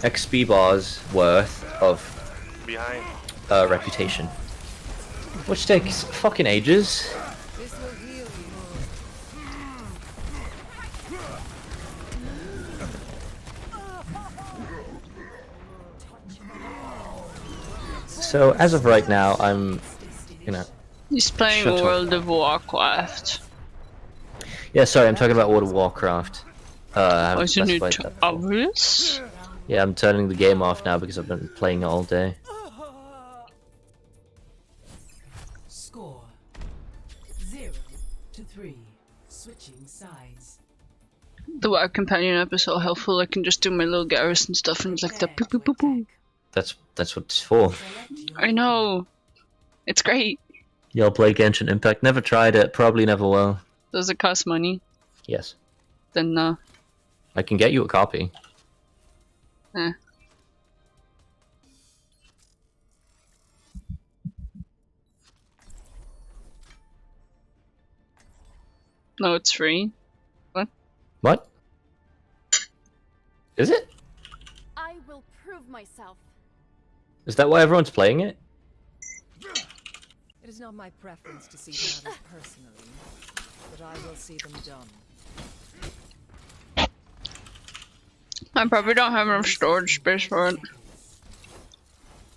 B: XP bars worth of reputation, which takes fucking ages.
C: This will heal
B: So as of right now, I'm, you know.
A: He's playing
B: Shut up.
A: World of Warcraft.
B: Yeah, sorry, I'm talking about World of Warcraft. I haven't
A: Wasn't it
B: specified that.
A: obvious?
B: Yeah, I'm turning the game off now because I've been playing it all day.
E: Score 0-3. Switching sides.
A: The WoW companion app is so helpful. I can just do my little garrison stuff and it's like the poo poo poo poo.
B: That's what it's for.
A: I know. It's great.
B: Y'all play Genshin Impact? Never tried it. Probably never will.
A: Does it cost money?
B: Yes.
A: Then no.
B: I can get you a copy.
A: Eh. No, it's free.
J: What? Is it?
D: I will prove myself.
J: Is that why everyone's playing it?
G: It is not my preference to see battles personally, but I will see them done.
A: I probably don't have enough storage space for it.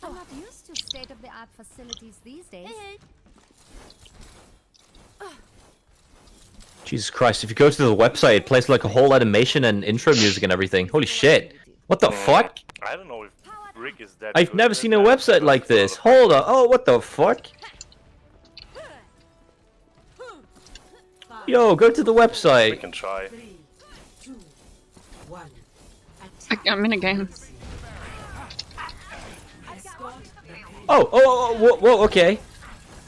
D: I'm not used to state-of-the-art facilities these days.
J: Jesus Christ, if you go to the website, it plays like a whole animation and intro music and everything. Holy shit. What the fuck?
K: I don't know if Rick is that
J: I've
K: good
J: never
K: at
J: seen a
K: that,
J: website
K: but
J: like this. Hold on. Oh, what the fuck? Yo, go to the
K: we
J: website.
K: can try.
E: 3, 2, 1.
A: I'm in a game.
E: Escort the payload.
J: Whoa, okay.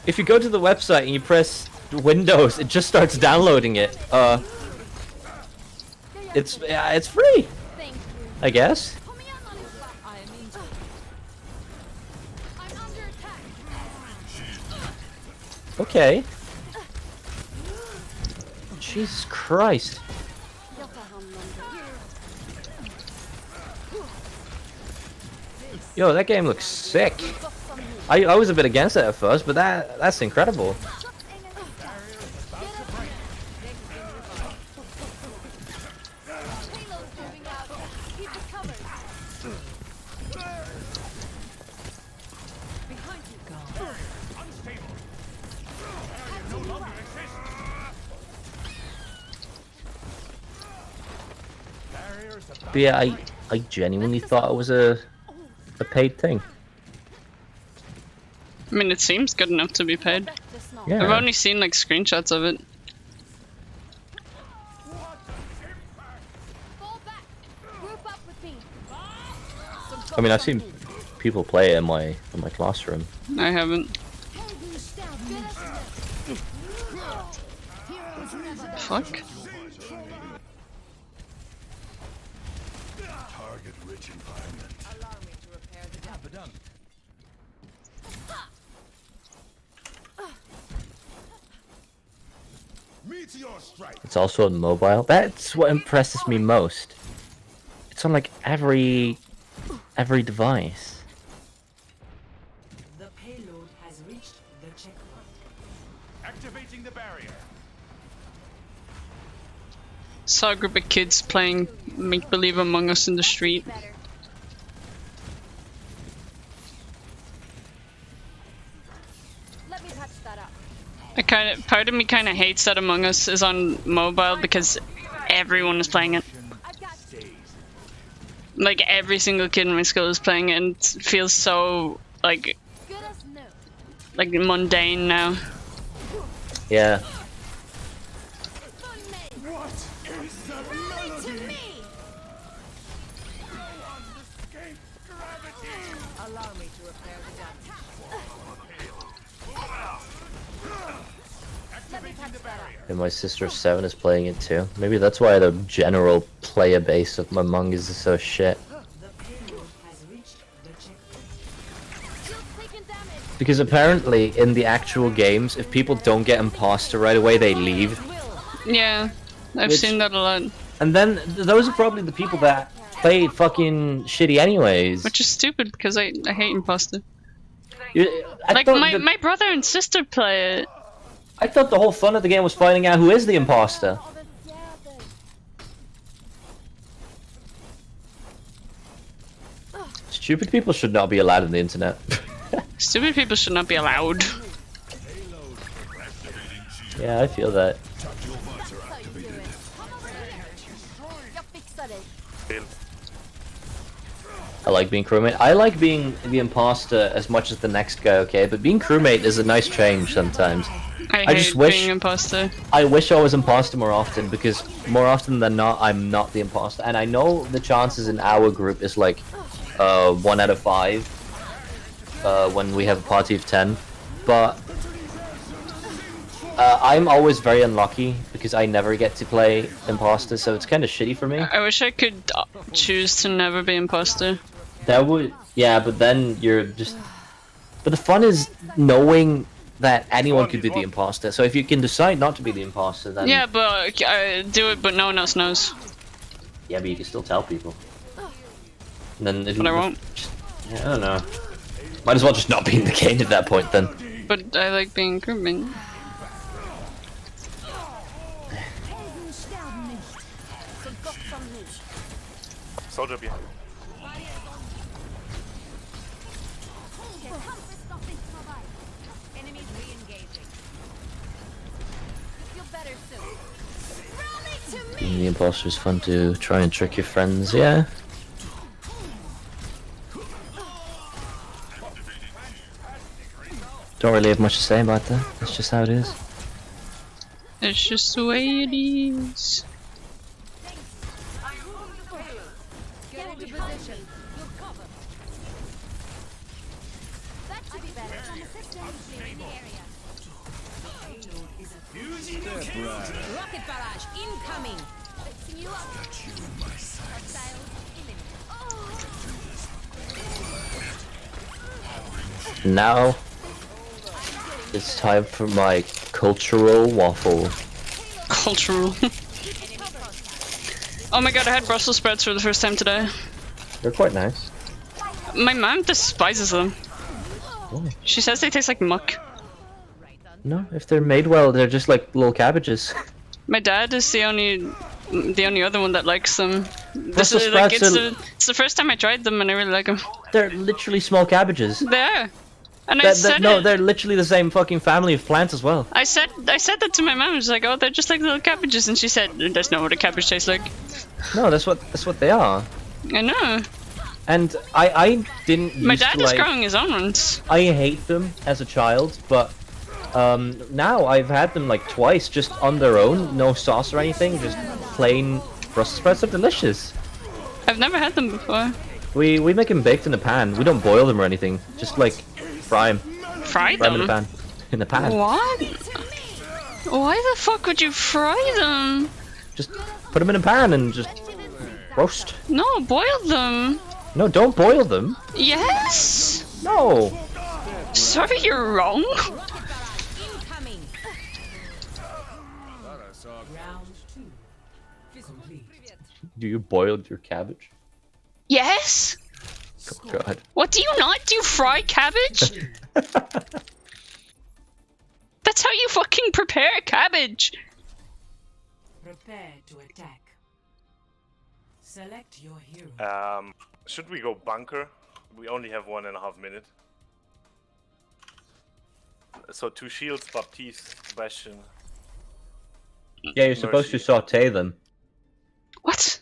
J: If you go to the website and you press Windows, it just starts downloading it. It's free,
D: Thank you.
J: I guess.
D: I am injured. I'm under attack.
J: Okay. Jesus Christ. Yo, that game looks sick. I was a bit against it at first, but that's incredible. But yeah, I genuinely thought it was a paid thing.
A: I mean, it seems good enough to be paid.
J: Yeah.
A: I've only seen like screenshots of it.
D: Fall back. Group up with me.
J: I mean, I've seen people play it in my classroom.
A: I haven't. Fuck.
F: Target-rich environment.
G: Allow me to repair the damage.
F: Meteor strike.
J: It's also on mobile. That's what impresses me most. It's on like every device.
E: The payload has reached the checkpoint.
F: Activating the barrier.
A: Saw a group of kids playing Make Believe Among Us in the street.
D: Let me patch that up.
A: Part of me kind of hates that Among Us is on mobile because everyone is playing it.
D: I've got
A: Like every single kid in my school is playing it, and it feels so like
D: good as new.
A: mundane now.
J: Yeah.
F: What is that melody? Escape gravity.
G: Allow me to repair the damage.
F: Activating the barrier.
J: And my sister 7 is playing it too. Maybe that's why the general player base of Among Us is so shit.
E: The payload has reached the checkpoint.
D: Taking damage.
J: Because apparently in the actual games, if people don't get imposter right away, they leave.
A: Yeah, I've
J: Which-
A: seen that a lot,
J: And then those are probably the people that play fucking shitty anyways.
A: which is stupid because I hate imposter.
J: I
A: Like
J: thought
A: my brother and sister play it.
J: I thought the whole fun of the game was finding out who is the imposter. Stupid people should not be allowed on the internet.
A: Stupid people should not be allowed.
J: Yeah, I feel that. I like being crewmate. I like being the imposter as much as the next guy, okay? But being crewmate is a nice change sometimes.
A: I
J: I
A: hate
J: just wish-
A: being imposter.
J: I wish I was imposter more often, because more often than not, I'm not the imposter. And I know the chances in our group is like 1 out of 5 when we have a party of 10. But I'm always very unlucky because I never get to play imposter, so it's kind of shitty for me.
A: I wish I could choose to never be imposter.
J: That would, yeah, but then you're just. But the fun is knowing
B: that anyone could be the imposter. So if you can decide not to be the imposter, then
A: Yeah, but do it, but no one else knows.
B: yeah, but you can still tell people. And then
A: But I won't.
B: Yeah, I don't know. Might as well just not be in the game at that point then.
A: But I like being grouping.
K: Soldier behind.
D: Enemies re-engaging. You'll better soon.
B: Being the imposter is fun to try and trick your friends, yeah. Don't really have much to say about that. That's just how it is.
A: It's just the way it is.
D: Get into position. You'll cover. That should be better. Some assistance clearing the area. Rocket barrage incoming. Fixing you up.
F: Got you in my sights.
D: Hostiles eliminated.
B: Now it's time for my cultural waffle.
A: Cultural. Oh my god, I had Brussels sprouts for the first time today.
B: They're quite nice.
A: My mom despises them.
B: Oh.
A: She says they taste like muck.
B: No, if they're made well, they're just like little cabbages.
A: My dad is the only other one that likes them. This
B: Brussels
A: is like
B: sprouts
A: it's the first time I tried them and I really like them.
B: They're literally small cabbages.
A: They are. And I said
B: no,
A: it.
B: they're literally the same fucking family of plants as well.
A: I said that to my mom. She's like, "Oh, they're just like little cabbages," and she said, "That's not what a cabbage tastes like."
B: No, that's what they are.
A: I know.
B: And I didn't.
A: My dad is
B: like,
A: growing his own ones.
B: I hate them as a child, but now I've had them like twice, just on their own, no sauce or anything, just plain Brussels sprouts. Are delicious.
A: I've never had them before.
B: We make them baked in a pan. We don't boil them or anything. Just like fry them.
A: Fry
B: Fry them
A: them?
B: in a pan. In a pan.
A: What? Why the fuck would you fry them?
B: Just put them in a pan and just roast.
A: No, boil them.
B: No, don't boil them.
A: Yes.
B: No.
A: Sorry, you're wrong.
D: Incoming.
E: Round 2. Complete.
B: Do you boil your cabbage?
A: Yes.
B: Oh god.
A: What do you not do? Fry cabbage? That's how you fucking prepare cabbage.
E: Prepare to attack. Select your hero.
K: Should we go bunker? We only have 1.5 minutes. So 2 shields, Baptiste, Bastion.
B: Yeah, you're supposed to saute them.
A: What?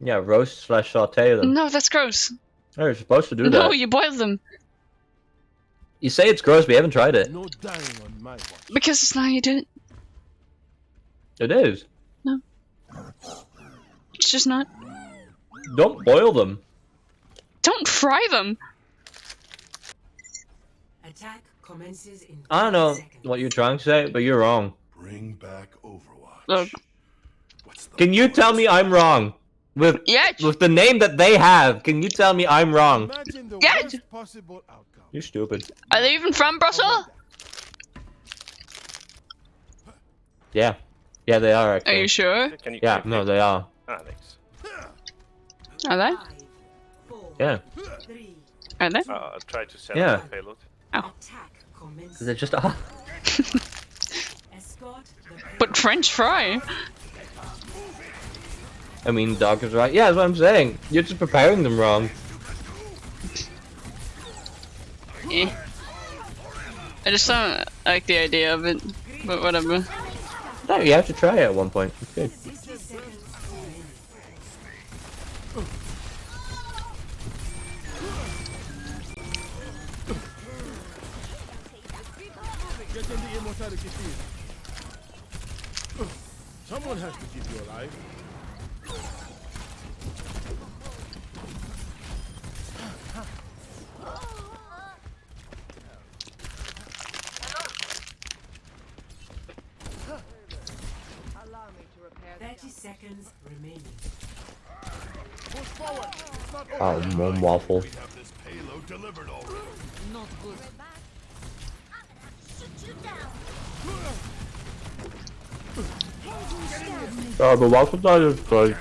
B: Yeah, roast / saute them.
A: No, that's gross.
B: Oh, you're supposed to do that.
A: No, you boil them.
B: You say it's gross, but you haven't tried it.
F: No dying on my watch.
A: Because it's not how you do it.
B: It is.
A: No. It's just not.
B: Don't boil them.
A: Don't fry them.
E: Attack commences in
B: I don't know
E: 30 seconds.
B: what you're trying to say, but you're wrong.
F: Bring back Overwatch.
A: Look.
F: What's the
B: Can you tell me I'm wrong? With the name that they have, can you tell me I'm wrong?
F: Imagine the
A: Yeah.
F: worst possible outcome.
B: You're stupid.
A: Are they even from Brussels?
B: Yeah. Yeah, they are actually.
A: Are you sure?
K: Can you
B: Yeah, no, they are.
K: Ah, thanks.
A: Are they?
E: 5, 4,
B: Yeah.
E: 3.
A: Are they?
K: I'll try to set
B: Yeah.
K: up the payload.
E: Attack commences.
B: They're just are.
E: Escort the payload.
A: But French fry.
B: I mean, Doc is right. Yeah, that's what I'm saying. You're just preparing them wrong.
A: Eh. I just don't like the idea of it. But whatever.
B: No, you have to try it at one point. It's good.
E: 60 seconds remaining.
F: Get in the immortality field. Someone has to keep you alive.
C: Allow me to repair
E: 30 seconds remaining.
F: Push forward. It's not
B: Oh, one waffle.
F: We have this payload delivered already.
C: Not good.
J: Oh, the waffle diet is good.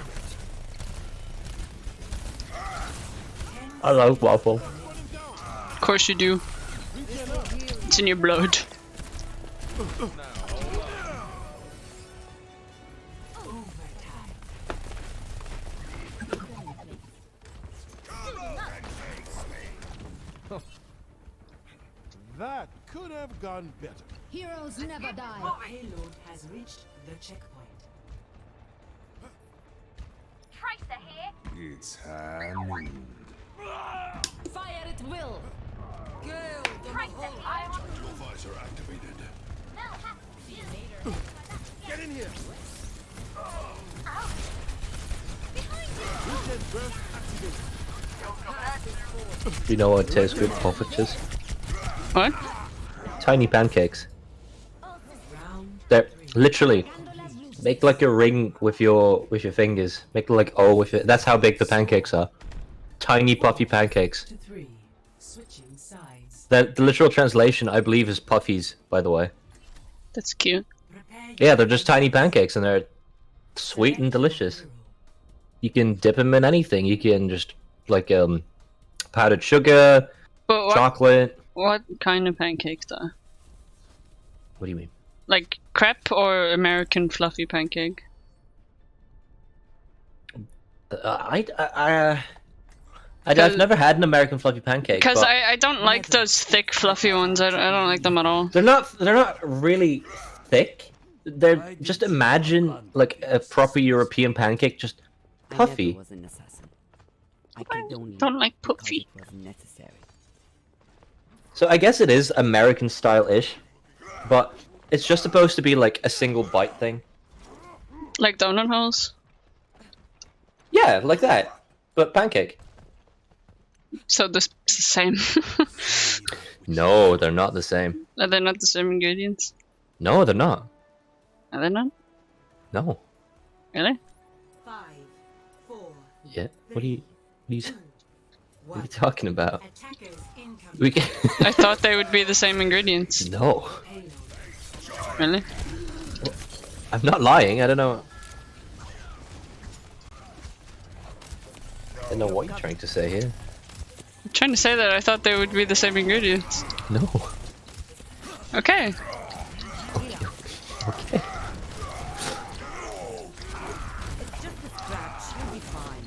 J: I like waffle.
A: Of course you do. It's in your blood.
F: That could have gone better.
D: Heroes never die.
E: Our payload has reached the checkpoint.
L: Tracer here.
F: It's high noon.
D: Fire at will.
L: Tracer, I want
F: Your visor activated.
L: no.
I: Get in here.
F: Regen burst activated.
J: You know what tastes good, poffertjes?
A: What?
J: Tiny pancakes. They're literally make like a ring with your fingers. Make like O with it. That's how big the pancakes are. Tiny puffy pancakes.
E: To 3. Switching sides.
J: The literal translation, I believe, is puffies. By the way.
A: That's cute.
E: Prepare
J: Yeah, they're just tiny pancakes and they're sweet and delicious. You can dip them in anything. You can just like powdered sugar,
A: But what,
J: chocolate.
A: what kind of pancakes though?
J: What do you mean?
A: Like crepe or American fluffy pancake?
J: I've never had an American fluffy pancake.
A: Because
J: but
A: I don't like those thick fluffy ones. I don't like them at all.
J: they're not really thick. They're just imagine like a proper European pancake, just puffy.
C: I never was an assassin. I killed only
A: Don't like
C: because
A: puffy.
C: it was necessary.
J: So I guess it is American style-ish, but it's just supposed to be like a single bite thing.
A: Like donut holes.
J: Yeah, like that, but pancake.
A: So this is the same.
J: No, they're not the same.
A: Are they not the same ingredients?
J: No, they're not.
A: Are they not?
J: No.
A: Really?
E: 5, 4,
J: Yeah. What are you
E: 2,
J: what are
E: 1.
J: you talking about?
E: Attackers incoming.
J: We can.
A: I thought they would be the same ingredients.
J: No.
E: Payload.
A: Really?
J: I'm not lying. I don't know. I don't know what you're trying to say here.
A: I'm trying to say that I thought they would be the same ingredients.
J: No.
A: Okay.
J: Okay.
C: It's just a scratch. You'll be fine.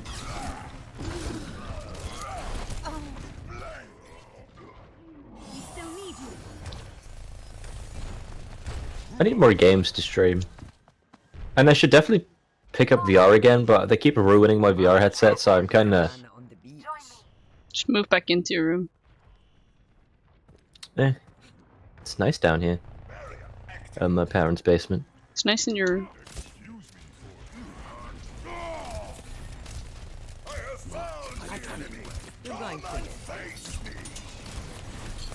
D: We still need you.
J: I need more games to stream. And I should definitely pick up VR again, but they keep ruining my VR headset, so I'm kinda...
C: Man on the beach.
A: Just move back into your room.
J: It's nice down here. My parents' basement.
A: It's nice in your room.
C: You're going to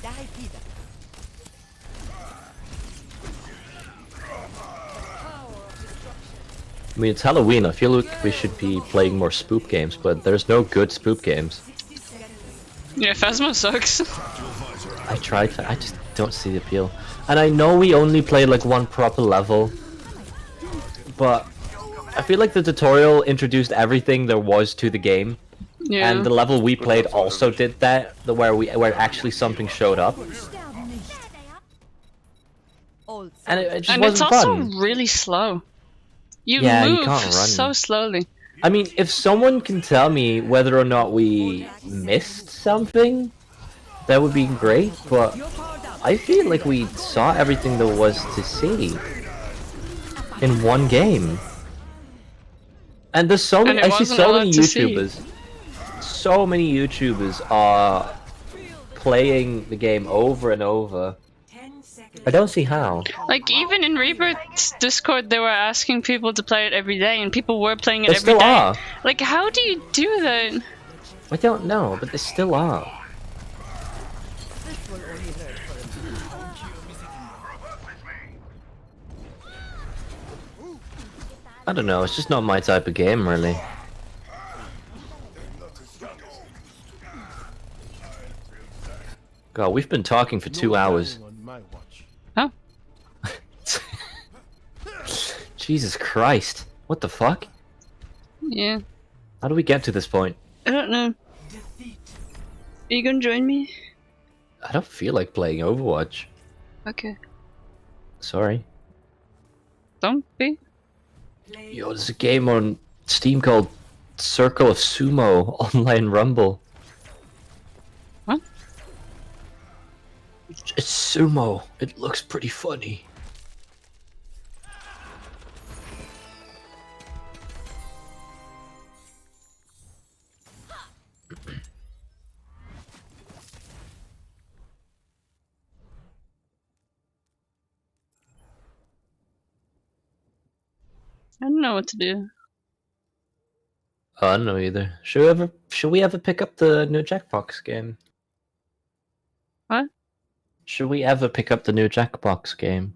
C: die, Peter.
J: I mean, it's Halloween. I feel like we should be playing more spook games, but there's no good spook games.
A: Yeah, Phasma sucks.
J: I tried to, I just don't see the appeal. And I know we only played like one proper level, but I feel like the tutorial introduced everything there was to the game.
A: Yeah.
J: And the level we played also did that, where actually something showed up. And it just
A: And it's
J: wasn't
A: also
J: fun.
A: really slow. You
J: Yeah, you
A: move
J: can't run.
A: so slowly.
J: I mean, if someone can tell me whether or not we missed something, that would be great, but I feel like we saw everything there was to see in one game. And there's so many,
A: And it
J: I see
A: wasn't
J: so
A: a
J: many
A: lot to see.
J: YouTubers, so many YouTubers are playing the game over and over.
E: 10 seconds.
J: I don't see how.
A: Like, even in Rebirth's Discord, they were asking people to play it every day, and people were playing it
J: They
A: every
J: still
A: day.
J: are.
A: Like, how do you do that?
J: I don't know, but they still are. I don't know, it's just not my type of game, really. God, we've been talking for 2 hours.
F: On my watch.
A: Oh.
J: Jesus Christ. What the fuck?
A: Yeah.
J: How do we get to this point?
A: I don't know. Are you gonna join me?
J: I don't feel like playing Overwatch.
A: Okay.
J: Sorry.
A: Don't be.
J: Yo, there's a game on Steam called Circle of Sumo Online Rumble.
A: What?
J: It's sumo. It looks pretty funny.
A: I don't know what to do.
J: Oh, I don't know either. Should we ever pick up the new Jackbox game?
A: What?
J: Should we ever pick up the new Jackbox game?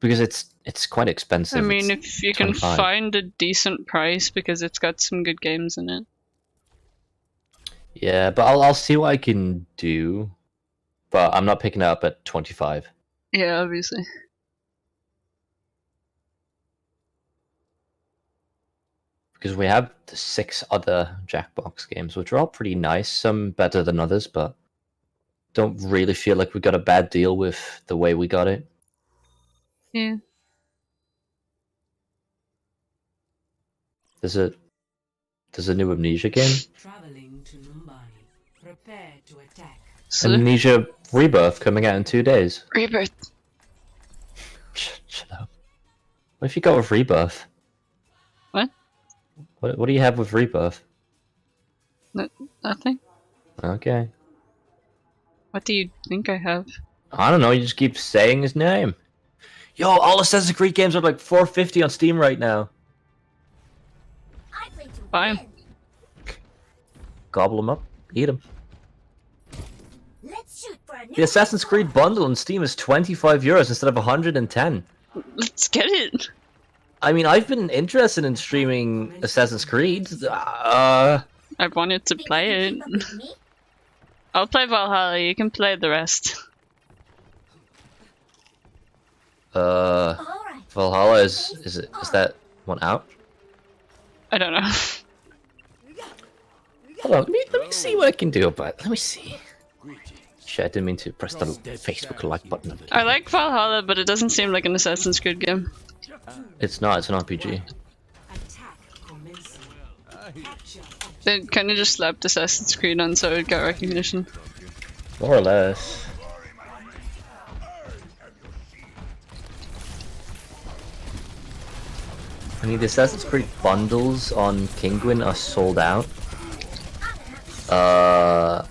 J: Because it's quite expensive.
A: I mean,
J: it's
A: if you can
J: 25.
A: find a decent price, because it's got some good games in it.
J: Yeah, but I'll see what I can do. But I'm not picking it up at 25.
A: Yeah, obviously.
J: Because we have the 6 other Jackbox games, which are all pretty nice. Some better than others, but don't really feel like we got a bad deal with the way we got it.
A: Yeah.
J: There's a new Amnesia game.
E: Traveling to Mumbai. Prepare to attack.
A: So,
J: Amnesia Rebirth coming out in 2 days.
A: Rebirth.
J: Shut up. What if you got with Rebirth?
A: What?
J: What do you have with Rebirth?
A: Nothing.
J: Okay.
A: What do you think I have?
J: I don't know, you just keep saying his name. Yo, all Assassin's Creed games are like $4.50 on Steam right now.
A: Fine.
J: Gobble them up, eat them.
L: Let's shoot for a
J: The Assassin's Creed bundle on Steam is €25 instead of 110.
A: Let's get it.
J: I mean, I've been interested in streaming Assassin's Creed.
A: I wanted to play it. I'll play Valhalla, you can play the rest.
J: Valhalla is that one out?
A: I don't know.
J: Hold on, let me see what I can do about it. Let me see. Shit, I didn't mean to press the Facebook like button.
A: I like Valhalla, but it doesn't seem like an Assassin's Creed game.
J: It's not, it's an RPG.
A: They kind of just slapped Assassin's Creed on so it got recognition.
J: More or less. I mean, the Assassin's Creed bundles on Kinguin are sold out. But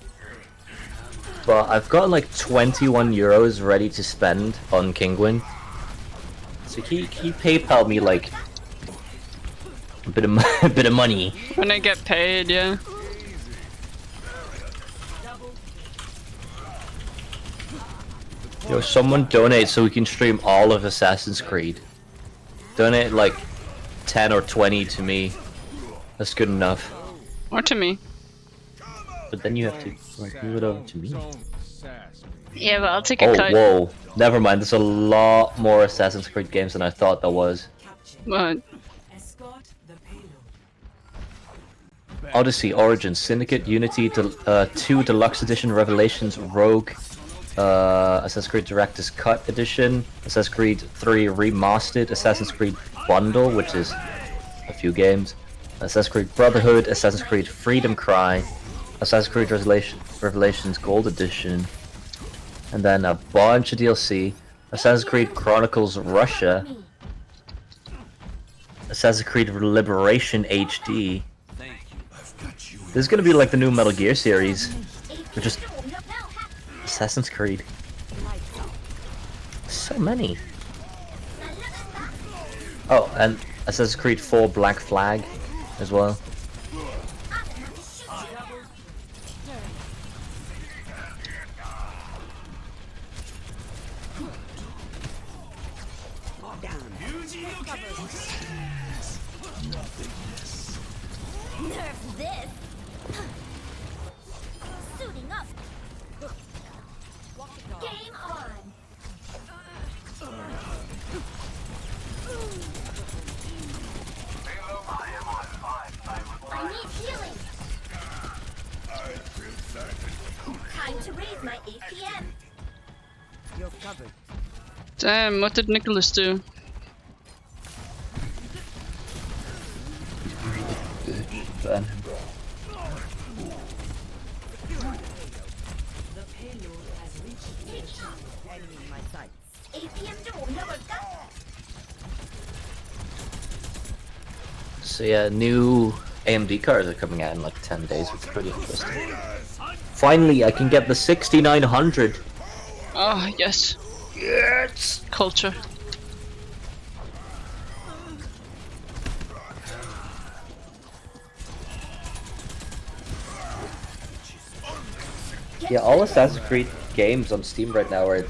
J: I've got like €21 ready to spend on Kinguin. So he PayPal me like a bit of money.
A: When I get paid, yeah.
J: Yo, someone donate so we can stream all of Assassin's Creed. Donate like 10 or 20 to me. That's good enough.
A: Or to me.
J: But then you have to like move it over to me.
A: Yeah, but I'll take a cut.
J: Whoa. Never mind, there's a lot more Assassin's Creed games than I thought there was.
A: What?
J: Odyssey, Origins, Syndicate, Unity, 2 Deluxe Edition, Revelations, Rogue, Assassin's Creed Director's Cut Edition, Assassin's Creed 3 Remastered, Assassin's Creed Bundle, which is a few games, Assassin's Creed Brotherhood, Assassin's Creed Freedom Cry, Assassin's Creed Revelations Gold Edition, and then a bunch of DLC, Assassin's Creed Chronicles Russia, Assassin's Creed Liberation HD. This is gonna be like the new Metal Gear series, or just Assassin's Creed. So many. Oh, and Assassin's Creed 4 Black Flag as well.
L: Nerf this. Suiting up. Game on. Time to raise my APM.
C: You're covered.
A: Damn, what did Nicholas do?
B: Burn him.
E: The payload has reached the
C: Enemy in my sights.
L: APM 좀 올려볼까?
J: So yeah, new AMD cards are coming out in like 10 days, which is pretty interesting. Finally, I can get the 6900.
A: Oh, yes.
B: Yes!
A: Culture.
B: Yeah, all Assassin's Creed games on Steam right now are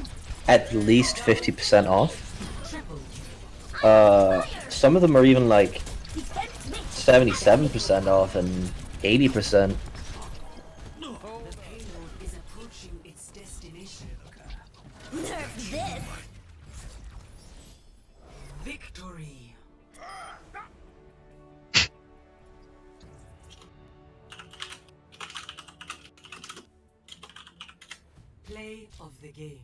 B: at least 50% off. Some of them are even like 77% off and 80%.
E: The payload is approaching its destination.
L: Nerf this.
E: Victory. Play of the game.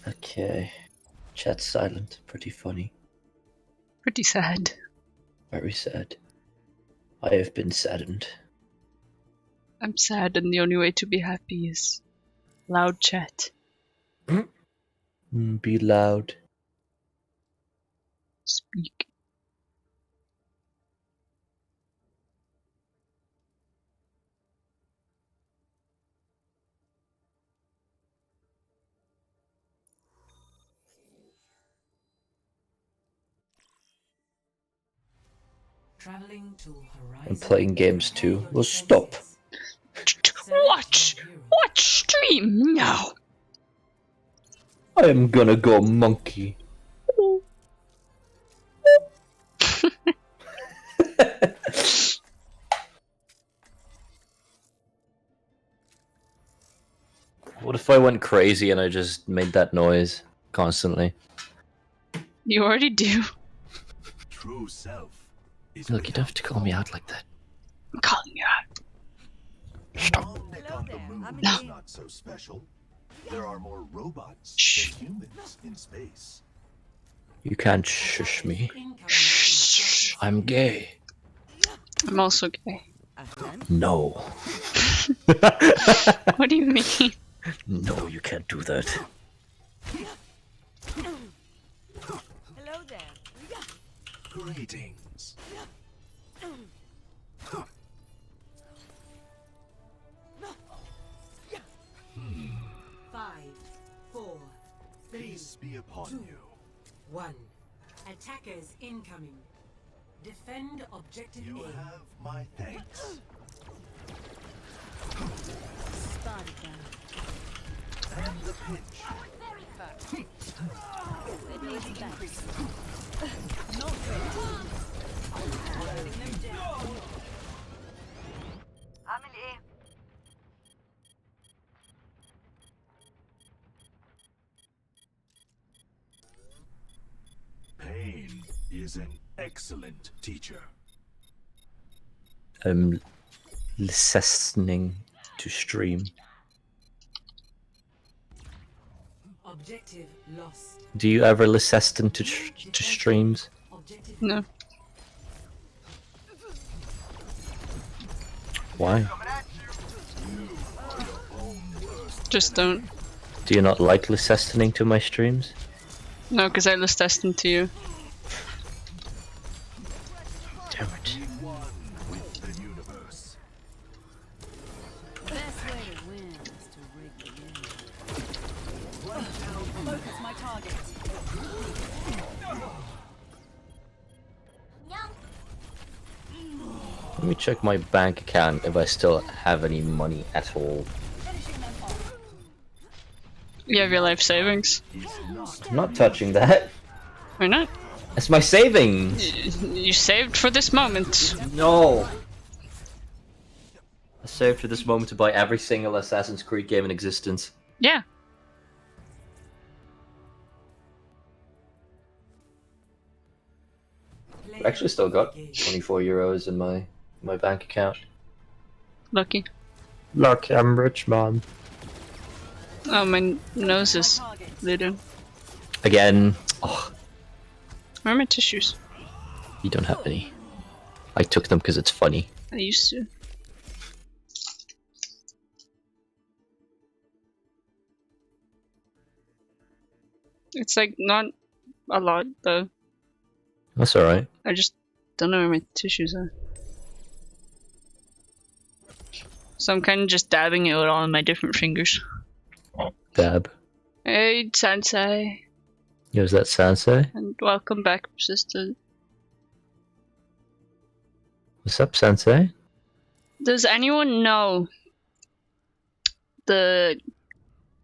B: Okay. Chat's silent. Pretty funny.
A: Pretty sad.
B: Very sad. I have been saddened.
A: I'm sad, and the only way to be happy is loud chat.
B: Be loud.
A: Speak.
E: Traveling to Horizon.
B: I'm playing games too. Well, stop.
A: Watch stream now.
B: I am gonna go monkey.
J: What if I went crazy and I just made that noise constantly?
A: You already do.
F: True self.
J: Look, you don't have to call me out like that.
A: I'm calling you out.
J: Stop.
F: On the moon
A: No.
F: is not so special. There are more robots
A: Shh.
F: than humans in space.
B: You can't shush me.
A: Shh.
J: I'm gay.
A: I'm also gay.
B: No.
A: What do you mean?
B: No, you can't do that.
C: Hello there.
F: Greetings.
E: 5, 4, 3,
F: Peace be upon
E: 2,
F: you.
E: 1. Attackers incoming. Defend objective
F: You
E: A.
F: have my thanks. And the pinch. Pain is an excellent teacher.
B: I'm listening to stream.
E: Objective lost.
B: Do you ever listen to streams?
E: Objective
A: No.
B: Why?
A: Just don't.
B: Do you not like listening to my streams?
A: No, because I list testing to you.
B: Damn it.
F: One with the universe.
D: Best way to win is to rig the game.
H: Focus my target.
L: Nyong.
J: Let me check my bank account if I still have any money at all.
A: You have your life savings.
B: I'm not touching that.
A: Why not?
B: That's my savings.
A: You saved for this moment.
B: No. I saved for this moment to buy every single Assassin's Creed game in existence.
A: Yeah.
B: I actually still got 24 euros in my bank account.
A: Lucky.
J: Look, I'm rich, man.
A: Oh, my nose is bleeding.
J: Again. Oh,
A: Where are my tissues?
J: you don't have any. I took them because it's funny.
A: I used to. It's like not a lot though.
J: That's alright.
A: I just don't know where my tissues are. So I'm kind of just dabbing it with all of my different fingers.
J: Dab.
A: Hey, Sensei.
J: Yo, is that Sensei?
A: And welcome back, sister.
J: What's up, Sensei?
A: Does anyone know the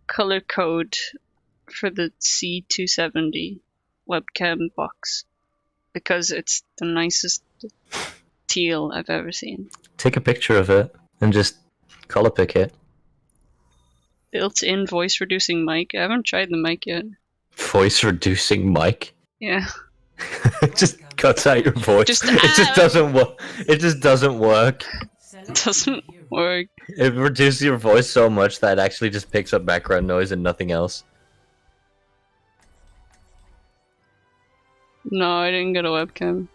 A: color code for the C270 webcam box? Because it's the nicest teal I've ever seen.
J: Take a picture of it and just color pick it.
A: Built-in voice reducing mic. I haven't tried the mic yet.
J: Voice reducing mic.
A: Yeah.
J: It just cuts out your voice.
A: Just,
J: it just doesn't work. It just doesn't work.
A: Doesn't work.
J: It reduces your voice so much that it actually just picks up background noise and nothing else.
A: No, I didn't get a webcam.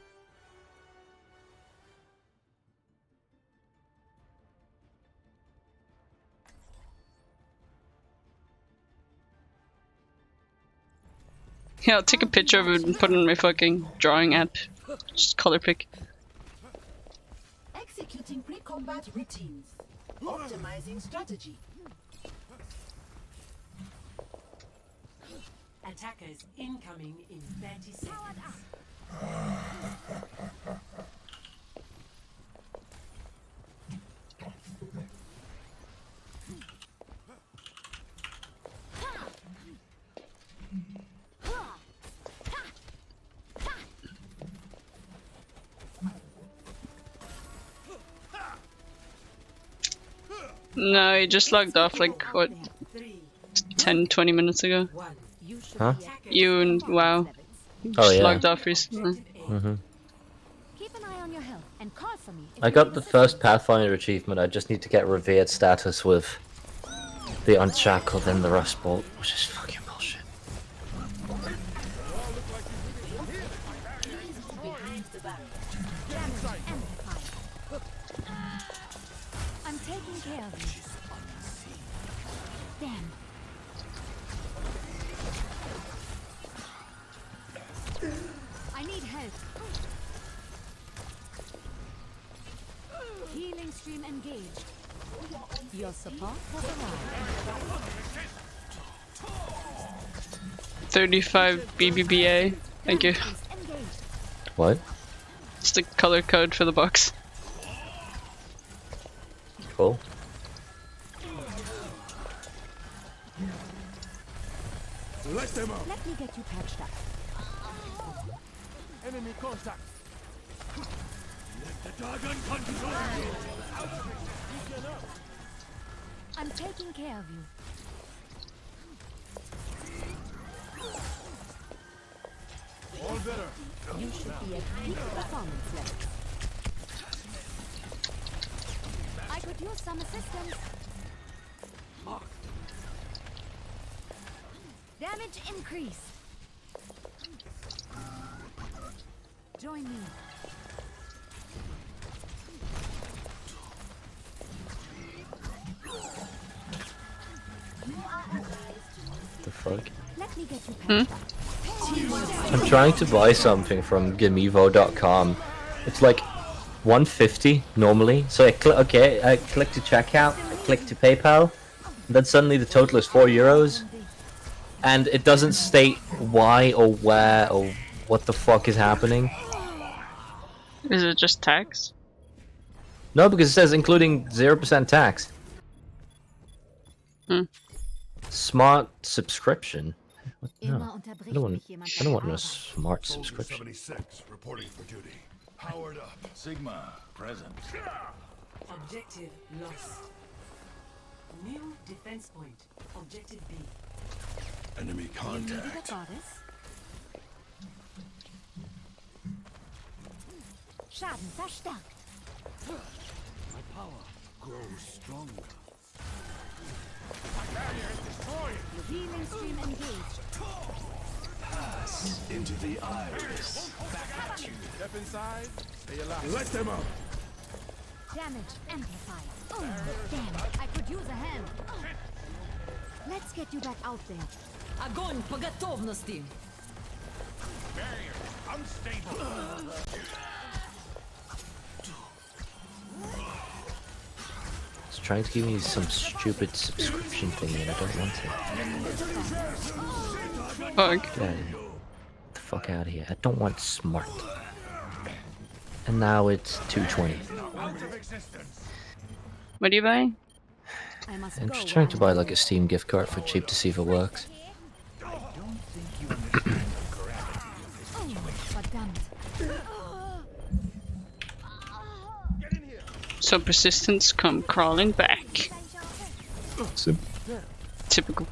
A: Yeah, I'll take a picture of it and put it in my fucking drawing app. Just color pick.
E: Executing pre-combat routines. Optimizing strategy. Attackers incoming in 30 seconds.
A: No, he just logged off like, what, 10-20 minutes ago?
J: Huh?
A: You and WoW.
J: Oh,
A: Just
J: yeah.
A: logged off recently.
D: Keep an eye on your health and call for me. if
J: I
D: you
J: got
D: need
J: the
D: assistance.
J: first Pathfinder achievement. I just need to get revered status with the Unshackled and the Rust Bolt, which is fucking bullshit.
D: I'm taking care of you. Damn. I need help. Healing stream engaged. Your support has arrived.
A: 35 BBBA. Thank you.
D: Engaged.
J: What?
A: It's the color code for the box.
J: Cool.
F: Let them out.
D: Let me get you patched up.
F: Enemy contact. Let the dragon control you.
D: I'm taking care of you.
F: All better.
D: You should be at peak performance level. I could use some assistance. Damage increase. Join me.
J: The fuck?
D: Let me get you patched up.
J: I'm trying to buy something from Gimevo.com. It's like 150 normally. So I click to checkout, I click to PayPal, and then suddenly the total is €4. And it doesn't state why or where or what the fuck is happening.
A: Is it just tax?
J: No, because it says including 0% tax.
A: Hmm.
J: Smart subscription. No,
D: Immer
J: I
D: unterbricht
J: don't want.
D: mich jemand
J: I don't
D: bei der
J: want no
D: Arbeit.
J: smart
F: Soldier
J: subscription.
F: 76, reporting for duty. Powered up.
M: Sigma, present.
E: Objective lost. New defense point. Objective B.
F: Enemy
D: Gnädige
F: contact.
D: Gottes. Schaden verstärkt.
I: My power grows stronger.
D: Healing stream engaged.
F: Pass into the Eiirev.
I: Step inside. Stay alive.
F: Let them up.
D: Damage amplified. Oh, damn. I could use a hand. Let's get you back out there.
C: Огонь по готовности.
J: It's trying to give me some stupid subscription thingy, and I don't want it.
A: Fuck.
J: Get the fuck out of here! I don't want smart. And now it's 220.
A: What do you buy?
D: I must
J: I'm
D: go
J: just trying to buy
D: while
J: like a Steam gift card for cheap to see if it works.
D: verdammt.
A: So persistence come crawling back. Typical.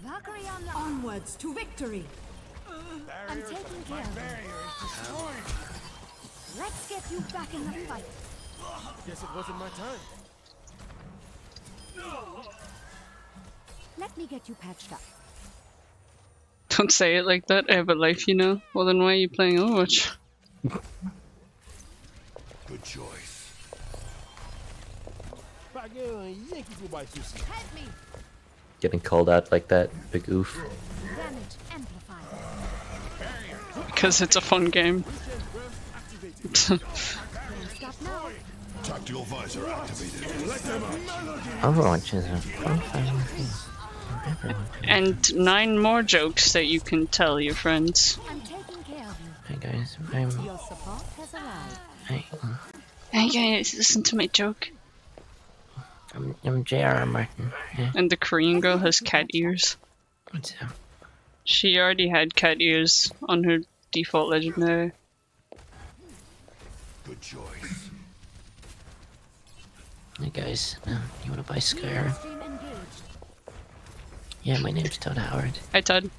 D: Valkyrie onwards to victory. I'm taking care of you. Let's get you back in the fight.
I: Guess it wasn't my time.
D: Let me get you patched up.
A: Don't say it like that. I have a life, you know. Well, then why are you playing Overwatch?
F: Good choice.
D: Help me.
J: Getting called out like that, big oof.
D: Damage amplified.
A: Because it's a fun game.
D: Stop now.
F: Tactical visor activated. Let them up.
J: Overwatch is a fun thing.
A: And 9 more jokes that you can tell your friends.
D: I'm taking care of you.
J: Hey guys,
D: Your support has arrived.
A: Hey guys, listen to my joke.
J: I'm J.R. Martin. Yeah.
A: And the Korean girl has cat ears.
J: What's up?
A: She already had cat ears on her default legendary.
F: Good choice.
J: Hey guys, you wanna buy Skyrim?
D: Stream engaged.
J: Yeah, my name's Todd Howard.
A: Hi Todd.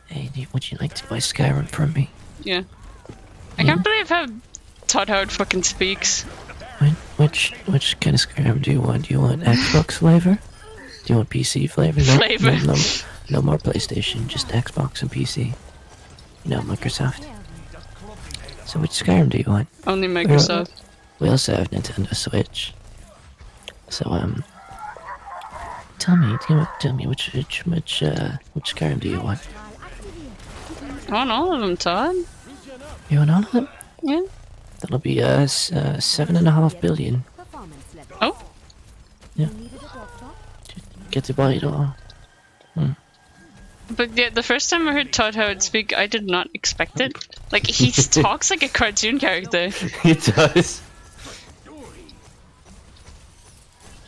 J: Hey, would you like to buy Skyrim from me?
A: Yeah. I can't believe how Todd Howard fucking speaks.
J: Which kind of Skyrim do you want? Do you want Xbox flavor? Do you want PC flavor? No,
A: Flavor.
J: No more PlayStation, just Xbox and PC. You know, Microsoft. So which Skyrim do you want?
A: Only Microsoft.
J: We also have Nintendo Switch. So tell me which Skyrim do you want?
A: I want all of them, Todd.
J: You want all of them?
A: Yeah.
J: That'll be 7.5 billion.
D: Performance level.
A: Oh.
J: Yeah.
D: You needed a doctor?
J: Get to buy it all.
A: But yeah, the first time I heard Todd Howard speak, I did not expect it. Like, he talks like a cartoon character.
J: He does.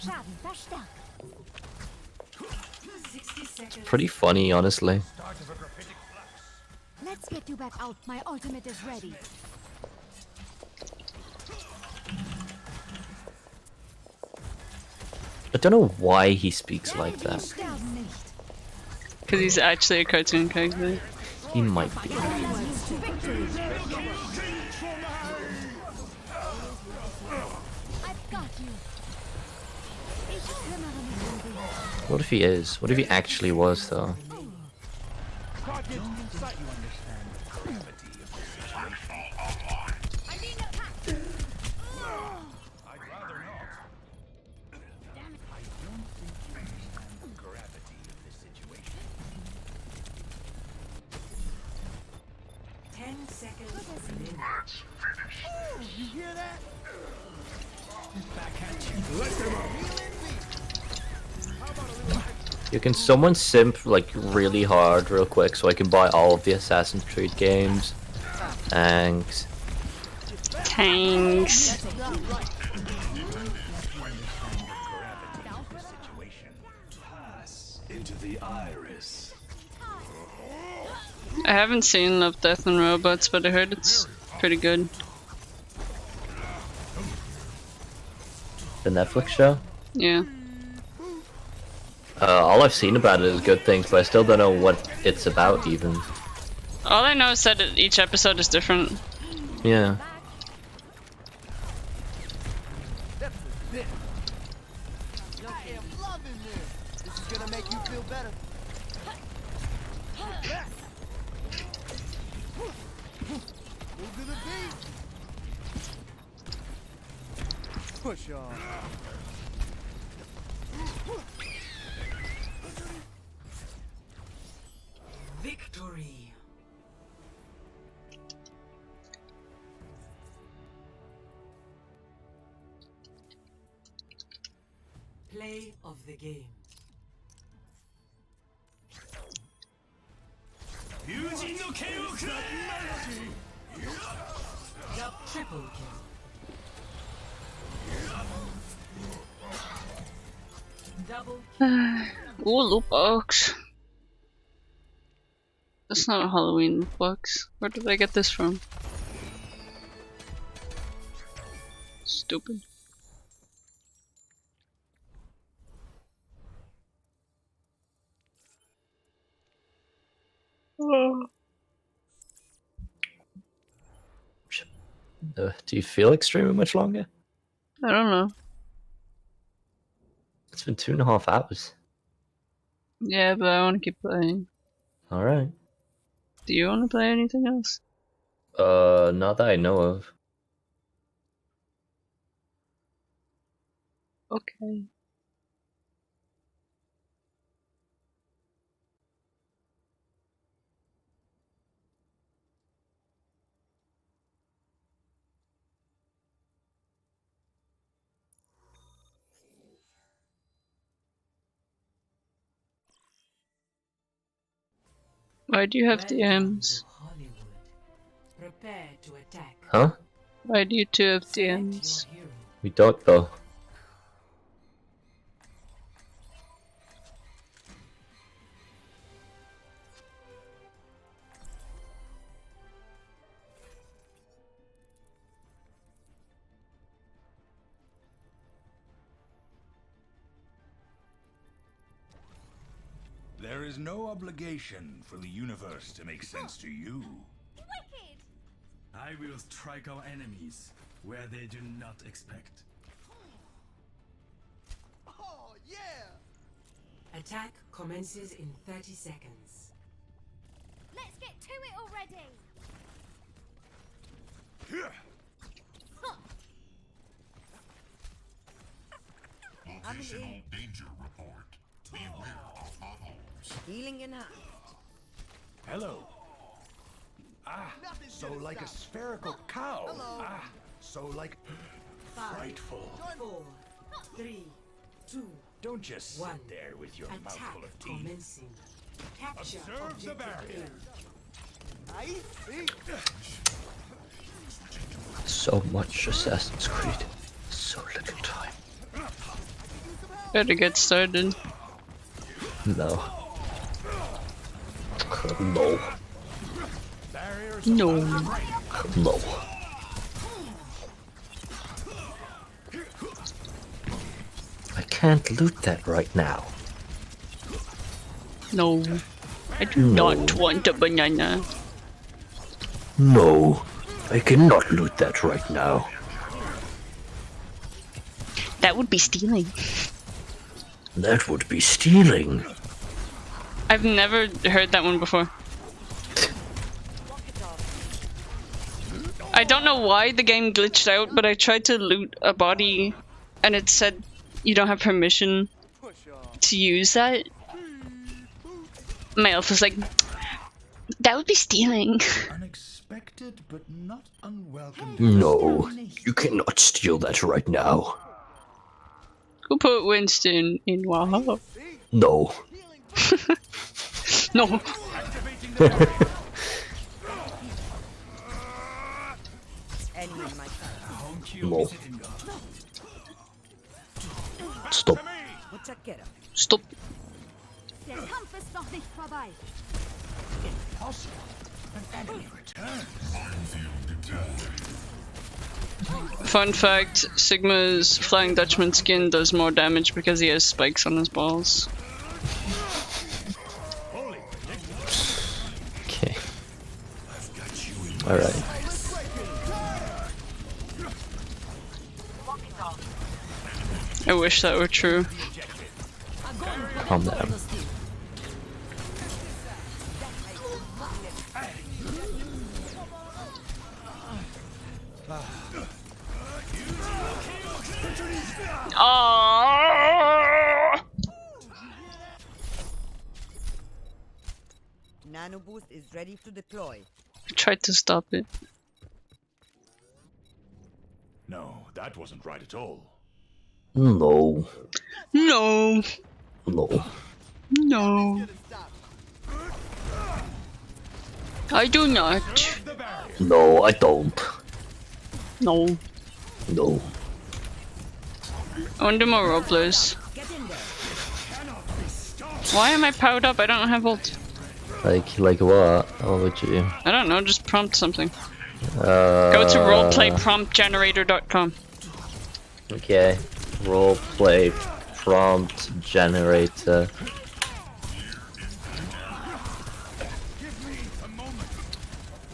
D: Schaden verstärkt.
E: 60 seconds.
J: Pretty funny, honestly.
D: Let's get you back out. My ultimate is ready.
J: I don't know why he speaks like that.
D: Sterben nicht.
A: Because he's actually a cartoon character.
J: He might be.
D: Onwards to victory. I've got you. Ich kümmere mich um dich.
J: What if he is? What if he actually was, though?
I: You hear that?
J: You can someone simp like really hard real quick so I can buy all of the Assassin's Creed games. Thanks.
A: Thanks.
F: Pass into the iris.
A: I haven't seen Love, Death and Robots, but I heard it's pretty good.
J: The Netflix show?
A: Yeah.
J: All I've seen about it is good things, but I still don't know what it's about even.
A: All I know is that each episode is different.
J: Yeah.
I: I am loving this. This is gonna make you feel better. Move to the beat. Push on.
E: Victory. Play of the game. Triple kill. Double.
A: Ooh, loot box. That's not a Halloween loot box. Where did I get this from? Stupid. Oh.
J: Do you feel like streaming much longer?
A: I don't know.
J: It's been 2.5 hours.
A: Yeah, but I want to keep playing.
J: Alright.
A: Do you want to play anything else?
J: Not that I know of.
A: Okay. Why do you have DMs?
E: Prepare to attack.
J: Huh?
A: Why do you two have DMs?
J: We don't though.
F: There is no obligation for the universe to make sense to you.
L: Wicked!
I: I will strike our enemies where they do not expect.
C: Oh, yeah!
E: Attack commences in 30 seconds.
L: Let's get to it already!
F: Positional danger report. Beware of potholes.
C: Healing in hand.
F: Hello. Ah, so like a spherical cow.
C: Hello.
F: Ah, so like frightful.
E: 4, 3, 2,
F: Don't just sit
E: 1.
F: there with your
E: Attack
F: mouthful of teeth.
E: commencing. Capture
F: Observe the
E: objective
F: barrier.
E: A.
C: I see.
J: So much Assassin's Creed. So little time.
A: Better get started.
J: No. No.
A: No.
J: No. I can't loot that right now.
A: No. I do not want a banana.
J: No. I cannot loot that right now.
A: That would be stealing.
J: That would be stealing.
A: I've never heard that one before. I don't know why the game glitched out, but I tried to loot a body and it said you don't have permission to use that. My elf was like, that would be stealing.
F: Unexpected but not unwelcome.
J: No. You cannot steal that right now.
A: Who put Winston in Valhalla?
J: No.
A: No.
C: enemy in my sight.
J: Lol. Stop.
C: Mutschakera.
A: Stop.
D: Der Kampf ist noch nicht vorbei.
A: Fun fact, Sigma's Flying Dutchman skin does more damage because he has spikes on his balls.
J: Okay. Alright.
A: I wish that were true.
J: Calm down.
A: Oh!
C: Nano boost is ready to deploy.
A: I tried to stop it.
F: No, that wasn't right at all.
J: No.
A: No.
J: No.
A: No. I do not.
J: No, I don't.
A: No.
J: No.
A: I want to do more roleplays. Why am I powered up? I don't have ult.
J: Like what? What would you?
A: I don't know, just prompt something. Go to roleplaypromptgenerator.com.
J: Okay. Roleplay prompt generator.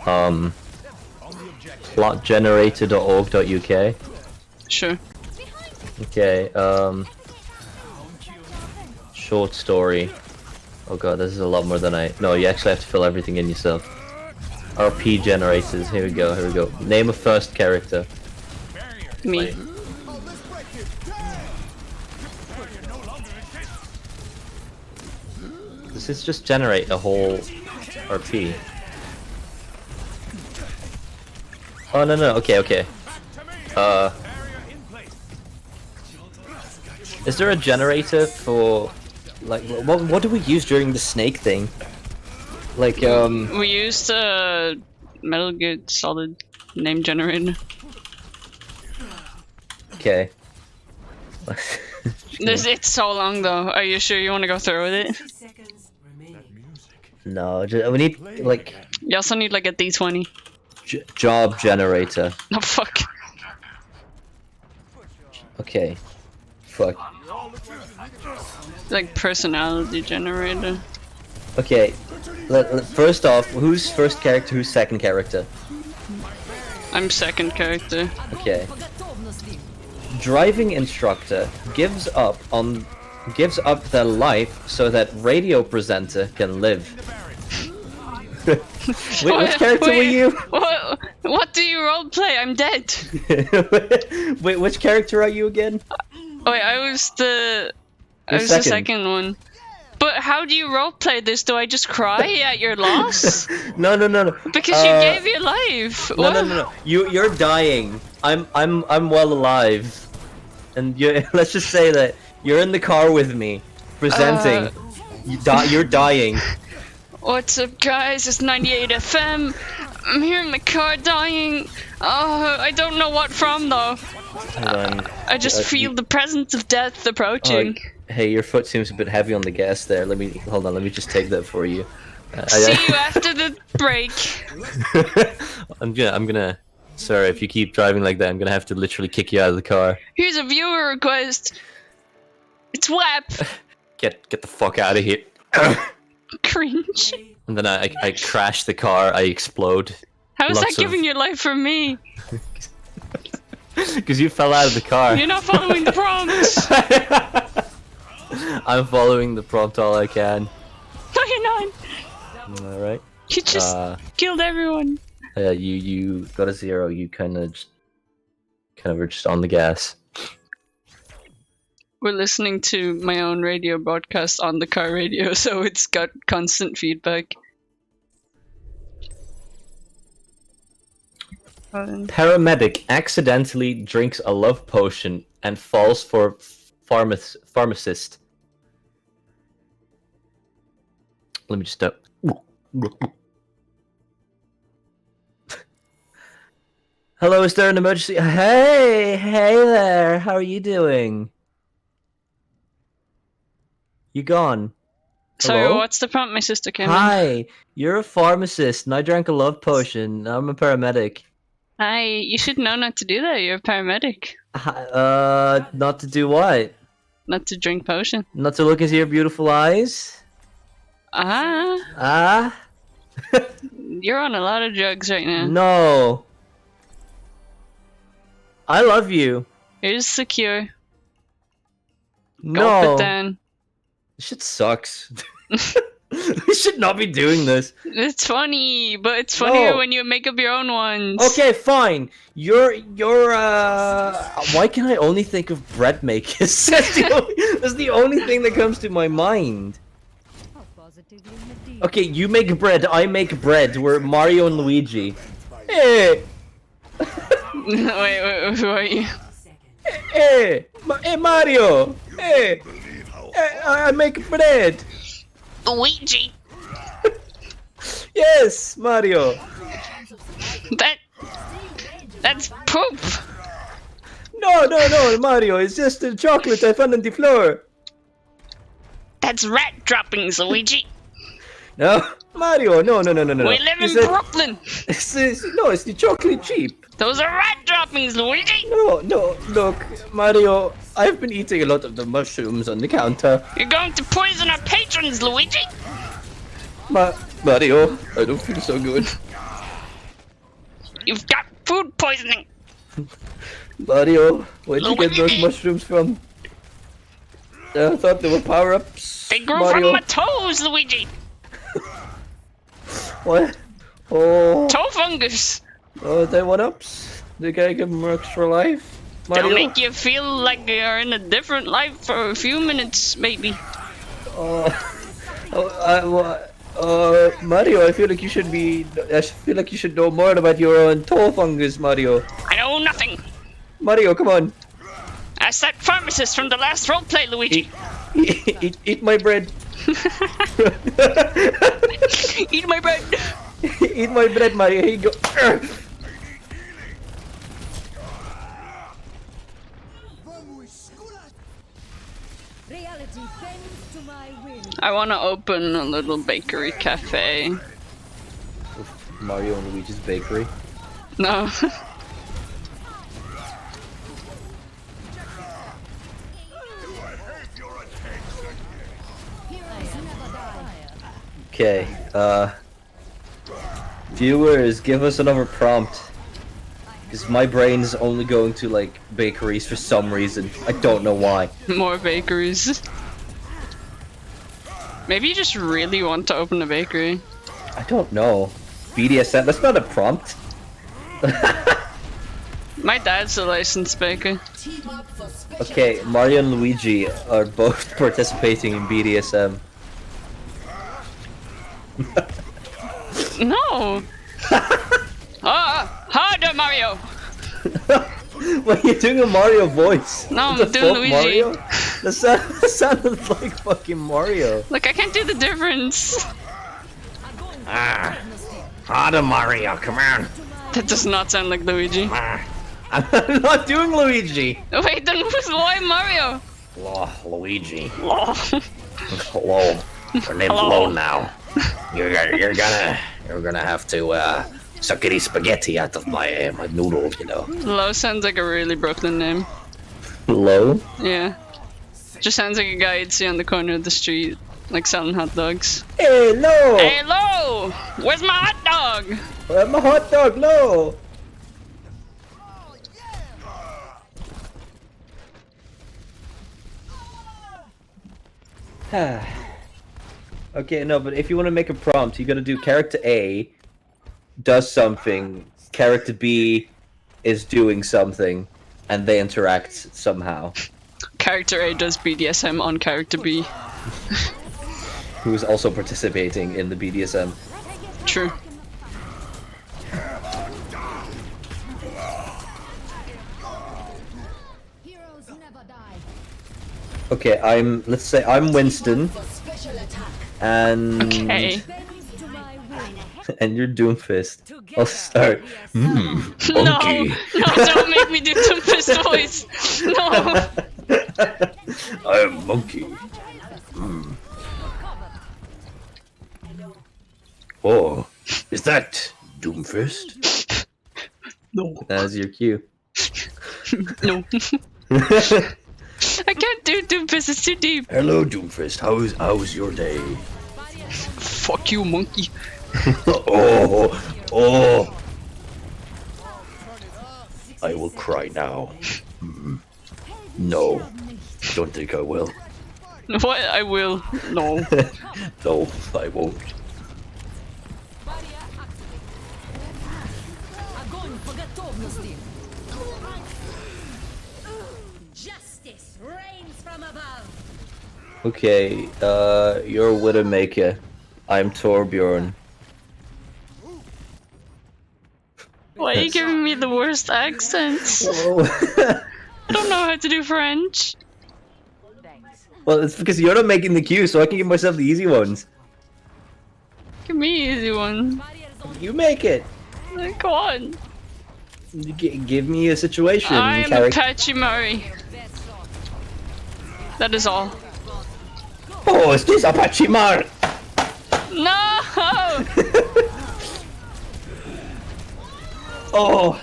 J: Plotgenerator.org.uk.
A: Sure.
J: Okay, short story. Oh god, this is a lot more than no, you actually have to fill everything in yourself. RP generators, here we go, here we go. Name a first character.
A: Me.
J: Does this just generate a whole RP? Oh no, okay, okay. Is there a generator for, like, what do we use during the snake thing? Like,
A: We used Metal Gear Solid name generator.
J: Okay.
A: It's so long though. Are you sure you want to go through with it?
J: No, we need, like...
A: You also need like a D20.
J: Job generator.
A: Oh fuck.
J: Okay. Fuck.
A: Like personality generator.
J: Okay. First off, who's first character, who's second character?
A: I'm second character.
J: Okay. Driving instructor gives up their life so that radio presenter can live. Which character were you?
A: What do you roleplay? I'm dead.
J: Wait, which character are you again?
A: Wait, I was the second one. But how do you roleplay this? Do I just cry at your loss?
J: No.
A: Because you gave your life.
J: No. You're dying. I'm well alive. And let's just say that you're in the car with me, presenting. You're dying.
A: What's up, guys? It's 98 FM. I'm here in the car dying. Oh, I don't know what from though.
J: Hold on.
A: I just feel the presence of death approaching.
J: Hey, your foot seems a bit heavy on the gas there. Hold on. Let me just take that for you.
A: See you after the break.
J: I'm gonna. Sorry, if you keep driving like that, I'm gonna have to literally kick you out of the car.
A: Here's a viewer request. It's WAP.
J: Get the fuck out of here.
A: Cringe.
J: And then I crash the car. I explode.
A: How is that giving your life from me?
J: Because you fell out of the car.
A: You're not following the prompts.
J: I'm following the prompt all I can.
A: No, you're not.
J: Alright.
A: You just killed everyone.
J: You got a 0. You kind of are just on the gas.
A: We're listening to my own radio broadcast on the car radio, so it's got constant feedback.
J: Paramedic accidentally drinks a love potion and falls for pharmacist. Let me just stop. Hello, is there an emergency? Hey there. How are you doing? You gone?
A: Sorry,
J: Hello?
A: what's the prompt? My sister came in.
J: Hi, you're a pharmacist, and I drank a love potion. I'm a paramedic.
A: Hi, you should know not to do that. You're a paramedic.
J: Not to do what?
A: Not to drink potion.
J: Not to look into your beautiful eyes?
A: Ah. You're on a lot of drugs right now.
J: No. I love you.
A: Here's secure.
J: No.
A: Gulp it down.
J: This shit sucks. We should not be doing this.
A: It's funny, but it's funnier
J: No.
A: when you make up your own ones.
J: Okay, fine. Why can I only think of bread makers? That's the only thing that comes to my mind. Okay, you make bread, I make bread. We're Mario and Luigi. Hey!
A: wait, who are you?
J: Hey! Hey, Mario! Hey! I make bread!
A: Luigi!
J: Yes, Mario!
A: That's poop!
J: No, Mario, it's just the chocolate I found on the floor.
A: That's rat droppings, Luigi!
J: No, Mario, no.
A: We live in Brooklyn!
J: It's the chocolate chip.
A: Those are rat droppings, Luigi!
J: No, look, Mario, I've been eating a lot of the mushrooms on the counter.
A: You're going to poison our patrons, Luigi!
J: Mario, I don't feel so good.
A: You've got food poisoning!
J: Mario, where'd you get those mushrooms from? I thought they were power-ups.
A: They grew
J: Mario.
A: from my toes, Luigi!
J: What? Oh.
A: Toe fungus!
J: Oh, they one-ups? They gotta give them extra life? Mario?
A: They'll make you feel like you're in a different life for a few minutes, maybe.
J: Mario, I feel like you should know more about your own toe fungus, Mario.
A: I know nothing.
J: Mario, come on.
A: Ask that pharmacist from the last roleplay, Luigi.
J: Eat my bread.
A: Eat my bread.
J: Eat my bread, Mario. Here you go.
C: Reality bends to my will.
A: I want to open a little bakery cafe.
J: Mario and Luigi's Bakery.
A: No.
J: Okay, viewers, give us another prompt. Because my brain's only going to, like, bakeries for some reason. I don't know why.
A: More bakeries. Maybe you just really want to open a bakery.
J: I don't know. BDSM, that's not a prompt.
A: My dad's a licensed baker.
J: Okay, Mario and Luigi are both participating in BDSM.
A: No! Harder, Mario!
J: Well, you're doing a Mario voice.
A: No,
J: What
A: I'm
J: the
A: doing
J: fuck,
A: Luigi.
J: Mario? That sounded like fucking Mario.
A: Look, I can't do the difference.
J: Harder, Mario, come on.
A: That does not sound like Luigi.
J: I'm not doing Luigi.
A: Wait, then why Mario?
J: Luigi.
A: Hello.
J: Hello. Your name's
A: Hello.
J: Low now. You're gonna have to suck any spaghetti out of my noodles, you know.
A: Lo sounds like a really Brooklyn name.
J: Low?
A: Yeah. Just sounds like a guy you'd see on the corner of the street, like selling hot dogs.
J: Hey, Low!
A: Hey, Lo! Where's my hot dog?
J: My hot dog, Low! Okay, no, but if you want to make a prompt, you gotta do character A does something, character B is doing something, and they interact somehow.
A: Character A does BDSM on character B.
J: Who's also participating in the BDSM.
A: True.
J: Okay, let's say I'm Winston, and
A: Okay.
J: and you're Doomfist.
B: I'll start.
A: No,
B: Monkey.
A: no, don't make me do Doomfist voice. No.
B: I'm monkey. Oh, is that Doomfist?
A: No.
B: That's your cue.
A: No. I can't do Doomfist, it's too deep.
B: Hello, Doomfist. How's your day?
A: Fuck you, monkey.
B: Oh. I will cry now. No, don't think I will.
A: What? I will. No.
B: No, I won't.
C: Justice reigns from above.
B: Okay, you're Widowmaker. I'm Torbjorn.
A: Why are you giving me the worst accents?
B: Whoa.
A: I don't know how to do French.
B: Well, it's because you're not making the queue, so I can give myself the easy ones.
A: Give me an easy one.
B: You make it.
A: Go on.
B: Give me a situation.
A: I am a Pachimari. That is all.
B: Oh, is this a Pachimar?
A: No!
B: Oh,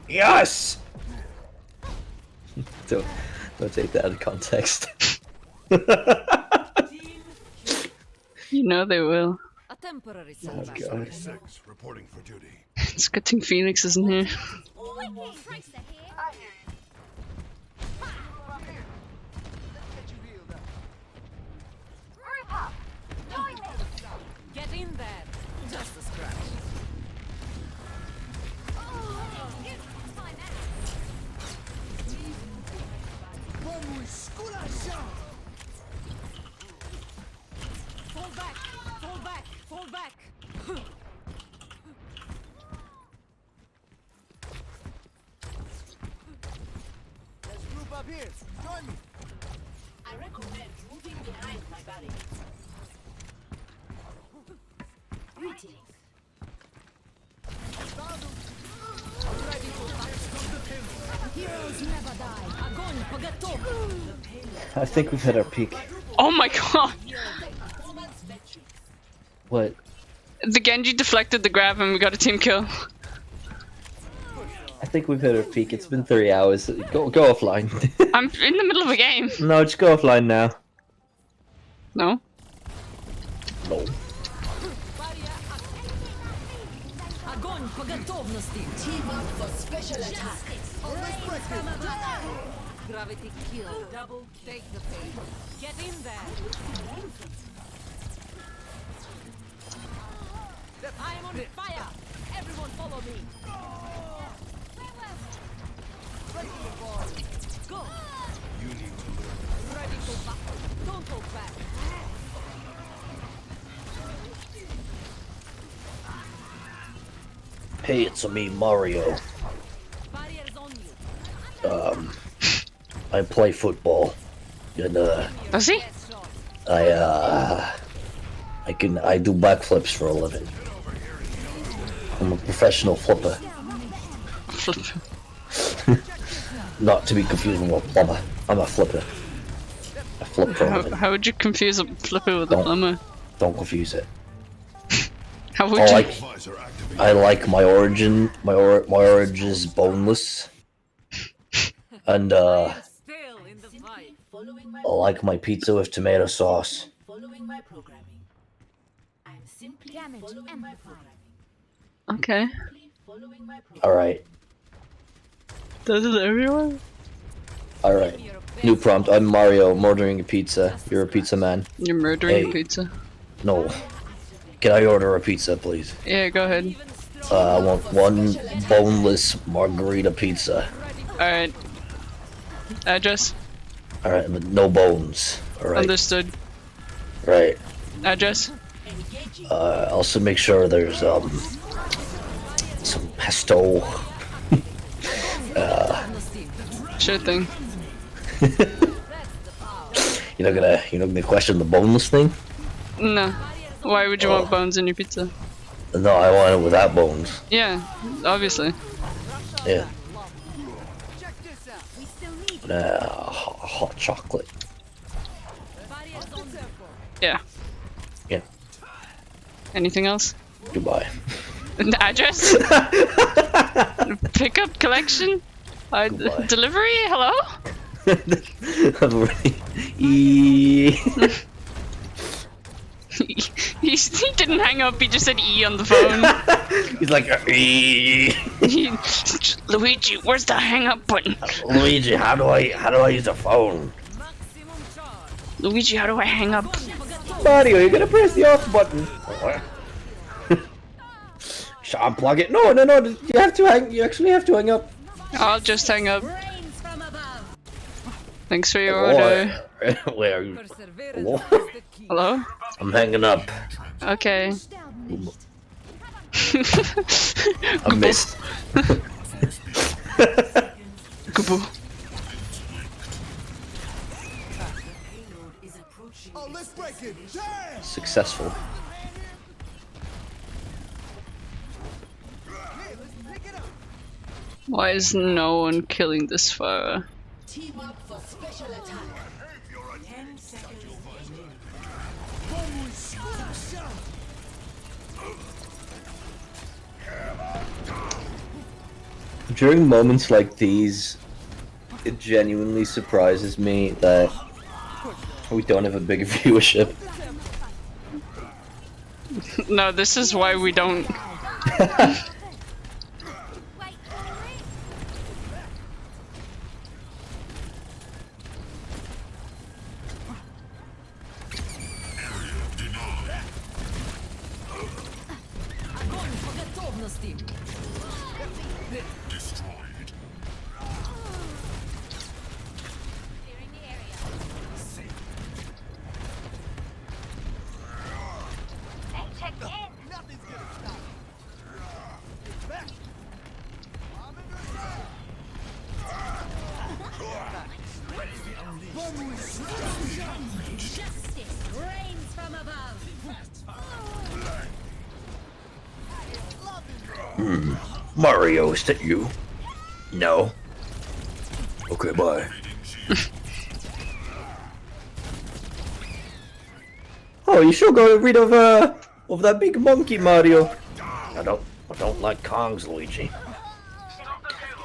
B: yes. Don't take that out of context.
A: You know they will.
C: A temporary
B: Oh,
C: setback.
B: God.
F: 6 reporting for duty.
A: It's a good thing Phoenix isn't here.
C: Get in there. Just a scratch. Fall back! Fall back! Fall back!
F: Let's group up here. Join me.
E: I recommend moving behind my barrier. Greetings.
D: Heroes never die.
C: Огонь по готовности.
B: I think we've hit our peak.
A: Oh my god!
B: What?
A: The Genji deflected the grab and we got a team kill.
B: I think we've hit our peak. It's been 3 hours. Go offline.
A: I'm in the middle of a game.
B: No, just go offline now.
A: No?
B: No.
C: Огонь по готовности. Team up for special attack. Gravity kill. Double take the pain. Get in there. I am on fire. Everyone follow me. Go.
F: You need to learn.
C: Ready to battle. Don't hold back.
B: Hey, it's me, Mario.
C: Barriers on you.
B: I play football. And
A: Does he?
B: I do backflips for a living. I'm a professional flipper. Not to be confused with a plumber. I'm a flipper. I flip for a living.
A: How would you confuse a flipper with a plumber?
B: Don't confuse it.
A: How would you?
B: I like my origin. My origin is boneless, and
C: Still in the fight.
B: I like my pizza with tomato sauce.
E: Following my programming. I'm simply
D: Damage
E: following my
D: amplified.
E: programming.
A: Okay.
E: Following my programming.
B: All right,
A: Does it everyone?
B: all right. New prompt. I'm Mario, murdering a pizza. You're a pizza man.
A: You're murdering
B: Hey.
A: a pizza.
B: No. Can I order a pizza, please?
A: Yeah, go ahead.
B: I want one boneless margarita pizza.
A: Alright. Address?
B: All right, but no bones. All right.
A: Understood.
B: Right.
A: Address?
B: Also make sure there's some pesto.
A: Sure thing.
B: You're not gonna question the boneless thing?
A: No. Why would you want bones in your pizza?
B: No, I want it without bones.
A: Yeah, obviously.
B: Yeah.
C: Check this out. We still need
B: Hot chocolate.
A: Yeah.
B: Yeah.
A: Anything else?
B: Goodbye.
A: An address? Pickup, collection? Delivery? Hello?
B: I've already.
A: He didn't hang up, he just said E on the phone.
B: He's like,
A: Luigi, where's the hang up button?
B: Luigi, how do I use a phone?
A: Luigi, how do I hang up?
B: Mario, you're gonna press the off button. Should I unplug it? No, you have to hang. You actually have to hang up.
A: I'll just hang up. Thanks for your order.
B: Where are you? Hello?
A: Hello?
B: I'm hanging up.
A: Okay.
B: I missed.
A: Kubo.
F: Oh, let's break it. Damn!
B: Successful.
A: Why is no one killing this far?
E: Team up for special attack. 10 seconds remaining.
B: During moments like these, it genuinely surprises me that we don't have a big viewership.
A: No, this is why we don't.
B: Mario, is that you? No. Okay, bye. Oh, you sure got rid of that big monkey, Mario. I don't like Kongs, Luigi.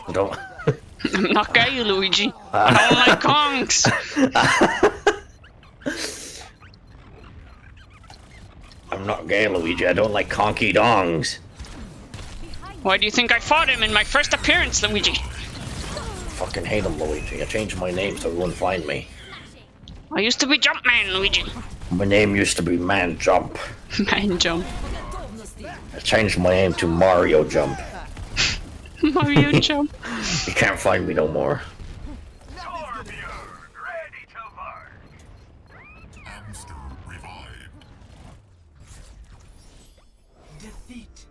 B: I don't.
A: I'm not gay, Luigi. I don't like Kongs.
B: I'm not gay, Luigi. I don't like conky dongs.
A: Why do you think I fought him in my first appearance, Luigi?
B: Fucking hate him, Luigi. I changed my name so he wouldn't find me.
A: I used to be Jumpman, Luigi.
B: My name used to be Man Jump.
A: Man Jump.
B: I changed my name to Mario Jump.
A: Mario Jump.
B: You can't find me no more.
E: Defeat.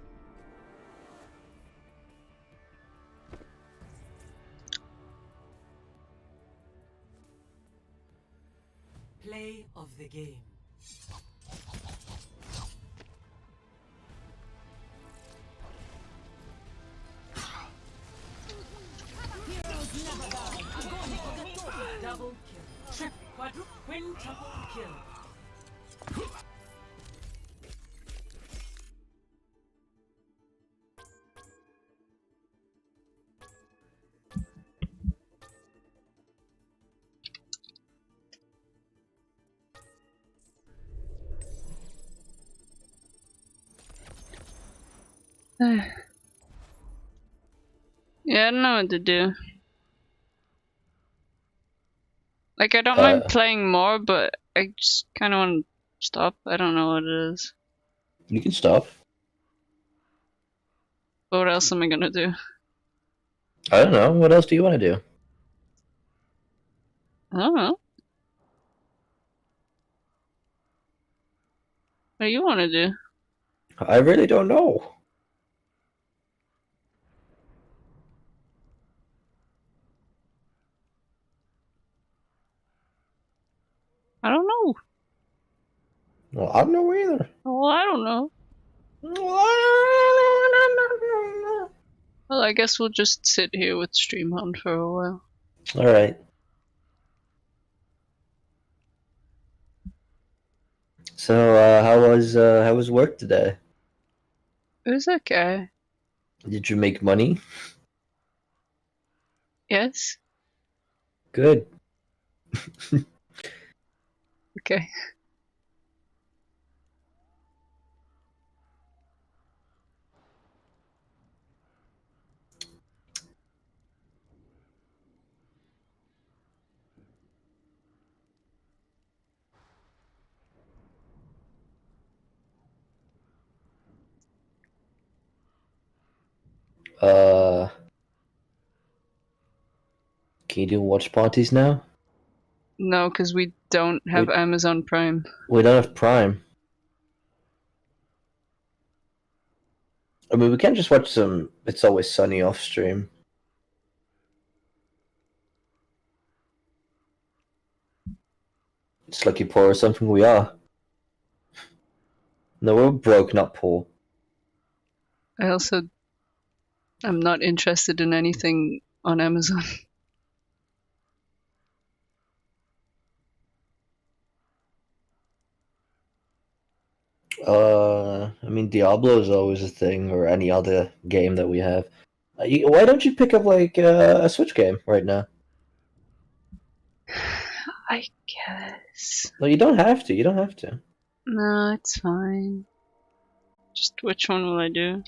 E: Play of the game. Double kill. Trip, quadruple, quintuple kill.
A: Yeah, I don't know what to do. Like, I don't mind playing more, but I just kind of want to stop. I don't know what it is.
B: You can stop.
A: But what else am I gonna do?
B: I don't know. What else do you want to do?
A: I don't know. What do you want to do?
B: I really don't know.
A: I don't know.
B: Well, I don't know either.
A: Well, I don't know. Well, I guess we'll just sit here with Streamhound for a while.
B: Alright. So, how was work today?
A: It was okay.
B: Did you make money?
A: Yes?
B: Good.
A: Okay.
B: Can you do watch parties now?
A: No, because we don't have Amazon Prime.
B: We don't have Prime. I mean, we can just watch some It's Always Sunny off stream. It's lucky poor or something we are. No, we're broke, not poor.
A: I also am not interested in anything on Amazon.
B: I mean, Diablo is always a thing, or any other game that we have. Why don't you pick up, like, a Switch game right now?
A: I guess.
B: No, you don't have to. You don't have to.
A: No, it's fine. Just which one will I do?